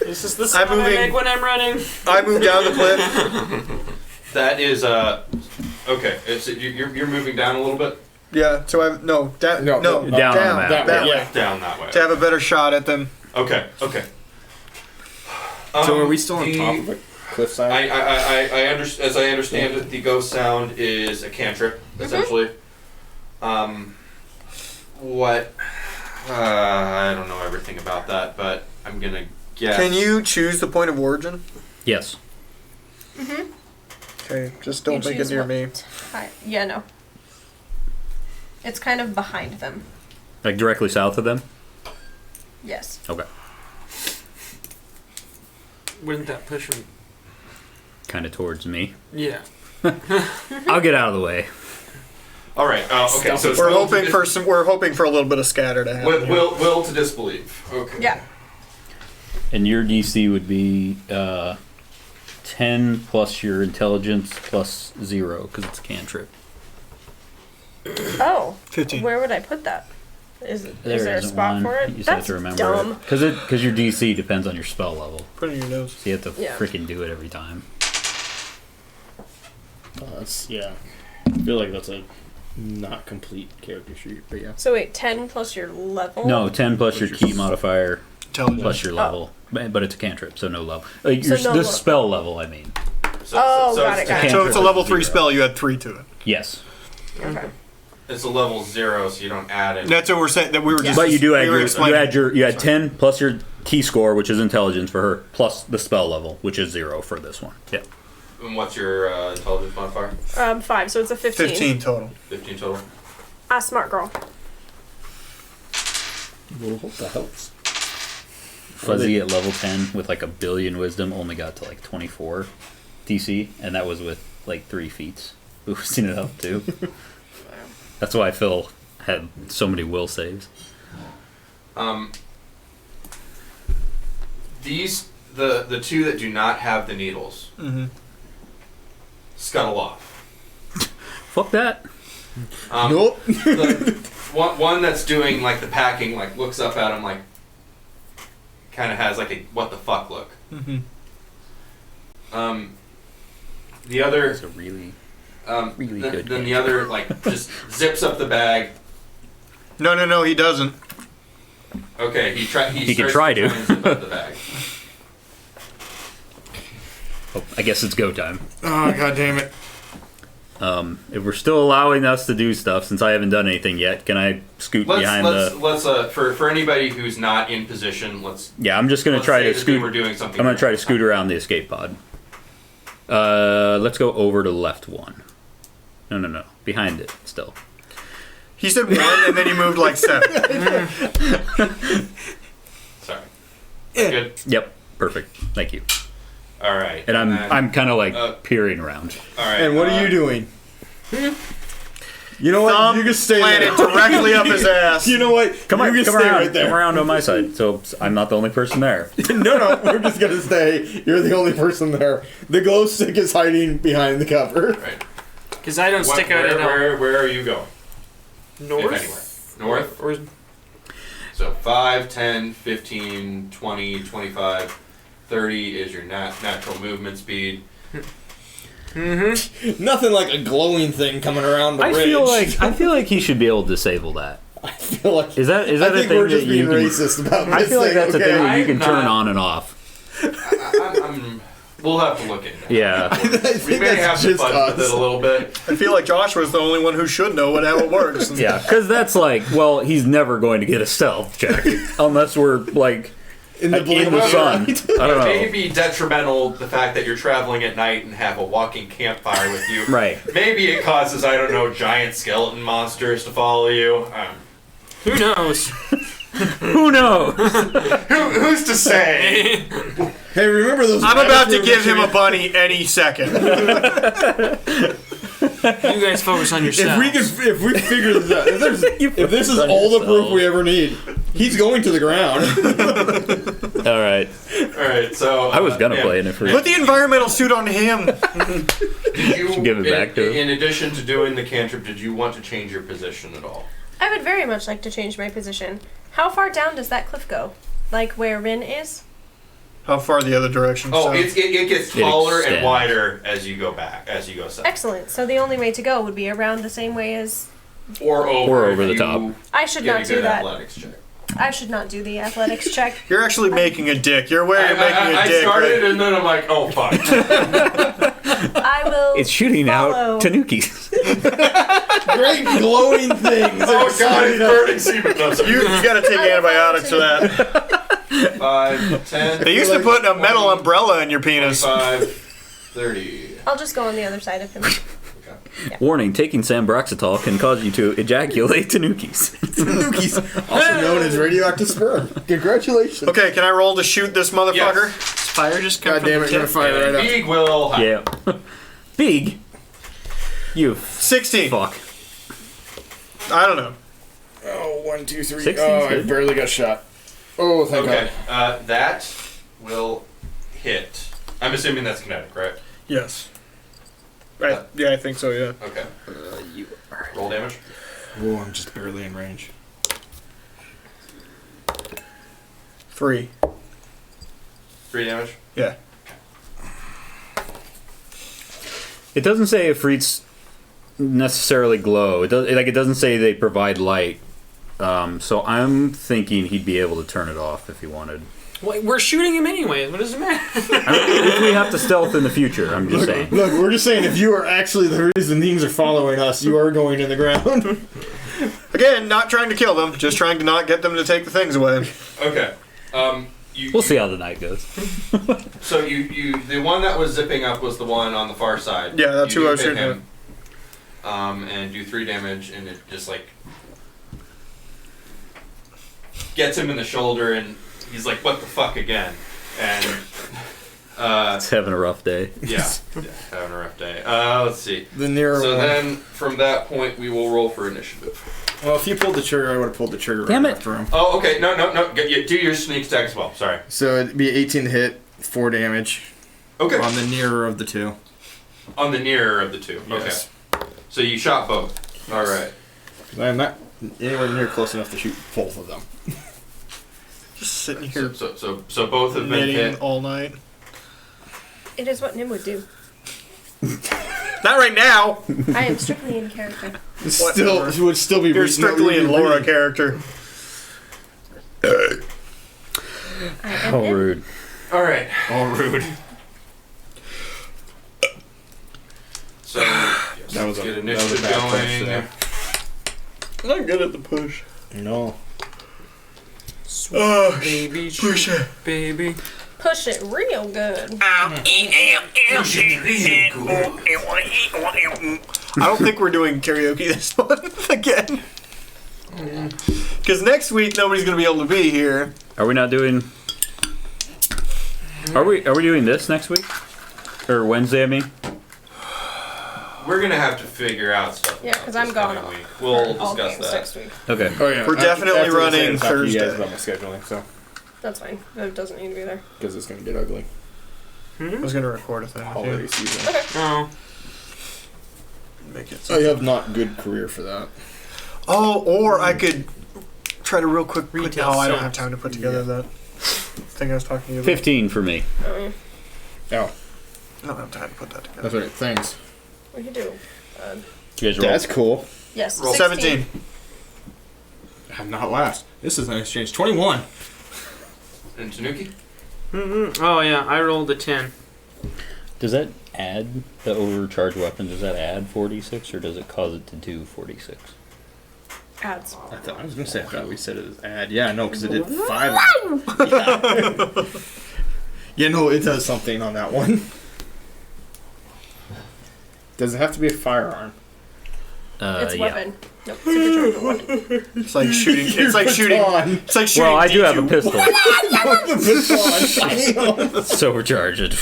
This is the sound I make when I'm running. I move down the cliff. That is okay. You're moving down a little bit. Yeah. So down. No. Down That way. Yeah, down that way. To have a better shot at them. Okay. So are we still on top of a cliffside? I understand. As I understand it, the ghost sound is a cantrip, essentially. What? I don't know everything about that, but I'm gonna guess. Can you choose the point of origin? Yes. Mm-hmm. Okay, just don't make it near me. Yeah, no. It's kind of behind them. Like directly south of them? Yes. Okay. Wouldn't that push me? Kind of towards me. Yeah. I'll get out of the way. All right. Okay. So we're hoping for a little bit of scatter to happen. Will to disbelieve. Okay. Yeah. And your DC would be 10 plus your intelligence plus 0 because it's a cantrip. Oh. 15. Where would I put that? Is there a isn't spot one. for it? You just That's have to remember dumb. it. Because your DC depends on your spell level. Put it in your nose. So you have to Yeah. freaking do it every time. Yeah. I feel like that's a not complete character sheet, but yeah. So wait, 10 plus your level? No, 10 plus your key modifier Intelligence. plus your level. But it's a cantrip, so no level. Like So no this level. spell level, I mean. Got it. So it's a level 3 0. spell. You had 3 to it. Yes. Okay. It's a level 0, so you don't add it. That's what we're saying. That we were just. But you do add we were explaining. you had 10 plus your key score, which is intelligence for her, plus the spell level, which is 0 for this one. Yeah. And what's your intelligence modifier? 5, so it's a 15. 15 total. 15 total. Smart girl. Well, hope that helps. Fuzzy at level 10 with like 1 billion wisdom only got to like 24 DC, and that was with like 3 feats. We've seen it up too. That's why Phil had so many will saves. These the two that do not have the needles scuttle off. Fuck that. Nope. The one that's doing like the packing like looks up at him like kind of has like a what the fuck look. The other That's a really really good then game. the other like just zips up the bag. No, he doesn't. Okay, he can try to. Zip up the bag. Oh, I guess it's go time. Oh, god damn it. If we're still allowing us to do stuff, since I haven't done anything yet, can I scoot behind let's for anybody who's not in position, let's. Yeah, I'm just gonna try to scoot. We're doing something. I'm gonna try to scoot around the escape pod. Let's go over to left one. No. Behind it, still. He said 1, and then he moved like 7. Sorry. Good. Yep, perfect. Thank you. All right. And I'm kind of like peering around. All right. And what are you doing? You know what? Thumb You can stay planted there. directly up his ass. You know what? Come on, you can come stay around, right there. come around on my side. So I'm not the only person there. No, we're just gonna stay. You're the only person there. The glow stick is hiding behind the cover. Right. Because I don't stick out at all. Where are you going? North? If anywhere. North? Or So 5, 10, 15, 20, 25, 30 is your natural movement speed. Nothing like a glowing thing coming around the I ridge. feel like he should be able to disable that. I feel like Is that I a think thing we're that just you being can? racist about this I feel like thing, that's a okay? thing that you I'm can turn not- on and off. We'll have to look into that. Yeah. I We think may have that's to just fudge with us. it a little bit. I feel like Joshua's the only one who should know how it works. Yeah, because that's like, well, he's never going to get a stealth check unless we're like In the in the sun. I don't It may know. be detrimental the fact that you're traveling at night and have a walking campfire with you. Right. Maybe it causes, I don't know, giant skeleton monsters to follow you. who knows? Who knows? Who's to say? Hey, remember those? I'm about to rabbits give we him were a bunny any second. You guys focus on yourselves. If we figure this out, if this is all the proof we ever need, he's going to the ground. All right. Alright, so. I was gonna play in it for Put the environmental suit on him. Did you, Give it back to him. in addition to doing the cantrip, did you want to change your position at all? I would very much like to change my position. How far down does that cliff go? Like where Rin is? How far the other direction? Oh, south? it gets taller and extends. wider as you go back, as you go south. Excellent. So the only way to go would be around the same way as... Or over, over if the you top. I should get not a do good that. athletics check. I should not do the athletics check. You're actually making a dick. You're aware you're making a I dick, started right? and then I'm like, oh fuck. I will It's shooting follow. out Tanukis. Great glowing things. Oh god, he's burning semen. No, sorry. You gotta take antibiotics for that. 5, 10, They used to put a metal umbrella in your penis. 25, 30. I'll just go on the other side of him. Warning, taking Sambroxetol can cause you to ejaculate Tanukis. Tanukis, also known as radioactive sperm. Congratulations. Okay, can I roll to shoot this motherfucker? Yes. Fire just come God damn it, you're gonna fire right up. Big will. Yeah. Big. You 16. fuck. I don't know. Oh, 1, 2, 3. 16's Oh, I good. barely got shot. Oh, thank Okay, God. that will hit. I'm assuming that's kinetic, right? Yes. Right. Yeah, I think so, yeah. Okay. Roll damage. Oh, I'm just barely in range. 3. 3 damage. Yeah. It doesn't say if Freets necessarily glow. It doesn't say they provide light. So I'm thinking he'd be able to turn it off if he wanted. Well, we're shooting him anyways. What does it matter? If we have to stealth in the future, I'm just saying. Look, we're just saying if you are actually the reason things are following us, you are going in the ground. Again, not trying to kill them, just trying to not get them to take the things away. Okay. We'll see how the night goes. So the one that was zipping up was the one on the far side. Yeah, that's You who I do was hit shooting him. And do 3 damage, and it just like gets him in the shoulder, and he's like, "What the fuck again?" And It's having a rough day. yeah, having a rough day. Let's see. The nearer So one. then, from that point, we will roll for initiative. Well, if you pulled the trigger, I would have pulled the trigger Damn right it. after him. Oh, okay. No. Do your sneak attack as well. Sorry. So it'd be 18 to hit, 4 damage Okay. on the nearer of the two. On the nearer of the two. Yes. Okay. So you shot both. All right. I'm not anywhere near close enough to shoot both of them. Just sitting here So both have been knitting hit. all night. It is what Nim would do. Not right now. I am strictly in character. Still, it would still be. You're strictly in Laura character. I am How in. rude. All right. All rude. So yes, That was let's a- get that was a initiative bad push going. there. I'm not good at the push. No. Oh, Baby, push it. baby. Push it real good. I don't think we're doing karaoke this month again. Because next week nobody's gonna be able to be here. Are we not doing? Are we doing this next week? Or Wednesday? I mean. We're gonna have to figure out stuff. Yeah, 'cause I'm this gone coming week. We'll All discuss games that. next week. Okay. Oh yeah. We're definitely after this, running I can talk to you guys Thursday. about my scheduling, so That's fine. It doesn't need to be there. because it's gonna get ugly. I was gonna record a thing. Holiday With season. Oh. you. Make it. I have not good career for that. Oh, or I could try to real quick. Retail No, I don't sucks. have time to put together that thing I was talking to you about. 15 for me. Oh, yeah. Oh, I don't have time to put that together. that's right. Thanks. What do you do? You guys roll. That's cool. Yes. Roll 17. I'm not last. This is an exchange. 21. And Tanuki? Oh yeah, I rolled a 10. Does that add the overcharged weapon? Does that add 46 or does it cause it to do 46? Ads. I was gonna say I thought we said it was add. Yeah, no, because it did 5. Yeah. Yeah, no, it does something on that one. Does it have to be a firearm? It's Yeah. weapon. Nope. Supercharged weapon. It's like shooting. It's like shooting. Baton. It's like shooting. Well, I do have a D2. pistol. The baton. So overcharge it.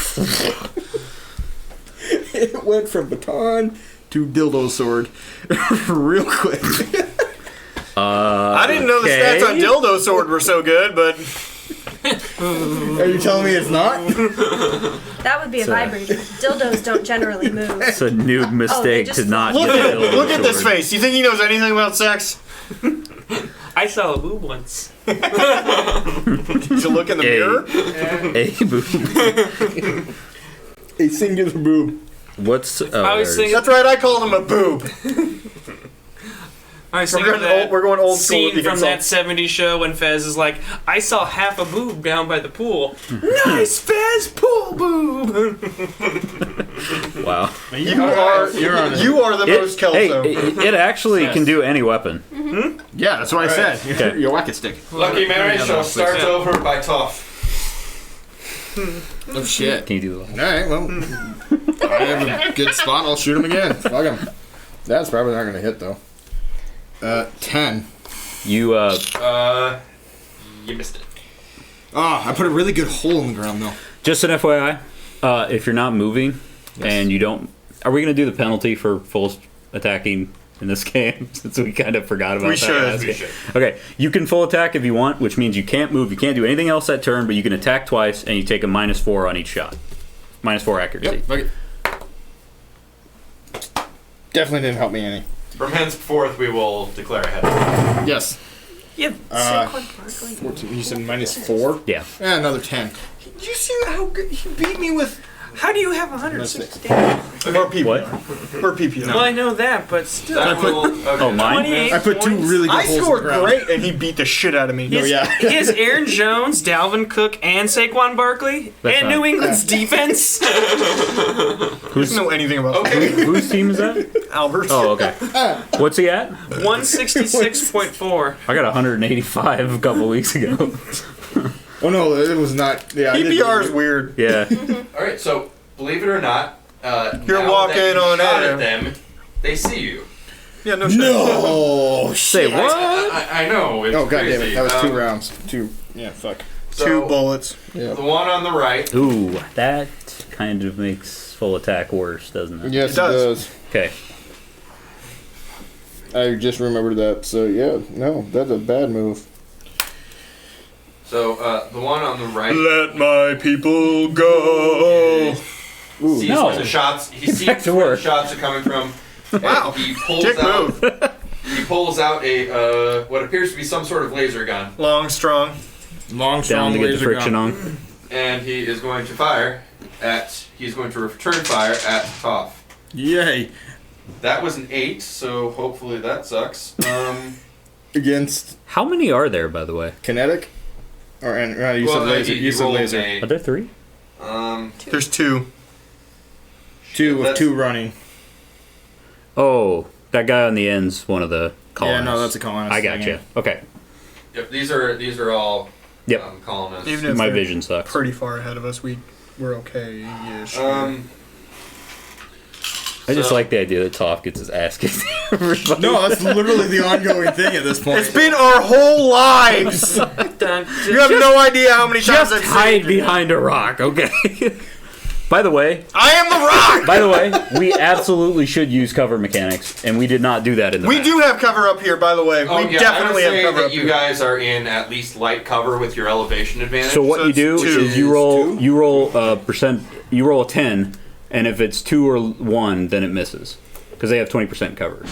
It went from baton to dildo sword real quick. I didn't know the stats on dildo sword were so good, but Are you telling me it's not? That would be a vibrator. Dildos don't generally move. It's a new mistake just to not look get at the dildo look at this sword. face. You think he knows anything about sex? I saw a boob once. Did you look in the mirror? A boob. A singular boob. What's I was thinking. That's right, I called him a boob. I was thinking of that we're going old school scene with the from that insult. 70s show when Fez is like, I saw half a boob down by the pool. Nice, Fez, pool boob. Wow. You are the most Kelso. It actually can do any weapon. Yeah, that's what I said. Okay. Your whack it stick. Lucky Mary show starts over by Toff. Oh shit. Can you do that? Alright, well. I have a good spot, I'll shoot him again. Fuck him. That's probably not gonna hit though. 10. You You missed it. I put a really good hole in the ground though. just an FYI, if you're not moving and you don't, are we going to do the penalty for full attacking in this game? Since we kind of forgot about that. We should. Okay, you can full attack if you want, which means you can't move, you can't do anything else that turn, but you can attack twice and you take a -4 on each shot. -4 accuracy. Yep, fuck it. Definitely didn't help me any. From henceforth, we will declare ahead. Yes. Yeah, Uh, 14. You said -4? Yeah. Yeah, another 10. Did you see how good he beat me with How do you have 160 damage? more PPR? What? Or PPR. Well, I know that, but still. That will, Oh, mine? 28 I put 2 points. really good I holes scored in the ground. great, and he beat the shit out of me. He has, yeah. he has Aaron Jones, Dalvin Cook, and Saquon Barkley, That's and not- New England's defense. He doesn't know anything about Okay. Whose team is that? Albert. Oh, okay. What's he at? 166.4. I got 185 a couple weeks ago. Oh no, it was not. Yeah, I didn't PPR do is it. weird. Yeah. All right, so believe it or not, You're now walking that you on shot air. at them, they see you. Yeah, no shit. No! Say what? I know. It's Oh god damn crazy. it! That was 2 rounds. 2. Yeah, fuck. So, 2 bullets. Yeah. The one on the right. Ooh, that kind of makes full attack worse, doesn't it? Yes, It it does. does. Okay. I just remembered that. So yeah, no, that's a bad move. So the one on the right. Let my people go. Ooh, Sees No. where the shots. He sees back to where the work. shots are coming from. Wow. And he pulls Dick out. move. He pulls out a what appears to be some sort of laser gun, Long, strong. long, Down strong to get the laser friction gun. on. and he is going to fire at. He's going to return fire at Toph. Yay! That was an 8, so hopefully that sucks. Against How many are there, by the way? kinetic, or you said laser. You said rolled laser. an Are there 3? 8. There's 2. 2 with That's- 2 running. Oh, that guy on the end's one of the Yeah, colonists. no, that's a colonist. I got thing, you. Okay. Yep, these are all Yep. colonists. Even if My they're vision sucks. pretty far ahead of us, we're okay. Ish. I just so- like the idea that Toph gets his ass kicked. Everybody. No, that's literally the ongoing thing at this point. It's been our whole lives. You have no idea how many times Just I've hide seen. behind a rock, okay? By the way, I am the rock. By the way, we absolutely should use cover mechanics, and we did not do that in the We past. do have cover up here, by the way. Oh, We yeah, definitely I would have say cover that up you here. guys are in at least light cover with your elevation advantage. So what So you do it's 2. is you roll a percent, you roll a 10, and if it's 2 or 1, then it misses, because they have 20% cover.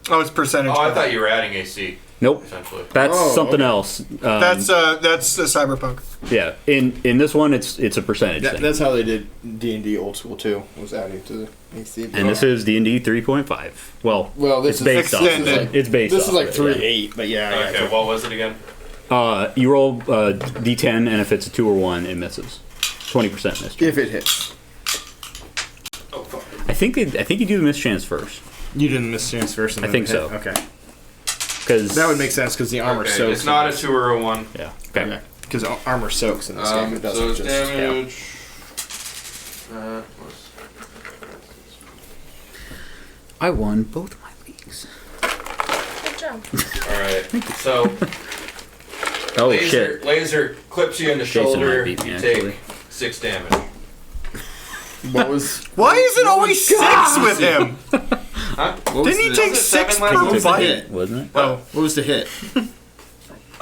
Oh, it's percentage. Oh, I cover. thought you were adding AC. Nope, Essentially. that's Oh, something okay. else. That's the cyberpunk. Yeah, in this one, it's a percentage thing, That's how they did D&D old school too. Was adding to the AC. and this is D&D 3.5. Well, this it's based off. extended. It's based. This off is like it, 3.8, but yeah. Okay, what was it again? Yeah. You roll D10, and if it's a 2 or 1, it misses. 20% miss. If it hits, Oh, fuck. I think you do the miss chance first, you didn't miss chance first. And I then think it so. hit. Okay, because that would make sense because the armor Okay, soaks. it's not a 2 or a 1. Yeah. Okay. Because armor soaks in this game. It doesn't So it's just. damage. I won both my leagues. Good job. Alright, so Oh laser, shit! laser clips you in the Jason shoulder, might beat me, you actually. take 6 damage. What was? Why is it always 6 with him? Huh? What was Didn't he the- take was it 6 7 last per What was the bite? hit? Wasn't it? Oh, What was the hit?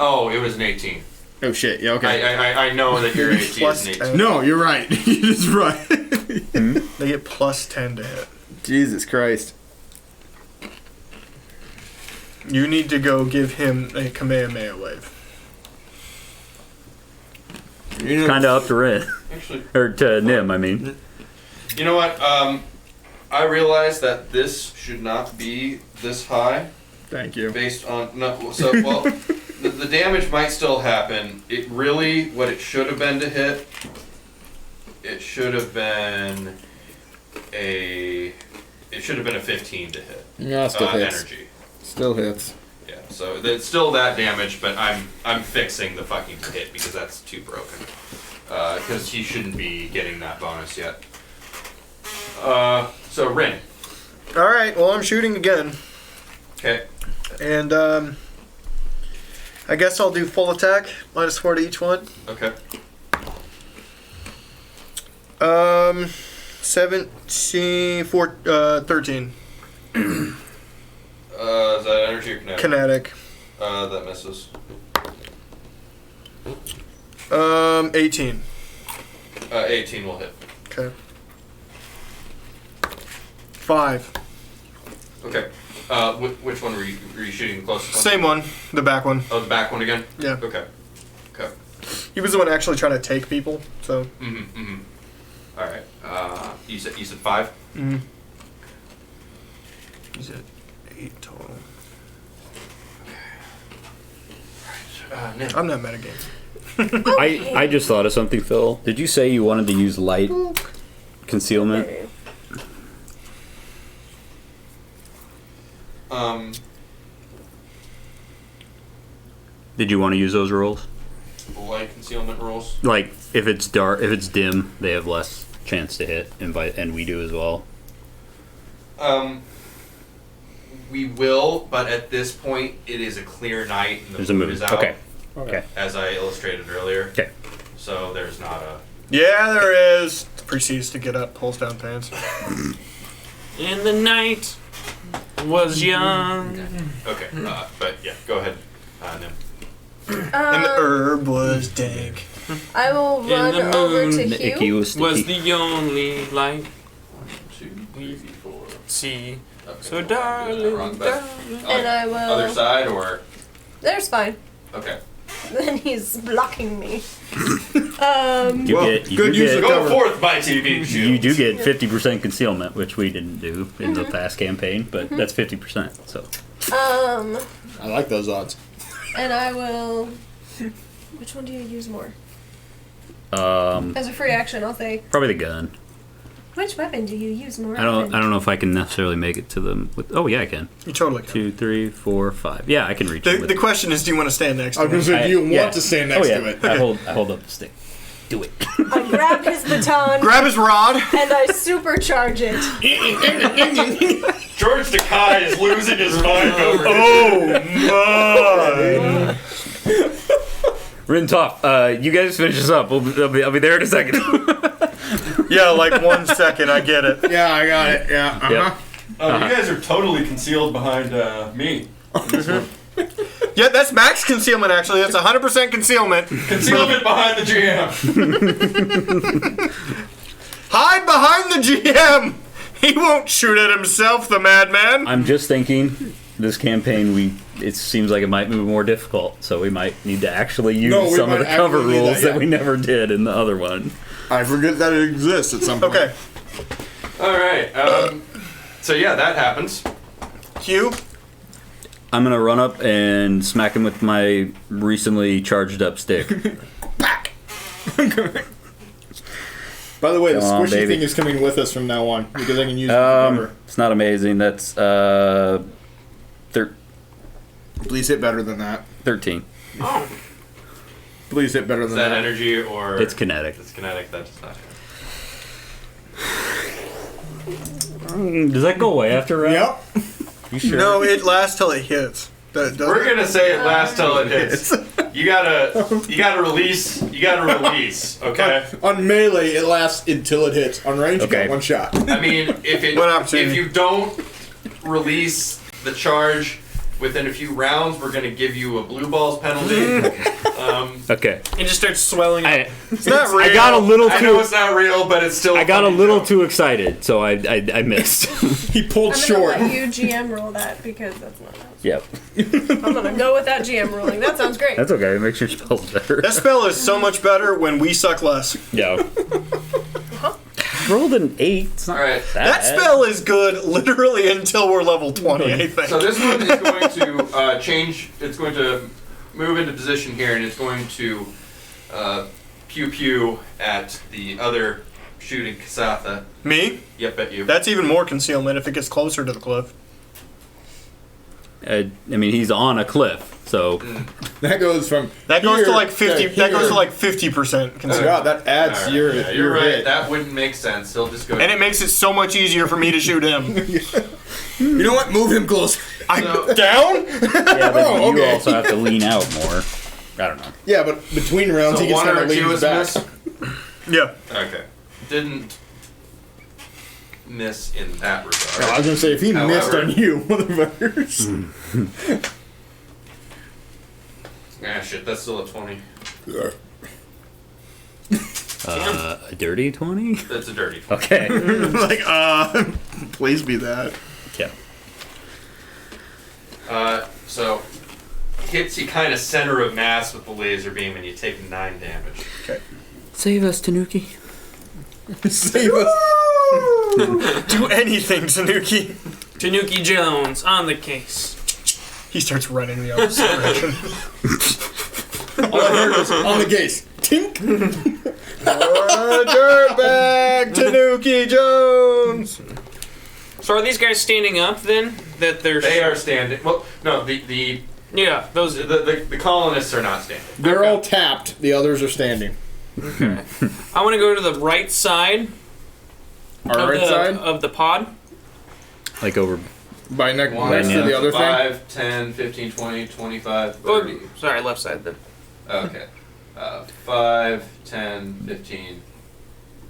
Oh, it was an 18. Oh shit! Yeah. Okay. I know that your AC is plus an 18. 10. No, you're right. You're just right. They get plus 10 to hit. Jesus Christ. You need to go give him a Kamehameha wave. Kind of up to Rin. Actually, Or to Nim, I mean. you know what? I realize that this should not be this high. Thank you. Based on the damage might still happen. It really what it should have been to hit. It should have been a 15 to hit. Yeah, still hits. Energy. Still hits. Yeah, so it's still that damage, but I'm fixing the fucking hit because that's too broken. Because he shouldn't be getting that bonus yet. So Rin. All right. Well, I'm shooting again, Okay. and I guess I'll do full attack, -4 to each one. Okay. 17, 13. Is that energy or kinetic? Kinetic. That misses. 18. 18 will hit. Okay. 5. Okay. Which one were you shooting the closest one? Same one, the back one. Oh, the back one again? Yeah. Okay. Okay. He was the one actually trying to take people, so. Mm-hmm. Mm-hmm. All right. You said 5? Mm-hmm. He's at 8 total. Nim. I'm not metagaming. I just thought of something, Phil. Did you say you wanted to use light concealment? Did you want to use those rolls? Light concealment rolls? Like, if it's dark, if it's dim, they have less chance to hit, and we do as well. We will, but at this point, it is a clear night and the There's a moon moon. is out. Okay. Okay. As I illustrated earlier. Okay. So there's not a... Yeah, there is. Proceeds to get up, pulls down pants. In the night was young. Okay, but yeah, go ahead, Nim. And the herb was dank. I will run the over moon, to The icky Hugh. was sticky. Was the only light 2, 3, 4. see. Okay, So wrong, darling, but- darling. And I will. Other side or... There's fine. Okay. Then he's blocking me. You get, you good do use get, of Go cover. forth, my TV shield. you do get 50% concealment, which we didn't do in the past campaign, but that's 50%. So I like those odds. And I will. Which one do you use more? As a free action, I'll say. probably the gun. Which weapon do you use more I don't often? know if I can necessarily make it to them with. Oh yeah, I can. You totally can. 2, 3, 4, 5. Yeah, I can reach it. The question is, do you want to stand next to I was him? gonna say, do you yeah. want to stand next to it? I hold up the stick. Do it. I grab his baton Grab his rod. and I supercharge it. George Takei is losing his mind over Oh my! Rin Toff, you guys finish this up. I'll be there in a second. Yeah, like 1 second. I get it. Yeah, I got it. Yeah. Yep. You guys are totally concealed behind me. Yeah, that's max concealment. Actually, that's 100% concealment. Concealment behind the GM. Hide behind the GM. He won't shoot at himself, the madman. I'm just thinking, this campaign, it seems like it might be more difficult, so we might need to actually use No, we some of might the cover actually need rules that, that we never did in the other one. I forget that it exists at some point. Okay, All right. So yeah, that happens. Hugh. I'm gonna run up and smack him with my recently charged up stick. By the way, the Come on, squishy baby. thing is coming with us from now on because I can use it for cover. It's not amazing. That's Please hit better than that. 13. Please hit better Is than that that. energy or... It's kinetic. It's kinetic. That does not. Does that go away after round? Yep. You sure? No, it lasts till it hits. We're gonna say it lasts till it hits. You gotta release. You gotta release. Okay. On melee, it lasts until it hits. On range, you Okay. got one shot. I mean, One opportunity. if you don't release the charge within a few rounds, we're gonna give you a blue balls penalty. Okay. It just starts swelling up. It's not real. I got a little I know too. it's not real, but it's still. I got a funny little joke. too excited, so I missed. He pulled I'm short. gonna let you GM roll that because that's not how it's Yep. I'm gonna go with that GM ruling. That sounds great. That's okay. It makes your spells better. That spell is so much better when we suck less. Yeah. Rolled an 8. It's not Alright. That spell is good literally until we're level 20, I think. So this one is going to change. It's going to move into position here, and it's going to pew pew at the other shooting Kasatha. Me? Yep, at you. That's even more concealment if it gets closer to the cliff. I mean, he's on a cliff, so That goes from That goes here to like 50. That goes here. to like 50% Oh concealment. god, that adds Alright, your yeah, your you're right. hit. That wouldn't make sense. He'll just go. And it makes it so much easier for me to shoot him. You know what? Move him close. I down? yeah, but Oh, you okay. also have to lean out more. I don't know. Yeah, but between rounds So he gets one kind or of lean two his is back. miss. Yeah. Okay. Didn't miss in that regard. No, I was gonna say if he missed However- on you, motherfuckers. Ah, shit. That's still a 20. A dirty 20? That's a dirty. Okay. like, please be that. Yeah. So hits you kind of center of mass with the laser beam, and you take 9 damage. Save us, Tanuki. Save us. Do anything, Tanuki. Tanuki Jones on the case. He starts running the opposite direction. All I heard was on the case. Tink. Dirtbag Tanuki Jones. So are these guys standing up then? That they're They are standing. Well, no, the yeah, those the colonists are not standing. They're all tapped. The others are standing. Okay. I want to go to the right side. Our right side? Of the pod. Like over. By next One, to the other thing? 5, 10, 15, 20, 25, 30. Oh, sorry, left side then. Okay. 5, 10, 15.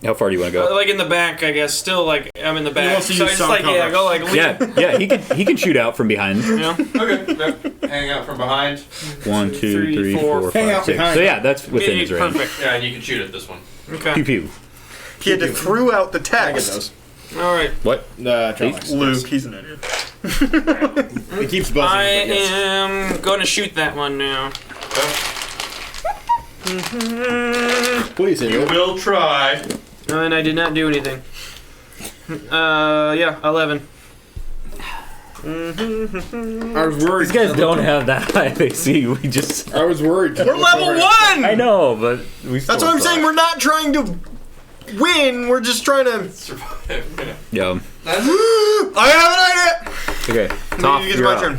How far do you want to go? Like in the back, I guess. Still like I'm in the back. wants to So I use just some like cover. yeah, go like lean. Yeah, he can shoot out from behind. You know? Okay. Yep. Hang out from behind. 1, 2, 3, 4, Hang 5, out 6. behind. So yeah, that's within his range. Perfect. Yeah, and you can shoot at this one. Okay. Pew pew. He had to throw out the I get text. those. All right. What? Tronics. Luke, he's an idiot. It keeps buzzing. I but yes. am going to shoot that one now. Please hit You it. will try. And I did not do anything. Yeah, 11. I was worried. These guys don't have that high AC. We just. I was worried. We're level 1! I know, but we. That's what I'm saying. We're not trying to win. We're just trying to. Survive. Yeah. I have an idea. Okay. Top. It's You're my up. turn.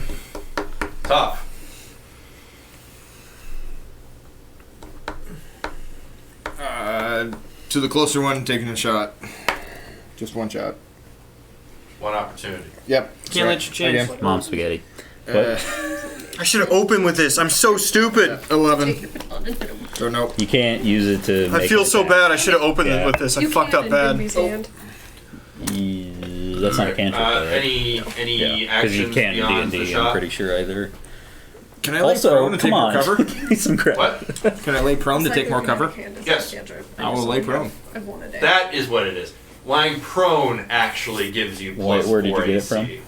Top. To the closer one, taking a shot. Just one shot. One opportunity. Yep. Can't let you change. Again. Mom spaghetti. I should have opened with this. I'm so stupid. 11. So no. You can't use it to. I make feel an so attack. bad. I should have opened Yeah. with this. I You fucked can't up in bad. Bigby's hand. That's not a cantrip, though, right? Any Yeah, because you actions can't in beyond the D&D. I'm shot? pretty sure either. Can I lay Also, prone to come take more on, cover? give me some credit. What? Can I lay prone to take more cover? Yes. I will lay prone. I've won a day. That is what it is. Lying prone actually gives you Where- plus where did you 4 get it AC.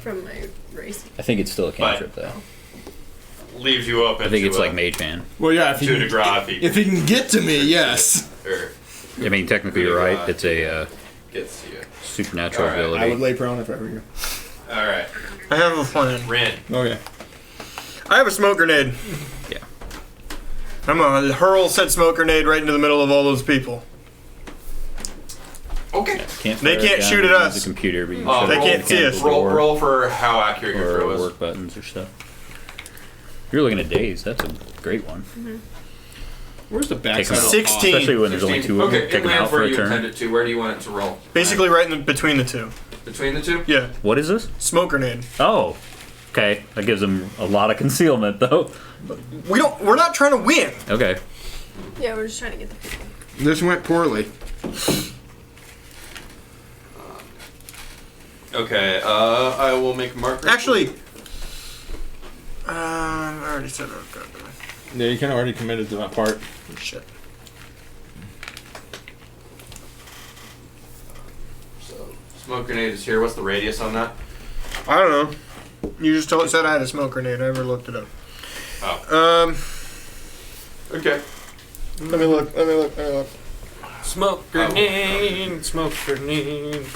From my race. I think it's still a cantrip, though. Leaves you open. I think to it's a, like Mage Hand. Well, yeah. If to a he, degree if he, if he can get to me, yes. or I mean, technically, you're right. It's a gets to you. supernatural Alright. ability. I would lay prone if I were you. All right, I have a plan. Rin. Okay. I have a smoke grenade. Yeah. I'm gonna hurl said smoke grenade right into the middle of all those people. Okay. Can't They fire can't down shoot at using us. The computer, but you Oh, can They shoot can't it see with us. the Roll, door roll for how accurate your or throw is. work buttons or stuff. You're looking at days. That's a great one. Where's the back Take side them of out. the 16. Especially when there's only 2 of them. Okay, Take it them out lands for where a you turn. intend it to. Where do you want it to roll? Basically, right in the, between the two. Between the two? Yeah, What is this? smoke grenade. Oh, okay. That gives them a lot of concealment, though. We're not trying to win. Okay. Yeah, we're just trying to get the people. This went poorly. Okay, I will make a marker. Actually, I already said I was gonna do it. Yeah, you kind of already committed to that part. Shit. So, smoke grenade is here. What's the radius on that? I don't know. You just said I had a smoke grenade. I never looked it up. Oh. Okay. Let me look. Smoke grenade, smoke grenade.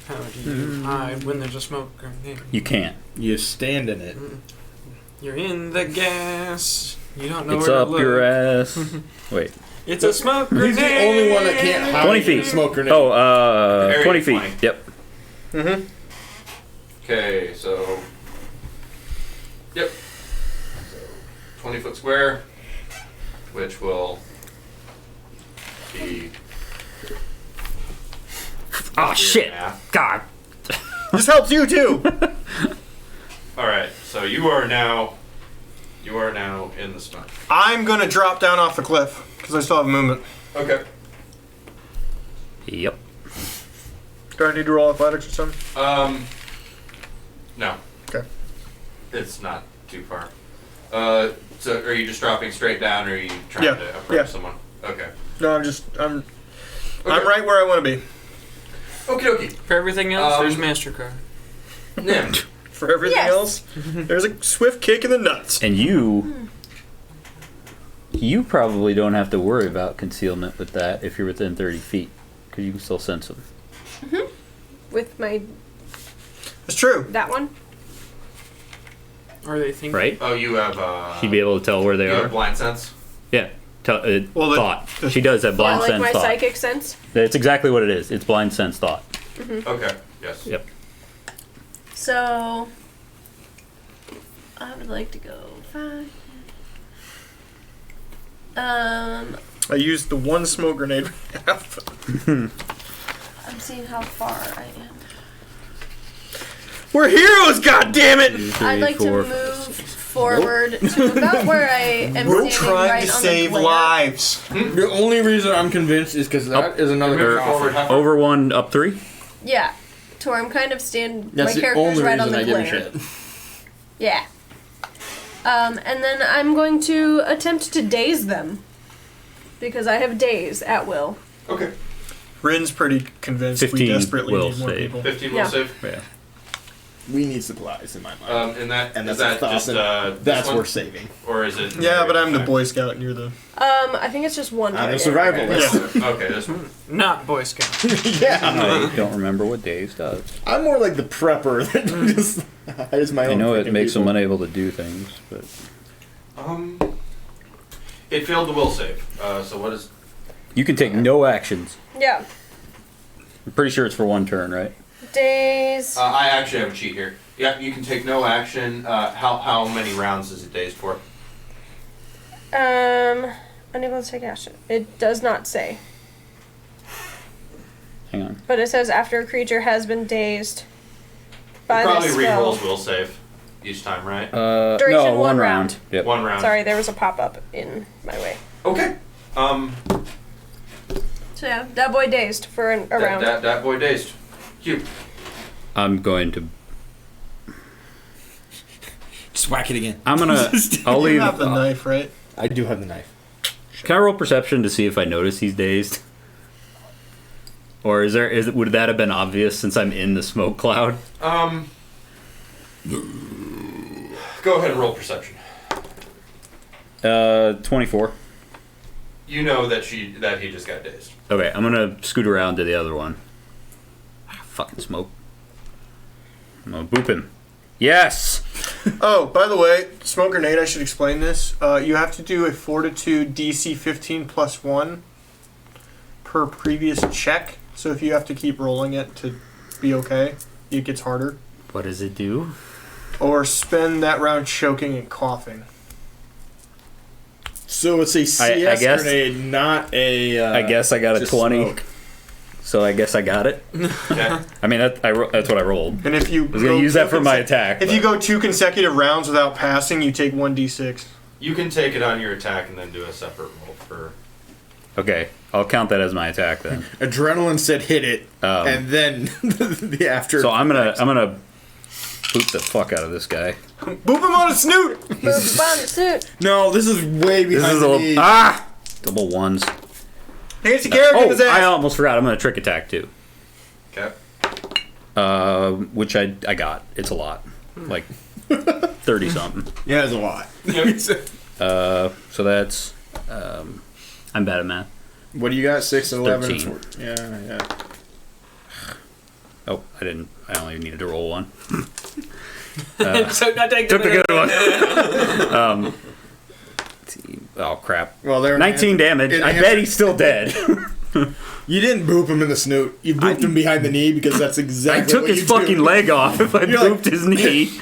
How do you hide when there's a smoke grenade? You can't. You stand in it. You're in the gas. You don't know It's where up to look. your ass. Wait. It's a smoke grenade. He's the only one that can't hide 20 in feet. a smoke grenade. Oh, Area 20 feet. 20. Yep. Mm-hmm. Okay, so. Yep. So 20-foot square, which will be. Oh, shit. Math. God. This helps you too. Alright, so you are now in the smoke. I'm gonna drop down off the cliff because I still have movement. Okay. Yep. Do I need to roll athletics or something? No. Okay. It's not too far. So are you just dropping straight down, or are you trying to approach someone? Okay. No, I'm right where I want to be. Okie dokie. For everything else, there's MasterCard. Nim. For everything else, there's a swift kick in the nuts. And you probably don't have to worry about concealment with that if you're within 30 feet, because you can still sense them. With my It's true. that one. Are they thinking? Right? Oh, you have. She'd be able to tell where they you are. have blind sense. Yeah. Thought. the- She does have blind Like sense my thought. psychic sense. That's exactly what it is. It's blind sense thought. Okay. Yes. Yep. So I would like to go 5. I used the one smoke grenade we have. I'm seeing how far I am. We're heroes, goddammit! I'd like to move forward to about where I am We're standing trying right to on save the glare. lives. The only reason I'm convinced is because that is another Move coffee. forward. How far? Over 1, up 3. Yeah. To where I'm kind of stand. That's my the character's only right reason on the I give a glare. shit. Yeah. And then I'm going to attempt to daze them. Because I have daze at will. Okay. Rin's pretty convinced 15 we desperately will need more save. people. 15 Yeah. will save. Yeah. We need supplies in my mind. And that and is that's that just that's this one? worth saving. Or is it? Yeah, but I'm the Boy Scout and you're the... I think it's just one I'm a target. survivalist. Okay, this one. Not Boy Scout. Yeah. I don't remember what Dave's does. I'm more like the prepper that just hires my own. I know it freaking makes people. them unable to do things, but It failed the will save. So what is? you can take no actions. Yeah. I'm pretty sure it's for 1 turn, right? Daze. I actually have a cheat here. Yeah, you can take no action. How many rounds is it dazed for? Unable to take action. It does not say. Hang on. But it says after a creature has been dazed by It probably this spell. re-rolls will save each time, right? Duration no, one 1 round. round. Yep. 1 round. Sorry, there was a pop-up in my way. Okay. So yeah, that boy dazed for a round. That boy dazed. Cute. I'm going to. Just whack it again. I'm gonna. I'll leave. You have the knife, right? I do have the knife. Can I roll perception to see if I notice he's dazed? Or would that have been obvious since I'm in the smoke cloud? Go ahead and roll perception. 24. You know that he just got dazed. Okay, I'm gonna scoot around to the other one. Fucking smoke. I'm gonna boop him. Yes! Oh, by the way, smoke grenade, I should explain this. You have to do a fortitude DC 15 plus 1 per previous check. So if you have to keep rolling it to be okay, it gets harder. What does it do? Or spend that round choking and coughing. So it's a CS guess- grenade, not a. I guess I got a just 20. smoke. So I guess I got it. Okay. I mean, that's what I rolled. And if you I was gonna use that for my attack. If you go 2 consecutive rounds without passing, you take 1d6. You can take it on your attack and then do a separate roll for. Okay, I'll count that as my attack then. Adrenaline said hit it, and then the after. So I'm gonna boot the fuck out of this guy. Boop him on the snoot! Boop on the suit. No, this is way behind This is the a knee. double ones. Here's the character in his Oh, I ass. almost forgot. I'm gonna trick attack too. Okay. Which I got. It's a lot. Like 30 something. Yeah, it's a lot. So that's I'm bad at math. What do you got? 6 and 11. 13. Yeah. Oh, I only needed to roll one. So not take Took the good one. Oh crap! Well, there 19 damage. I bet he's still dead. You didn't boop him in the snoot. You booped him behind the knee because that's exactly I took what his you fucking do. leg off if I booped his knee.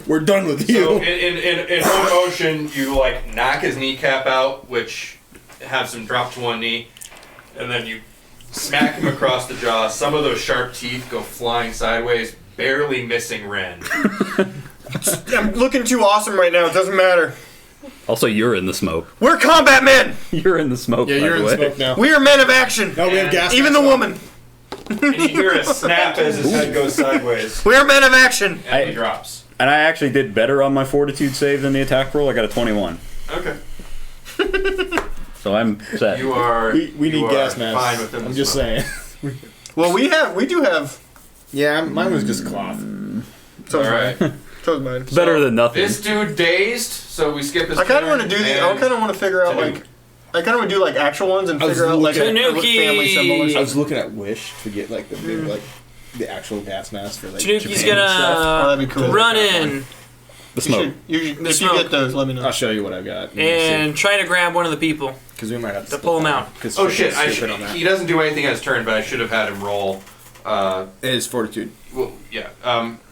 We're done with you. So in one motion, you like knock his kneecap out, which has him drop to one knee, and then you smack him across the jaw. Some of those sharp teeth go flying sideways, barely missing Ren. I'm looking too awesome right now. It doesn't matter. Also, you're in the smoke. We're combat men. You're in the smoke. Yeah, by you're in the way. smoke now. We are men of action. No, we have gas. Even the woman. And you hear a snap as his head goes sideways, We are men of action. and he drops. And I actually did better on my fortitude save than the attack roll. I got a 21. Okay. So I'm set. You are. We need you gas are masks. Fine within I'm the just smoke. saying. Well, we do have. Yeah, mine was just cloth. So All right. So is mine. It's better than nothing. This dude dazed, so we skip his. I kind of turn, want to do the. and I kind of want to figure out Tanuki. like. I kind of want to do like actual ones and I was figure out like a looking- family symbol or I something. was looking at Wish to get like the big, like the actual gas mask for like Tanuki's Japan and stuff. Oh, that'd be cool. run in The smoke. If you smoke. get those, let me know. I'll show you what I got. and try to grab one of the people. Because we might have to pull him out. Oh shit! I should on that. he doesn't do anything on his turn, but I should have had him roll. It is fortitude. Well, yeah.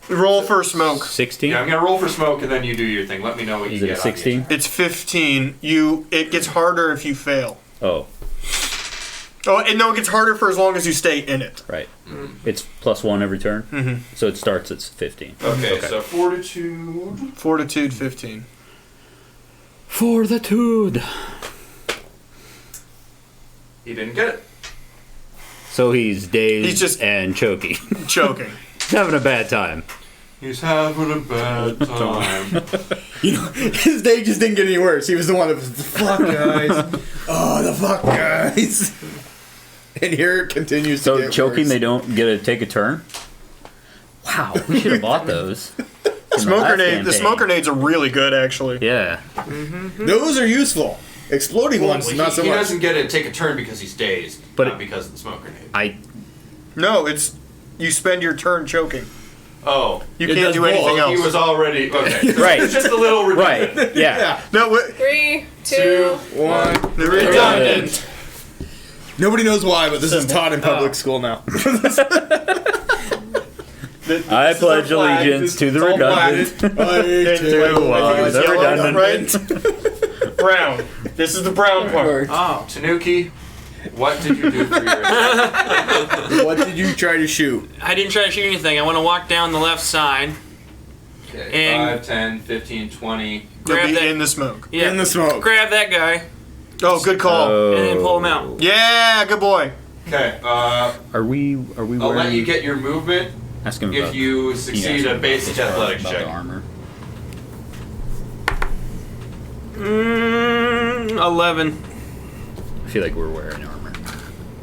Roll for smoke. 16? Yeah, I'm gonna roll for smoke, and then you do your thing. Let me know what Is you it get. a 16? It's 15. It gets harder if you fail. Oh, Oh, and no, it gets harder for as long as you stay in it. right. It's +1 every turn. Mm-hmm. So it starts at 15. Okay, so fortitude. Fortitude 15. Fortitude. He didn't get it. So he's dazed He's just- and choking. Choking. He's having a bad time. He's having a bad time. You know, his day just didn't get any worse. He was the one that was the fuck guys. Oh, the fuck guys. And here it continues to So get choking, worse. they don't get to take a turn? Wow, we should have bought those. The smoke grenades are really good, actually. Yeah. Those are useful. Exploding Well, ones, not so he much. doesn't get to take a turn because he's dazed, But not because of the smoke grenade. No, it's you spend your turn choking. Oh, You It can't does do both. anything else. he was already okay. Right. It's just a little redundant. Right. Yeah. No, what? 3, 2, 1. The redundant. Nobody knows why, but this is taught in public school now. I pledge allegiance to the redundant. The redundant. Brown. This is the brown part. Oh. Tanuki, what did you do for your attack? What did you try to shoot? I didn't try to shoot anything. I want to walk down the left side. Okay, And- 5, 10, 15, 20. You'll Grab be that. in the smoke. Yeah. In the smoke. Grab that guy Oh, good call. and then pull him out. Yeah, good boy. Okay, Are we I'll let wearing... you get your movement Ask him if about... you Can succeed ask him a about basic this, athletics about check. the armor. 11. I feel like we're wearing armor.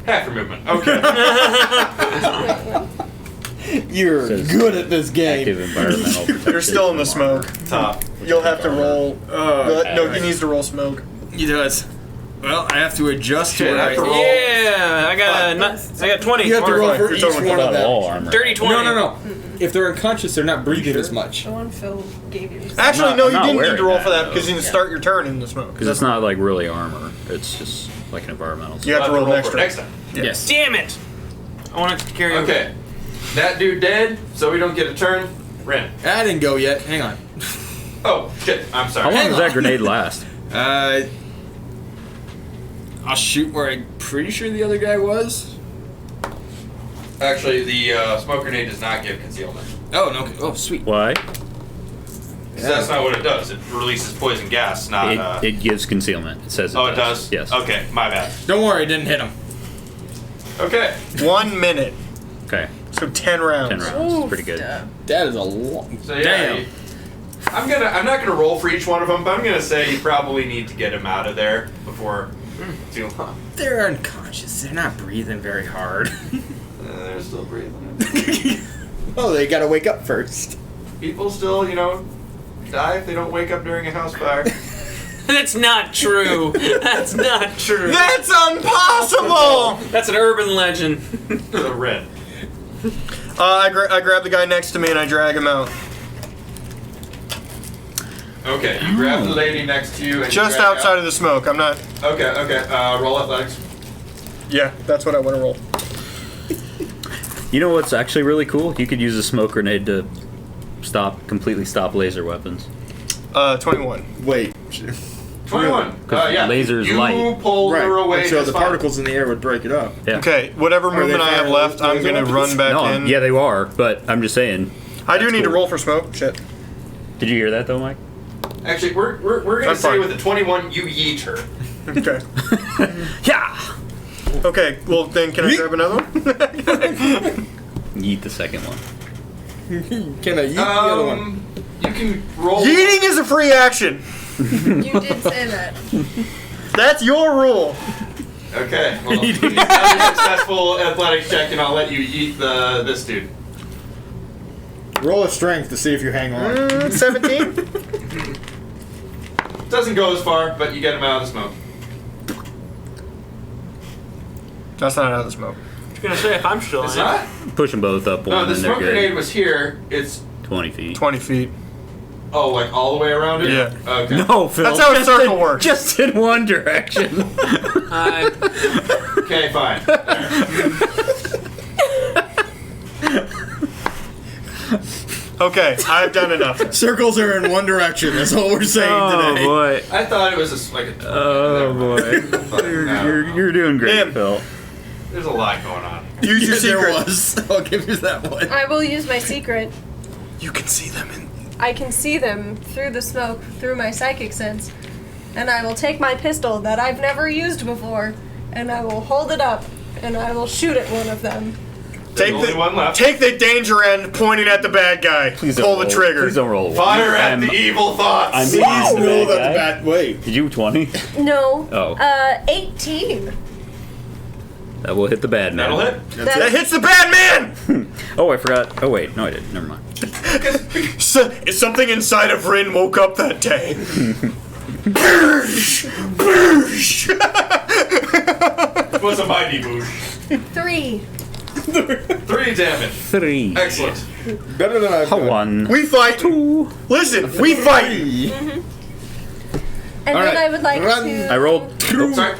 Half your movement. Okay. You're Says good at this game. Active environmental protection. You're still in the from armor. smoke. Top. You'll have to roll. No, right. he needs to roll smoke. He does. Well, I have to adjust Shit, I have to roll. Yeah, I got 20. You have to roll Or for each one of About all them. armor. dirty 20. No. If they're unconscious, they're not breathing as much. the one Phil gave you. Actually, not- no, I'm you not didn't need wearing to roll for that, that because you though. didn't start your turn in the smoke. Because it's not like really armor. It's just like an environmental. You have to roll next for it turn. next time. Yes. Damn it! I want to carry him. Okay. That dude dead, so we don't get a turn. Ren. I didn't go yet. Hang on. Oh, shit. I'm How sorry. long does that grenade last? I'll shoot where I'm pretty sure the other guy was. Actually, the smoke grenade does not give concealment. Oh, no. Oh, sweet. Why? 'Cause that's not what it does. It releases poison gas, not... It gives concealment. It says it oh, it does? Yes. Okay, my bad. Don't worry, it didn't hit him. Okay. 1 minute. Okay. So 10 rounds. 10 rounds. It's pretty good. That is a long. So yeah, Damn. I'm not gonna roll for each one of them, but I'm gonna say you probably need to get him out of there before too long. They're unconscious. They're not breathing very hard. They're still breathing. Oh, they gotta wake up first. People still, die if they don't wake up during a house fire. That's not true. That's not true. That's impossible! That's an urban legend. The red. I grab the guy next to me and I drag him out. Okay, you grab the lady next to you and Just you drag outside out. of the smoke. I'm not. Okay. Roll athletics. Yeah, that's what I want to roll. You know what's actually really cool? You could use a smoke grenade to completely stop laser weapons. 21. Wait. 21. Yeah. Laser's you light. pull her away. And so just the fine. particles in the air would break it up. Yeah. Okay, whatever they movement I have firing left, I'm laser gonna weapons? run back No, in. yeah, they are, but I'm just saying. I do That's need to cool. roll for smoke. Shit. Did you hear that though, Mike? Actually, we're gonna I'm say fine. with the 21, you yeet her. Okay. Yeah. Okay. Well, then can I grab another one? Yeet the second one. Can I eat the other one? You can roll. Yeeting is a free action. You did say that. That's your rule. Okay. Well, please have a successful athletics check, and I'll let you yeet this dude. Roll a strength to see if you hang on. 17. Doesn't go as far, but you get him out of the smoke. That's not out of the smoke. I was gonna say if I'm still It's in. not? Push them both up one, No, the and they're smoke grenade good. was here. It's 20 feet. 20 feet. like all the way around it. Yeah. Okay. No, Phil. That's how a just circle in- works. Just in one direction. Okay, fine. Okay, I've done enough. Circles are in one direction. That's all we're saying Oh today. boy. I thought it was like a. Oh boy. You're doing great, Damn. Phil. There's a lot going on. Use your There secret. was. I'll give you that one. I will use my secret. You can see them in. I can see them through the smoke, through my psychic sense, and I will take my pistol that I've never used before, and I will hold it up, and I will shoot at one of them. Take only one left. Take the danger end, pointing at the bad guy. Please don't Pull the roll. trigger. Please don't roll. Fire at I'm- the evil thoughts. I'm Please being the know bad that the guy. bad. Wait. Did you 20? No. Oh. 18. That will hit the bad man. That'll hit. That hits the bad man. Oh, I forgot. Oh wait, no, I didn't. Never mind. So, something inside of Rin woke up that day. What's a mighty boost? 3. 3 damage. 3. Excellent. Better than I've done. 1. We fight. 2. Listen, we fight. And All then right, I would like run. to. I rolled. Sorry.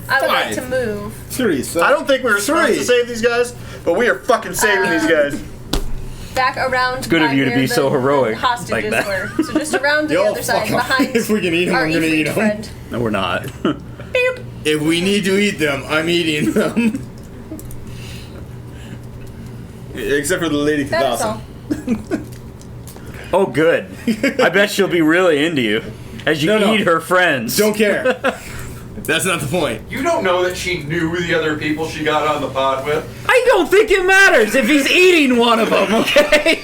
I would like Five. to move 3. So I don't think we were supposed to 3. save these guys, but we are fucking saving these guys. back around. It's good of by you to where be the so heroic Hostages like that. were. So just around the Y'all other side, fuck off. behind. If we can eat 'em, our I'm gonna Ifrit eat 'em. friend. No, we're not. Beep. If we need to eat them, I'm eating them. Except for the lady That's Thadasa. all. Oh, good. I bet she'll be really into you as you No. eat her friends. Don't care. That's not the point. You don't know that she knew the other people she got on the pod with. I don't think it matters if he's eating one of them. Okay.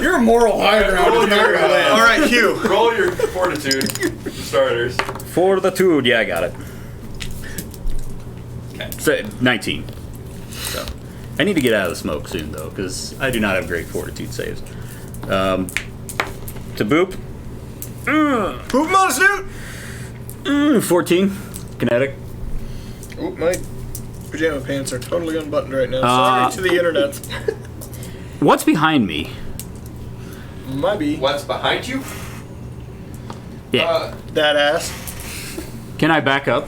You're a moral high ground. Roll It's not your, gonna land. All right, Hugh. Roll your fortitude, for starters. Fortitude. Yeah, I got it. Okay. So, 19. So, I need to get out of the smoke soon, though, because I do not have great fortitude saves. To boop. Poop monster. 14. Kinetic. Oop, my pajama pants are totally unbuttoned right now. Uh, Sorry to the internet. What's behind me? Might be What's behind you? Yeah. that ass. Can I back up?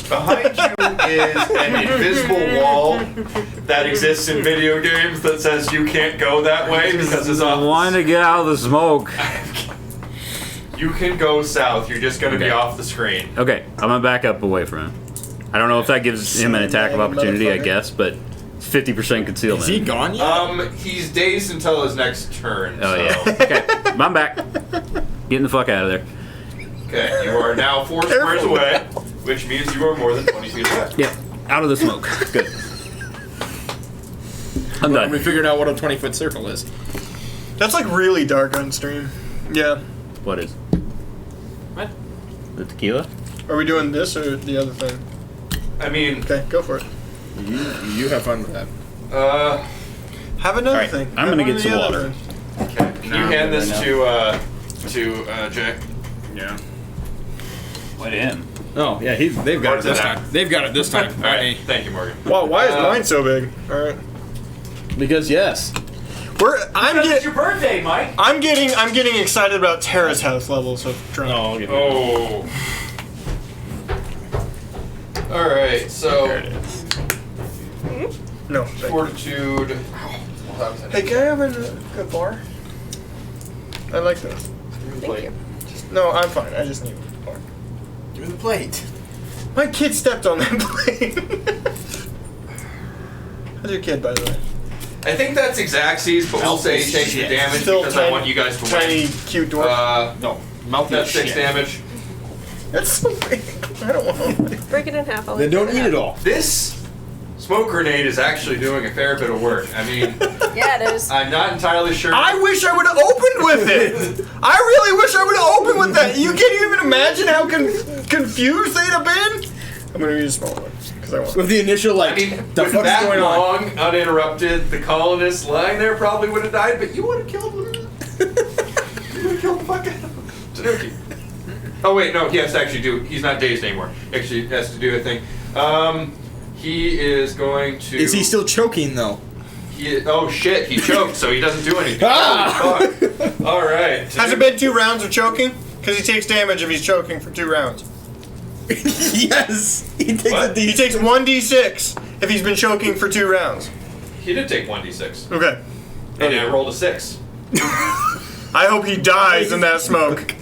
Behind you is an invisible wall that exists in video games that says you can't go that way because it's I off. want to get out of the smoke. You can go south. You're just going to be Okay. off the screen. Okay, I'm gonna back up away from him. I don't know if that gives him an attack of opportunity, I guess, but it's 50% concealment. Is he gone yet? He's dazed until his next turn. Oh so. yeah. Okay, I'm back. Getting the fuck out of there. Okay, you are now 4 squares away, which means you are more than 20 feet away. Yeah, out of the smoke. Good. I'm We done. figured out what a 20-foot circle is. That's like really dark on stream. Yeah. What is? What? The tequila? Are we doing this or the other thing? I mean, Okay, go for it. You have fun with that. Have another Alright, thing. I'm gonna Have get some one of the water. other. Okay. Can you hand this to Jay? Yeah. Why to him? Oh yeah, they've got it this time. They've got it this time. All right. Thank you, Morgan. Wow, why is mine so big? All right. Because yes. It's your birthday, Mike. I'm getting excited about Tara's health levels of drunk. I'll give it. Oh. All right. So There it is. No. thank you. fortitude. Hey, can I have a bar? I like this. Thank you. No, I'm fine. I just need a bar. Give me the plate. My kid stepped on that plate. How's your kid, by the way? I think that's Exacxies, but we'll say he takes the damage Still because I want you guys to tiny, win. cute dwarf. No. Mouth That's 6 damage. That's so big. I don't want to. Break it in half. I'll Then don't eat it all. This smoke grenade is actually doing a fair bit of work. I mean, Yeah, it is. I'm not entirely sure. I wish I would have opened with it. I really wish I would have opened with that. You can't even imagine how confused they'd have been. I'm gonna use a small one because I want. With the initial I mean, the with fuck's that going on? long, uninterrupted, the colonists lying there probably would have died, but you would have killed one of them. You would have killed the fuck out of them. Tanuki. Oh wait, no, he has to actually do. He's not dazed anymore. Actually, he has to do a thing. He is going to. Is he still choking though? Oh shit, he choked, so he doesn't do anything. Ah! Holy fuck. All right. Has it been 2 rounds of choking? Because he takes damage if he's choking for 2 rounds. Yes. He takes What? a D. He takes 1d6 if he's been choking for 2 rounds. He did take 1d6, Okay. and I rolled a 6. I hope he dies in that smoke.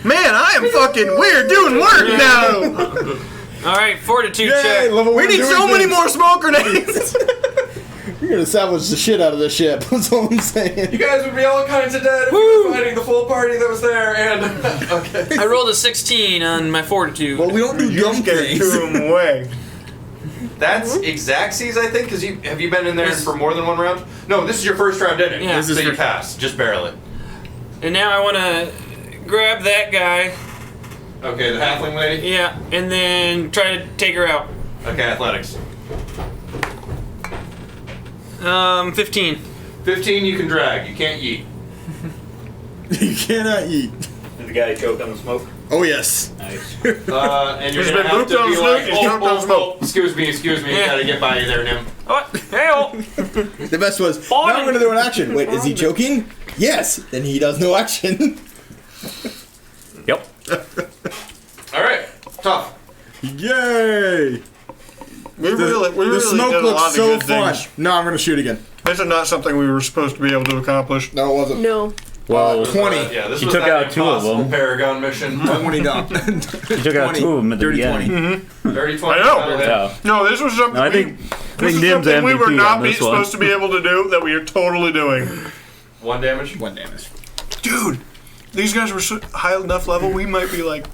Man, I am fucking weird doing work now. All right, fortitude Yay, check. level We one need doing so many things. more smoke grenades. You're gonna salvage the shit out of this ship. That's all I'm saying. You guys would be all kinds of dead if we were fighting the full party that was there, and okay. I rolled a 16 on my fortitude. Well, we don't do You dumb scared things. 2 of them away. That's Exacxies, I think, because have you been in there for more than 1 round? No, this is your first round in it. Yeah. So you pass, just barely. And now I want to grab that guy. Okay, the halfling lady. Yeah, and then try to take her out. Okay, athletics. 15. 15 you can drag, you can't yeet. You cannot eat. Did the guy choke on the smoke? Oh yes. Nice. And you're He's gonna been have booped to on be smoke, like, he's choked on smoke. excuse me, Yeah. gotta get by you there, Nim. What? Hey-oh. The best was, now I'm gonna do an action. Wait, is he choking? Yes. Then he does no action. Yep. Alright, tough. Yay! We really The smoke did a lot looks of so good fun. things. No, I'm gonna shoot again. This is not something we were supposed to be able to accomplish. No, it wasn't. No. Well, 20. Yeah, this He was took that out 2 of impossible them. Paragon mission. 20 down. He took out 2 of them at the Dirty beginning. 20. Dirty 20. I know. that'll hit. Yeah. No, this was something. No, I think this is Nim's something we were MVP not on this supposed to be able to do that we are totally doing. 1 damage. 1 damage. Dude, these guys were so high enough level. We might be like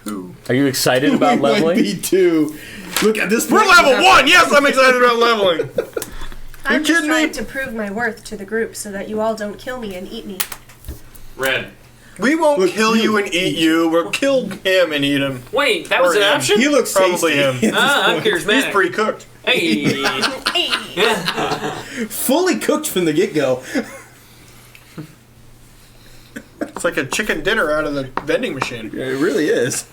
2. Are you excited about We might leveling? be 2. Look at this. We're point, level you have- 1. Yes, I'm excited about leveling. I'm just kidding trying me? to prove my worth to the group so that you all don't kill me and eat me. Red. We won't Look, kill you and eat you. We'll kill him and eat him. Wait, that was Or an him. option? He looks Probably tasty. him. I'm He's charismatic. pre-cooked. Hey. Fully cooked from the get-go. It's like a chicken dinner out of the vending machine. Yeah, it really is.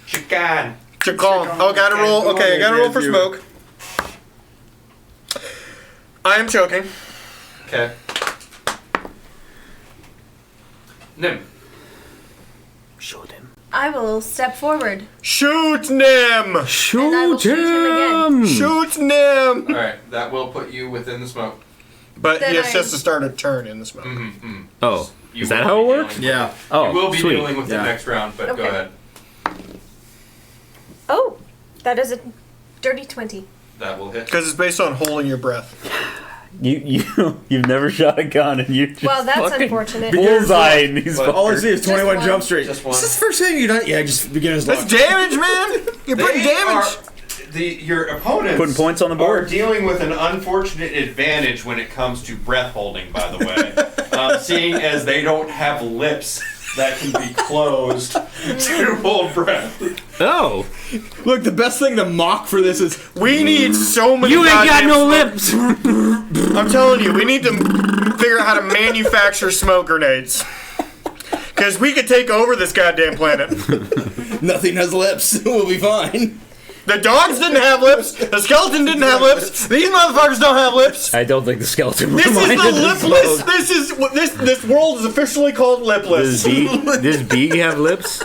Chicken. Chicken. Oh, gotta roll. Okay, I gotta roll for smoke. I am choking. Okay. Nim. Shoot him. I will step forward Shoot Nim! and I will shoot him again. Shoot Nim! Alright, that will put you within the smoke. But Then he has I- just to start a turn in the smoke. Oh, You is that will how it be works? dealing- Yeah. Oh, You will be sweet. dealing with Yeah. it next round, but go Okay. ahead. Oh, that is a dirty 20. That will hit. Because it's based on holding your breath. You've never shot a gun and you just Well, that's fucking unfortunate. bullseye in these But- All I fuckers. see is 21 one. Jump Street. Just one. Is this the first thing you done? Yeah, just beginner's That's luck. damage, man! You're putting They damage! your opponents Putting points on the are board. dealing with an unfortunate advantage when it comes to breath holding, by the way. Seeing as they don't have lips. that can be closed to hold breath. Oh, Look, the best thing to mock for this is We need so many. you ain't got goddamn no smoke- lips. I'm telling you, we need to figure out how to manufacture smoke grenades. Because we could take over this goddamn planet. nothing has lips. We'll be fine. The dogs didn't have lips. The skeleton didn't have lips. These motherfuckers don't have lips. I don't think the skeleton. This is reminded the us lipless. of- This world is officially called lipless. Does Beeg have lips?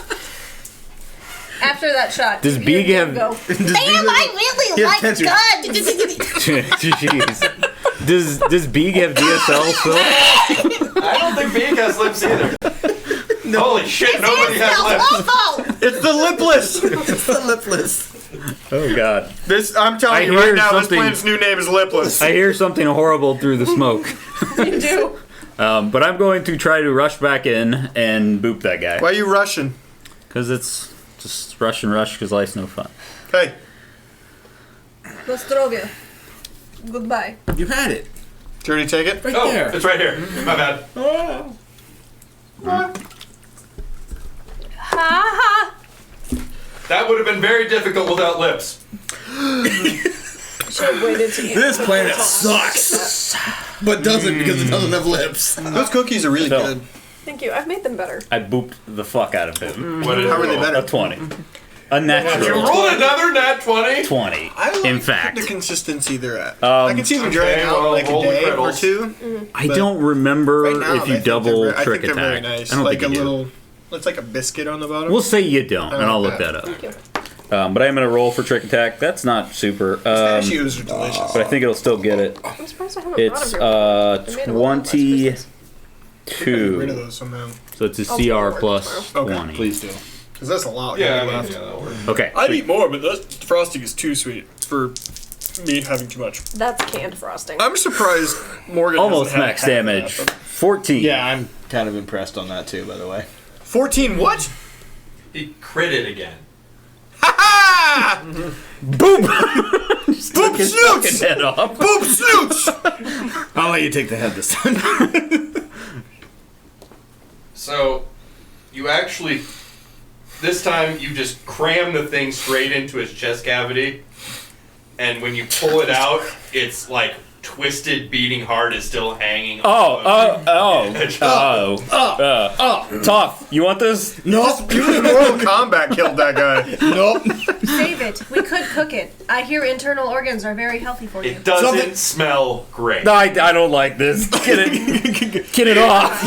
After that shot, Does you Beeg hear have- Beeg go, Does Damn, I really He has like cancer. guns. Jeez. Does Beeg have DSL still? I don't think Beak has lips either. Holy shit, nobody has lips. Awful. It's the lipless. It's the lipless. Oh God. This I'm telling I you right hear now. This something- planet's new name is lipless. I hear something horrible through the smoke. you do. But I'm going to try to rush back in and boop that guy. Why are you rushing? Because it's just rush and rush because life's no fun. Hey, Nostrovia. Goodbye. You had it. did you already take it? Right Oh, there. it's right here. My bad. Ha ha. That would have been very difficult without lips. Should have waited to get This planet sucks. But doesn't because it doesn't have lips. Those cookies are really So- good. Thank you. I've made them better. I booped the fuck out of him. What is How are they better? A 20. A You natural rolled another nat 20? 20. I like In fact. the consistency they're at. I can see them dragging out well, like a roll the day or crittles. two. I But don't remember Right now, if you I think double they're, I trick think they're attack. very nice. I don't Like think a you do. little, it's like a biscuit on the bottom. We'll say you don't, and I I'll like look that. that up. But I am going to roll for trick attack. That's not super. Pistachios are delicious. But I think it'll still get it. I'm surprised I haven't It's brought them here. I made them a lot less Christmas. Get rid of 22. those somehow. So it's a I'll CR work plus tomorrow. Okay, 20. Please do. Because that's a lot. Yeah, I Gotta mean, left. yeah, that'll work. Okay. I'd eat more, but that frosting is too sweet for me having too much. That's canned frosting. I'm surprised Morgan Almost doesn't have max half of damage. that, but- 14. Yeah, I'm kind of impressed on that too, by the way. 14 what? He critted again. Ha ha! Boom! Boop snoots! Head off. Boop snoots! I'll let you take the head this time. So, you actually, this time you just cram the thing straight into his chest cavity, and when you pull it out, it's like twisted, beating heart is still hanging. Tough. You want this? Nope. Even Mortal Kombat killed that guy. Nope. Save it. We could cook it. I hear internal organs are very healthy for you. It doesn't Something- smell great. No, I don't like this. Get it off.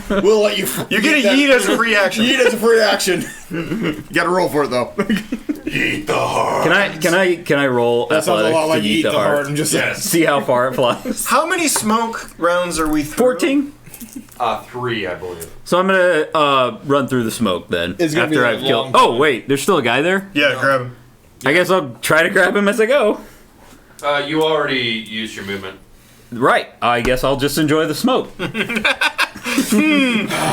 We'll let you. You get a yeet as a free action. Yeet as a free action. You gotta roll for it though. Eat the heart. Can I roll That sounds a athletics lot like to eat the heart. I'm just Yes. See how far it flies. How many smoke rounds are we through? 14. 3, I believe. So I'm gonna run through the smoke then. It's gonna be after a I've killed. long Oh wait, there's still a guy there. Yeah, grab him. I guess I'll try to grab him as I go. You already used your movement. Right. I guess I'll just enjoy the smoke.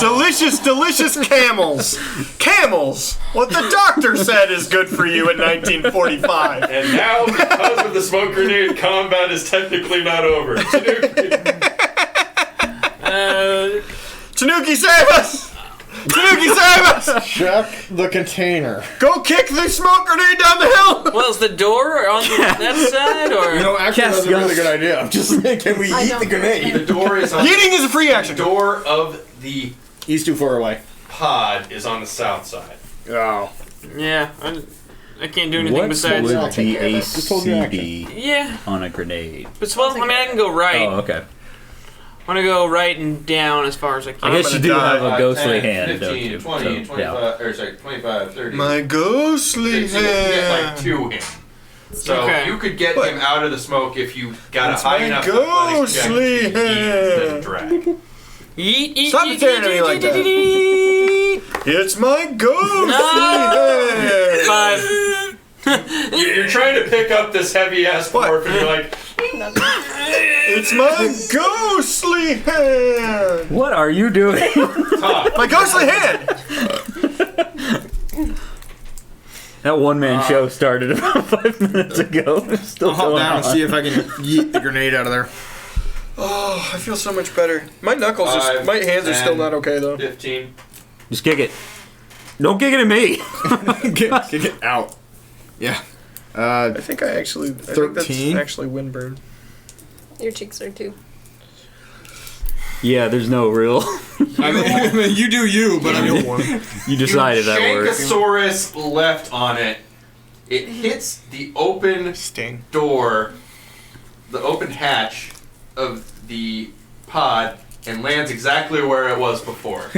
Delicious, delicious camels. Camels. What the doctor said is good for you in 1945. And now, because of the smoke grenade, combat is technically not over. Tanuki, save us! Tanuki, save us! check the container. Go kick the smoke grenade down the hill! Well, is the door on that side, or You know, actually, Cast that's a really ghost. good idea. I'm just saying, can we eat the The grenade? door is on Yeeting is a free the action. door of the He's too far away. pod is on the south side. Oh. yeah? I can't do anything What besides. would be a Just hold your CD Yeah, on a grenade? but well, I mean, I can go right. Oh, okay. I want to go right and down as far as I can. I guess you do gonna have a ghostly 10, hand, 15, don't you? 20, So, 25, yeah. or sorry, 25, 30. My ghostly So you can get like hand. 2 in. So Okay. you could get What? him out of the smoke if you got It's a high my enough athletics check to ghostly eat instead of hand. drag. Yeet, Stop staring at me like that. It's my ghostly hand. 5. You're trying to pick up this heavy ass What? dwarf and you're like, It's my ghostly hand. What are you doing? huh. My ghostly hand. That one-man show started about 5 minutes ago. It's still I'll hop going down and on. see if I can yeet the grenade out of there. Oh, I feel so much better. My knuckles, 5, my hands are still 10, not okay though. 15. Just kick it. Don't kick it at me. Kick it out. Yeah. I think I think that's 13. actually windburn. Your cheeks are too. Yeah, there's no real. I mean, you do you, but I mean, You decided that works. Shankosaurus left on it. It hits the open Sting. door, the open hatch of the pod, and lands exactly where it was before.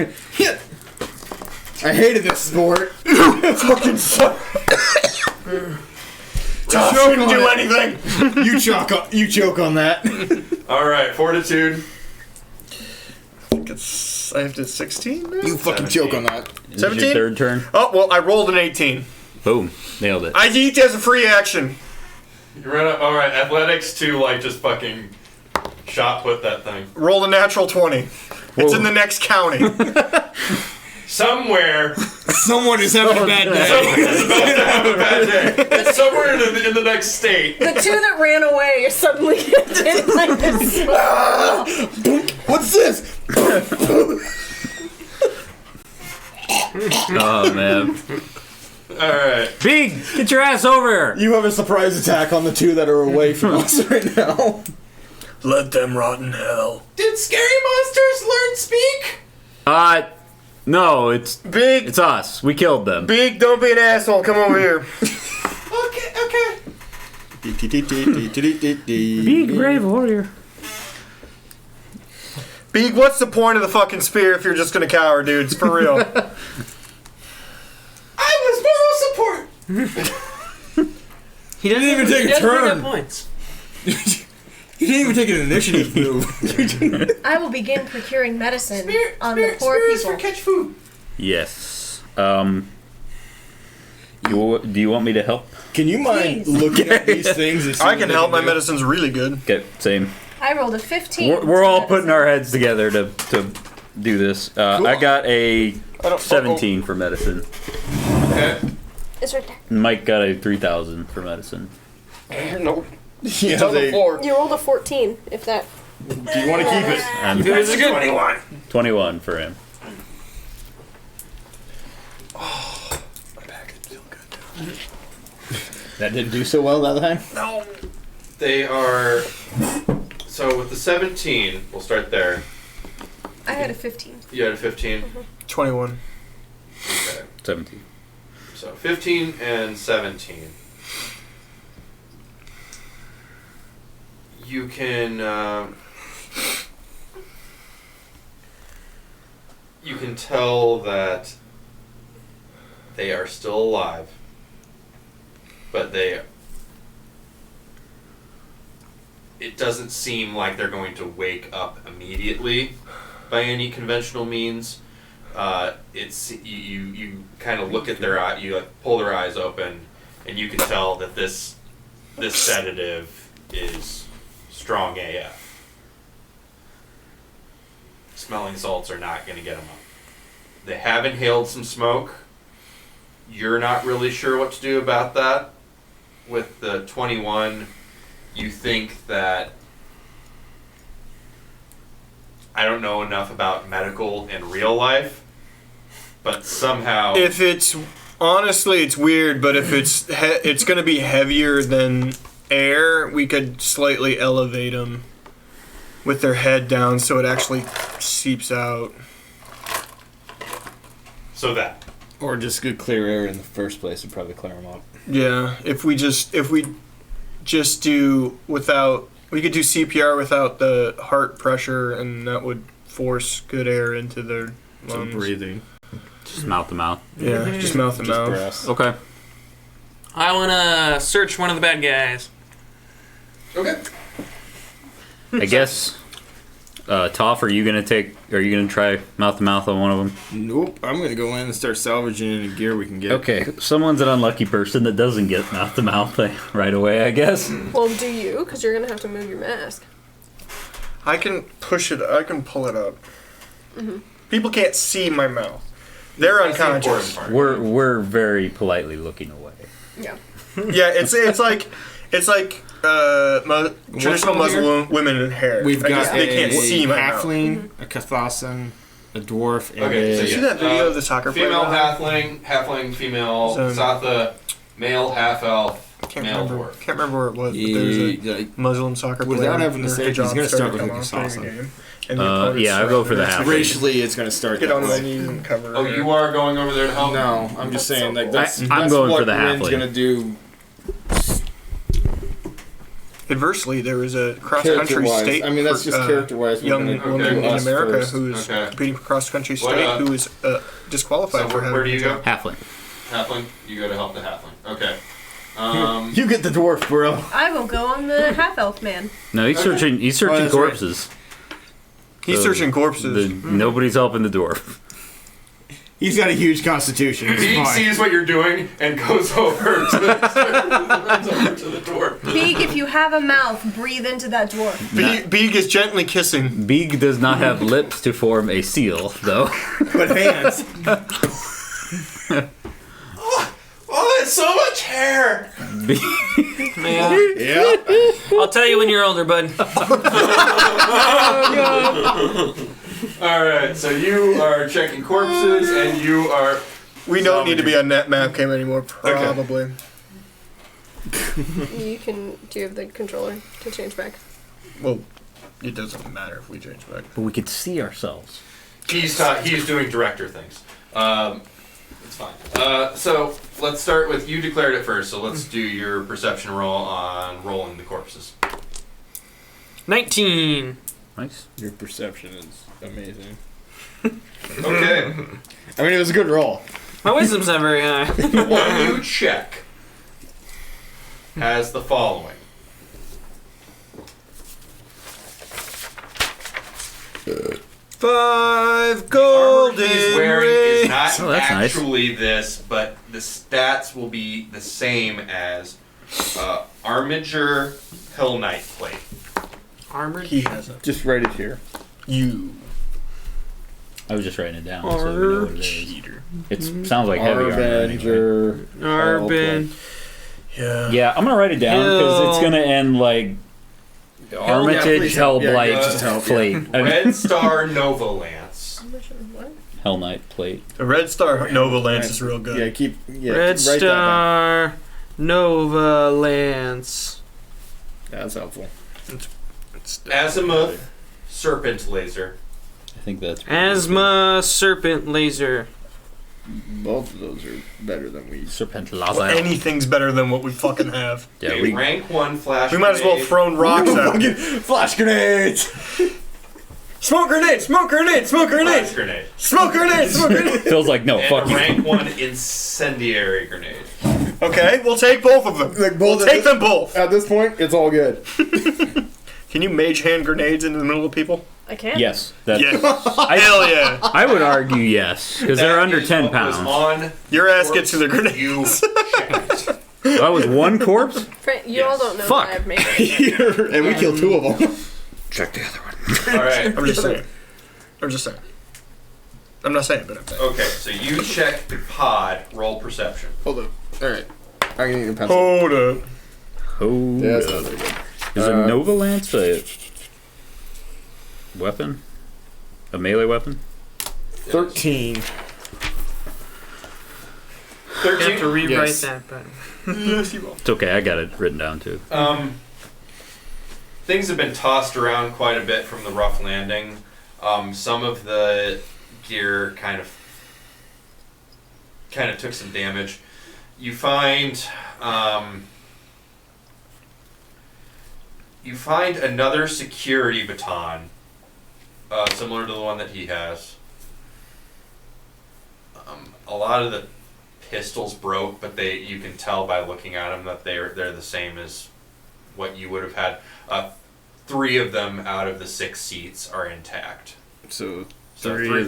I hated this sport. Fucking suck. Tough didn't do anything. You choke on that. All right, fortitude. I have to 16 now? You fucking choke on that. This is your 17? third turn. Oh, well, I rolled an 18. Boom. Nailed it. I eat as a free action. You run up. All right, athletics to like just fucking shot put that thing Rolled a natural 20. It's in the next county. somewhere. Someone is having a bad day. Someone is about to have a bad day. It's somewhere in the next state. The two that ran away suddenly did like this. What's this? Oh, man. All right. Big, get your ass over here. You have a surprise attack on the two that are away from us right now. Let them rot in hell. Did scary monsters learn speak? No, it's Big, us. We killed them. Big, don't be an asshole. Come over here. Okay. Big brave warrior. Big, what's the point of the fucking spear if you're just gonna cower, dudes? For real. I was moral support. He doesn't even take a turn. Points. You didn't even take an initiative move. I will begin procuring medicine on the Spears poor people. for catch food. Yes. Do you want me to help? Can you mind looking at these things? And see I what can they help. My do? medicine's really good. Okay, same. I rolled a 15. We're all putting our heads together to do this. I got a 17 for medicine. Okay. It's right there. Mike got a 3,000 for medicine. Nope. Yeah, It's on the floor. You rolled a 14, if that. Do you want to keep it? And This is good. 21 for him. My back would feel good. That didn't do so well the other time? No. They are. So with the 17, we'll start there. I had a 15. You had a 15. 21. Okay. 17. So 15 and 17. You can tell that they are still alive, but it doesn't seem like they're going to wake up immediately by any conventional means. It's you kind of look at their eye, you like pull their eyes open, and you can tell that this sedative is strong AF. Smelling salts are not going to get them up. They have inhaled some smoke. You're not really sure what to do about that. With the 21, you think that I don't know enough about medical and real life, but somehow If it's honestly, it's weird. But if it's going to be heavier than air, we could slightly elevate them with their head down so it actually seeps out. so that Or just good clear air in the first place would probably clear them up. Yeah, if we just do without, we could do CPR without the heart pressure, and that would force good air into their lungs. breathing. Just mouth to mouth. Yeah, just mouth to mouth. Breath. Okay. I want to search one of the bad guys. okay. I guess. Toph, are you gonna try mouth to mouth on one of them? Nope. I'm gonna go in and start salvaging any gear we can get. Okay, someone's an unlucky person that doesn't get mouth to mouth right away, I guess. Well, do you? Because you're going to have to move your mask. I can push it. I can pull it up. Mm-hmm. People can't see my mouth. They're That's the unconscious. important part. We're very politely looking away. Yeah. Yeah, it's like traditional over here? Muslim women in hair. We've I guess got they can't a see my mouth. halfling, a Cathasan, a dwarf, and Okay, so You yeah. see that video of the soccer player? Female halfling, female So- Satha, male half elf, Can't male remember. dwarf. Can't remember where it was. But there's a Muslim soccer player. Without having to and say her it, he's hijab gonna start started with coming like a off during salsa. the game. And the opponent's yeah, I'll go for the surrounded. half. Racially, it's gonna start. Get that on way. my knees and cover. Oh, her. you are going over there to help? No, I'm just saying like that's. I'm that's going what for the Rin's halfling. gonna do. Adversely, there was a cross-country Character-wise. state. I mean, that's for, just character-wise. Young we're gonna woman do in us America first. who's Okay. competing for cross-country What, state who is disqualified So for having. where do you go? Halfling. Halfling? You go to help the halfling. Okay. You get the dwarf, bro. I will go on the half elf man. No, he's searching. He's searching that's right. corpses. He's So searching corpses. Nobody's helping the dwarf. He's got a huge constitution. It's He fine. sees what you're doing and goes over to the dwarf. Beak, if you have a mouth, breathe into that dwarf. Beeg is gently kissing. Beeg does not have lips to form a seal, though. But hands. Oh, it's so much hair! Man, Yeah. I'll tell you when you're older, bud. Alright, so you are checking corpses and you are. We don't need to be on that map cam anymore, probably. You can. Do you have the controller to change back? Well, it doesn't matter if we change back. But we could see ourselves. He's doing director things. It's fine. So let's start with you declared it first, so let's do your perception roll on rolling the corpses. 19. Nice. Your perception is amazing. Okay. I mean, it was a good roll. My wisdom's not very high. The one you check has the following. Five The armor golden he's wearing is not Oh, that's nice. actually this, but the stats will be the same as Armiger Hill Knight plate. Armored. He hasn't. Just write it here. You. I was just writing it down so we know what it is. Cheater. It sounds like heavy armor. Anyway. Arvenger. Arbin. Yeah. Yeah, I'm gonna write it down because it's gonna end like Armitage, Hellblight, just help, Plate. I mean, Red Star Nova Lance. Hell Knight Plate. The Red Star Nova Lance is real good. Yeah, keep. Yeah, Red write that Star. Nova Lance. down. That's helpful. Azimuth Serpent Laser. I think that's Asthma Serpent Laser. Both of those are better than we. Serpent Well, Laser. anything's better than what we fucking have. Yeah, A we rank 1 flash We might as well have grenade. thrown rocks at him. Flash grenades. Smoke grenade! Smoke grenade! Smoke Flash grenade! grenade. Smoke grenade! Smoke grenade! feels like no. And Fuck a you. rank 1 incendiary grenade. Okay, we'll take both of them. Like, We'll both take them both. At this point, it's all good. Can you mage hand grenades into the middle of people? I can. Yes, that. Yeah. Hell yeah. I would argue yes because they're That under is 10 what was pounds. on Your ass gets to the grenade. you checked. That was one corpse. You all Yes. don't know Fuck. that I've made it. And we killed two of them. Check the other one. Alright. I'm just saying. I'm just saying. I'm not saying, but I'm saying. Okay, so you check the pod, roll perception. Hold up. Alright. I need a pencil. Hold up. Oh, Yeah, that's not very good. is a Nova Lance a weapon? A melee weapon? 13. 13. You have to rewrite Yes. that, but Yes, you will. It's okay. I got it written down too. Things have been tossed around quite a bit from the rough landing. Some of the gear kind of took some damage. You find another security baton, similar to the one that he has. A lot of the pistols broke, but you can tell by looking at them that they're the same as what you would have had. 3 of them out of the 6 seats are intact. So three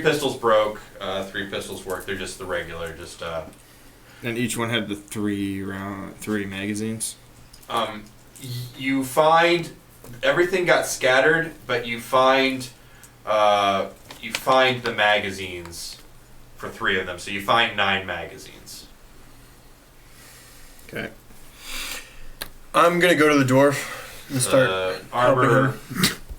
pistols broke. 3 pistols work. They're just the regular. And each one had the 3 magazines. You find everything got scattered, but you find the magazines for 3 of them. So you find 9 magazines. Okay. I'm gonna go to the dwarf and start Armor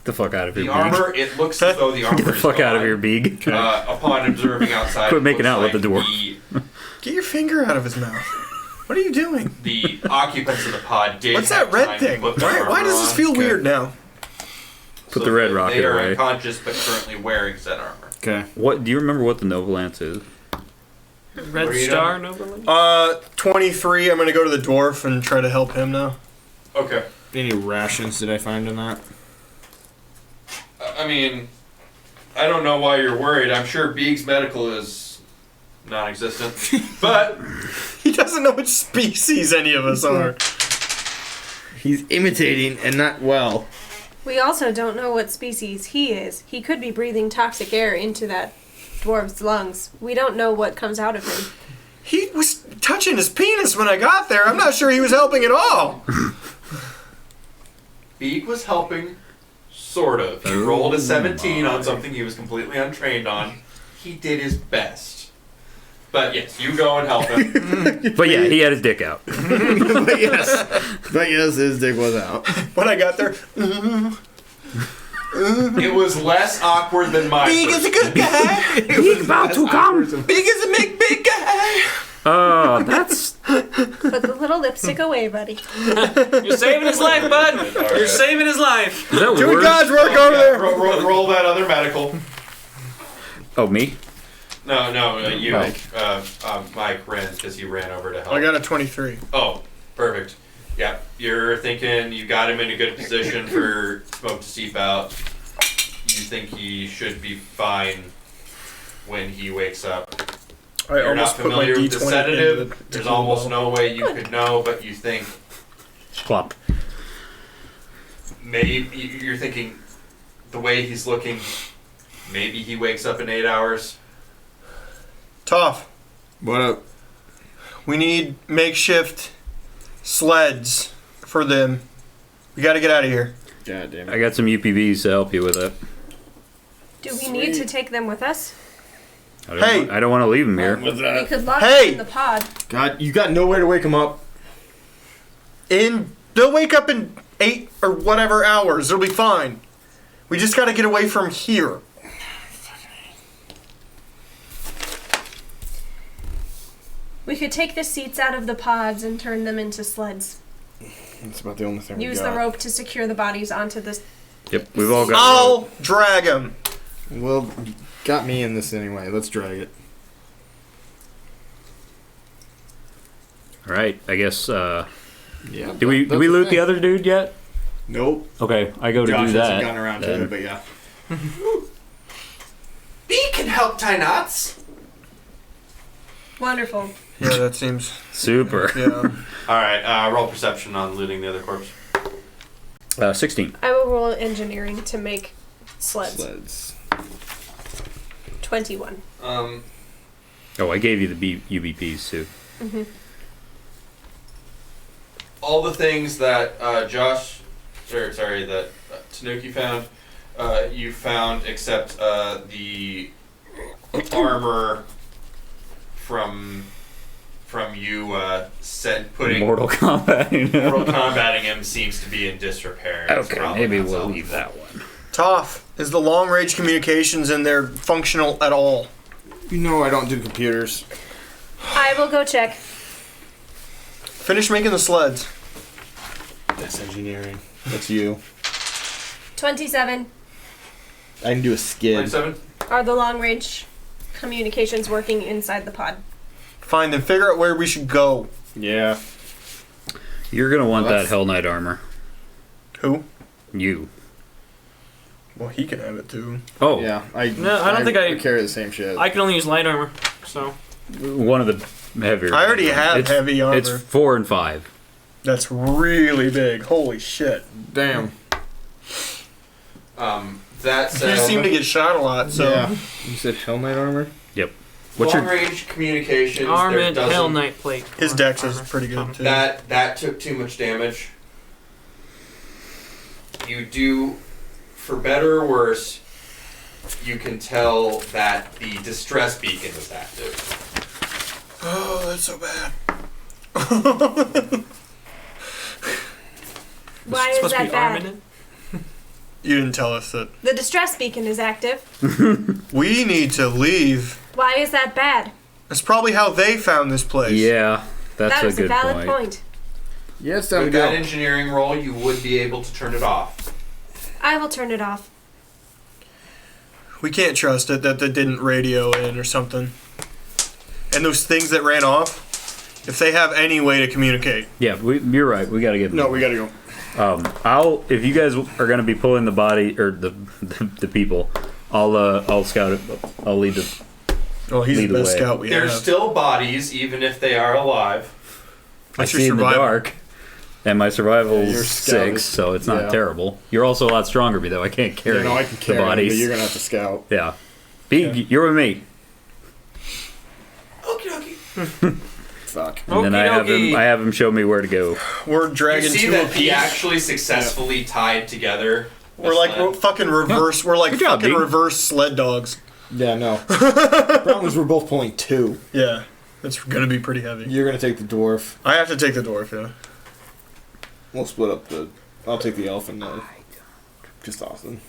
Get the fuck out of here, The Beeg. armor, it looks as though the armor Get the is fuck out of gone. here, Beeg. Upon observing outside, Quit it making looks out with like the dwarf. Get your finger out of his mouth. What are you doing? The occupants of the pod did What's have that red time to thing? put their Why armor does this on. feel weird now? Put the red rocket They are away. unconscious but currently wearing said armor. Okay. What? Do you remember what the Nova Lance is? Red What are you Star doing? Nova? 23. I'm gonna go to the dwarf and try to help him now. Okay. Any rations did I find in that? I mean, I don't know why you're worried. I'm sure Beeg's medical is non-existent. But He doesn't know which species any of us are. He's imitating and not well. We also don't know what species he is. He could be breathing toxic air into that dwarf's lungs. We don't know what comes out of him. He was touching his penis when I got there. I'm not sure he was helping at all. Beeg was helping, sort of. He rolled a 17 on something he was completely untrained on. He did his best. But yes, you go and help him. But yeah, he had his dick out. But yes, his dick was out. When I got there, It was less awkward than mine. Beeg is a good guy. Beeg about to come. Beeg is a big guy. Oh, that's... Put the little lipstick away, buddy. You're saving his life, bud. You're saving his life. Is that Doing worse? God's work over there. Roll that other medical. Oh, me? No, you. Mike. Mike ran because he ran over to help. I got a 23. Oh, perfect. Yeah, you're thinking you got him in a good position for smoke to seep out. You think he should be fine when he wakes up. I You're not almost put my familiar D20 with the into sedative. the There's tequila almost bottle. no way you could know, but you think Plop. maybe you're thinking the way he's looking, maybe he wakes up in 8 hours. Toph, What up? we need makeshift sleds for them. We got to get out of here. God damn I it. got some UPVs to help you with it. Do we need to take them with us? I don't want to leave him here. What's We that? could lock Hey! them in the pod. God, you got nowhere to wake him up. They'll wake up in 8 or whatever hours. It'll be fine. We just got to get away from here. We could take the seats out of the pods and turn them into sleds. That's about the only thing Use we the got. rope to secure the bodies onto this. Yep, we've all got... I'll drag him. Well, you got me in this anyway. Let's drag it. All right, I guess... Yeah. Did we loot the other dude yet? Nope. Okay, I go to Josh do that. hasn't gotten around to then. it, but yeah. Beeg can help tie knots. Wonderful. Yeah, that seems. Super. Yeah. All right, roll perception on looting the other corpse. 16. I will roll engineering to make sleds. Sleds. 21. Oh, I gave you the UBPs too. Mm-hmm. All the things that that Tanuki found, you found except the armor from you putting Mortal Kombat. Mortal Kombating him seems to be in disrepair. It's Okay, probably maybe not we'll solid. leave that one. Toph, is the long range communications in there functional at all? You know I don't do computers. I will go check. Finish making the sleds. That's engineering. That's you. 27. I can do a skid. 27? Are the long range communications working inside the pod? Fine, then figure out where we should go. Yeah. You're gonna want Well, that Hell Knight armor. Who? You. Well, he can have it too. Oh, Yeah. No, I don't think I- carry the same shit. I can only use light armor, so. one of the heavier. I already ones. have It's- heavy armor. It's 4 and 5. That's really big. Holy shit. Damn. That You said, seem to get shot a lot, so. Yeah. You said Hell Knight armor? What's long your? range communications. there Armored doesn't- Hell Knight plate. His dex is Armor. pretty good too. That took too much damage. You do, for better or worse, you can tell that the distress beacon is active. Oh, that's so bad. Why is supposed to that be arm in bad? it? You didn't tell us that. The distress beacon is active. We need to leave. Why is that bad? That's probably how they found this place. Yeah, that's That a is a good valid point. point. Yes, time to With go. that engineering roll, you would be able to turn it off. I will turn it off. We can't trust it that they didn't radio in or something. And those things that ran off, if they have any way to communicate. Yeah, you're right. We got to get. No, we gotta go. If you guys are gonna be pulling the body or the people, I'll scout it. I'll lead the. Well, he's Lead the the best way. scout we There's have. still bodies, even if they are alive. I What's your see in the survival? dark, and my survival's Your scout 6, is- so it's not yeah. terrible. You're also a lot stronger, me though. I can't carry Yeah, no, I can the carry it, bodies. but you're gonna have to scout. Yeah, you're with me, Okie dokie. Fuck. and then Okie I have him show me where to go. We're You dragging see two that apiece. he actually successfully tied together. We're like sled. fucking reverse. We're like Good job, fucking B. reverse sled dogs. Yeah, no. Problem is, we're both pulling 2. Yeah, it's gonna be pretty heavy. You're gonna take the dwarf. I have to take the dwarf. Yeah. We'll split up the. I'll take the elf and just Austin.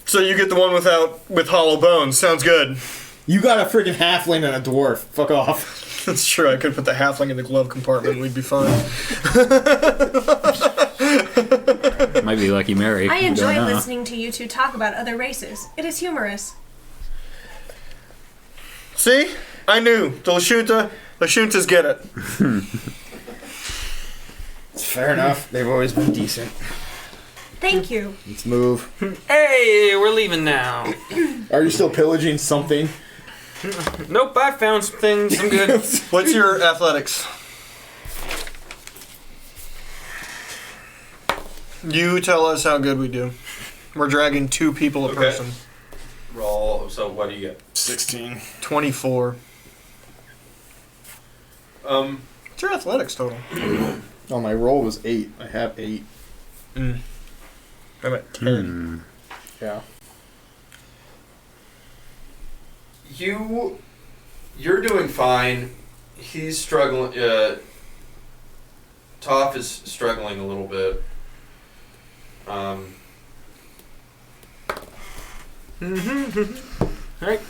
So you get the one with hollow bones. Sounds good. You got a freaking halfling and a dwarf. Fuck off. That's true. I could put the halfling in the glove compartment. We'd be fine. Might be Lucky Mary. I You don't enjoy know. listening to you two talk about other races. It is humorous. See, I knew the Lashuntas get it. It's fair enough. They've always been decent. Thank you. Let's move. Hey, we're leaving now. Are you still pillaging something? Nope, I found some things. I'm good. What's your athletics? You tell us how good we do. We're dragging 2 people a Okay. person. Roll. So what do you get? 16. 24. Um. What's your athletics total? Oh, my roll was 8. I have 8. I'm at 10. Yeah. You're doing fine. He's struggling. Toph is struggling a little bit. Alright.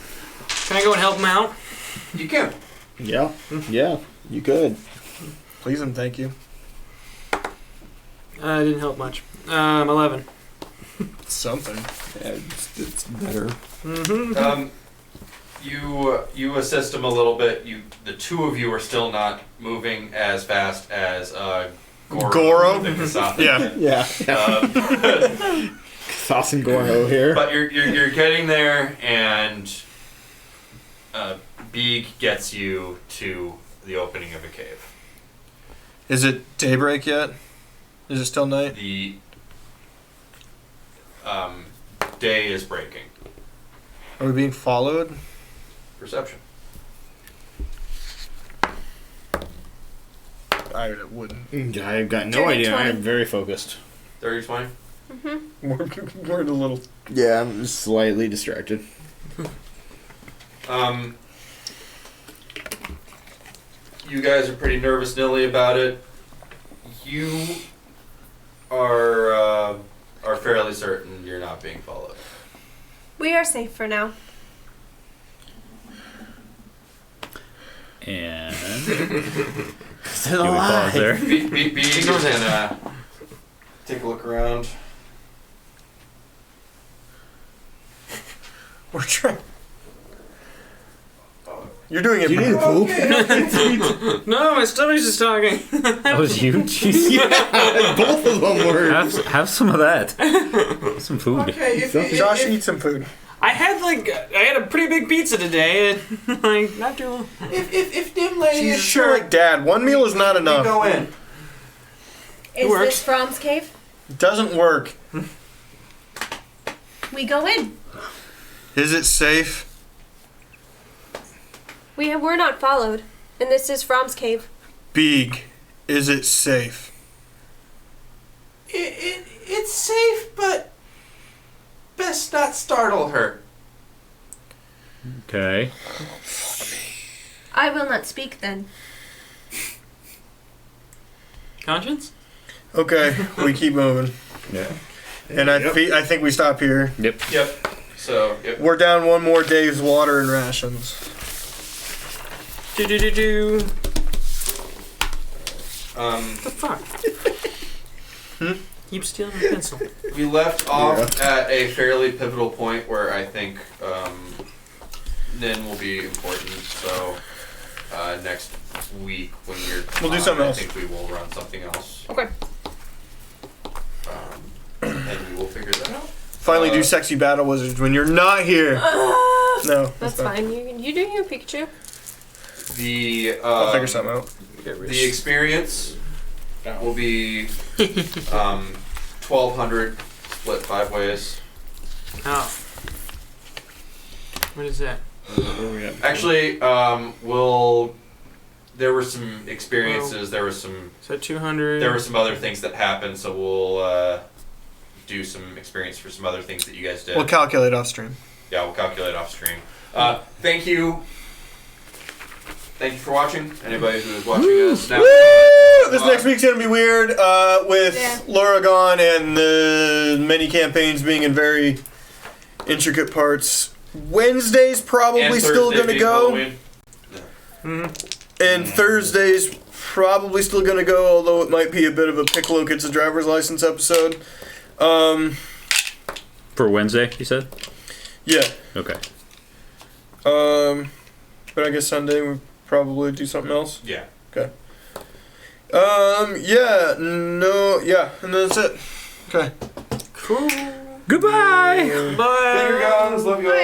Can I go and help him out? You can. Yeah. Yeah. You could. Please and thank you. Didn't help much. 11. Something. Yeah, it's better. You assist him a little bit. The 2 of you are still not moving as fast as Goro. The Kasathan. Yeah. Yeah. Sauce and Goro here. But you're getting there, and Beeg gets you to the opening of a cave. Is it daybreak yet? Is it still night? The day is breaking. Are we being followed? Perception. I wouldn't. I've got no Dirty idea. 20. I'm very focused. 30, 20? We're the little. Yeah, I'm just slightly distracted. You guys are pretty nervous, Nilly, about it. You are fairly certain you're not being followed. We are safe for now. And They're do we pause there? Beeg is gonna take a look around. We're trying. You're doing it. Do you need a poop? No, my stomach's just talking. That was you. Jeez. Yeah, both of them were. Have some of that. Some food. Okay, Josh, eat some food. I had a pretty big pizza today. Like, not too long. if Dim Lady is Sure, like Dad. One meal is not You enough. go in. Is works. this From's cave? It doesn't work. We go in. Is it safe? We're not followed. And this is From's cave. Beeg, is it safe? it's safe, but best not startle her. Okay. I will not speak then. Conscience? Okay, we keep moving. Yeah. And I think we stop here. Yep. So, We're down one more day's water and rations. Do. The fuck? Keep stealing my pencil. We left off at a fairly pivotal point where I think Nin will be important. So next week when you're we'll do something else. I think we will run something else. Okay. And we will figure that out. Finally do sexy battle wizards when you're not here. No. That's fine. You do your Pikachu. I'll figure something out. The experience will be 1,200 split 5 ways. Oh. What is that? Actually, there were some experiences. There was some. So 200. There were some other things that happened. So we'll do some experience for some other things that you guys did. We'll calculate off stream. Yeah, we'll calculate off stream. Thank you. Thank you for watching. Anybody who is watching us now. This next week's gonna be weird with Luragon and the many campaigns being in very intricate parts. Wednesday's probably still gonna go. And Thursday's probably still gonna go, although it might be a bit of a Piccolo Gets a Driver's License episode. For Wednesday, you said? Yeah. Okay. But I guess Sunday we probably do something else. Yeah. Okay. And that's it. Okay. Cool. Goodbye. Bye. Finger guns. Love you all.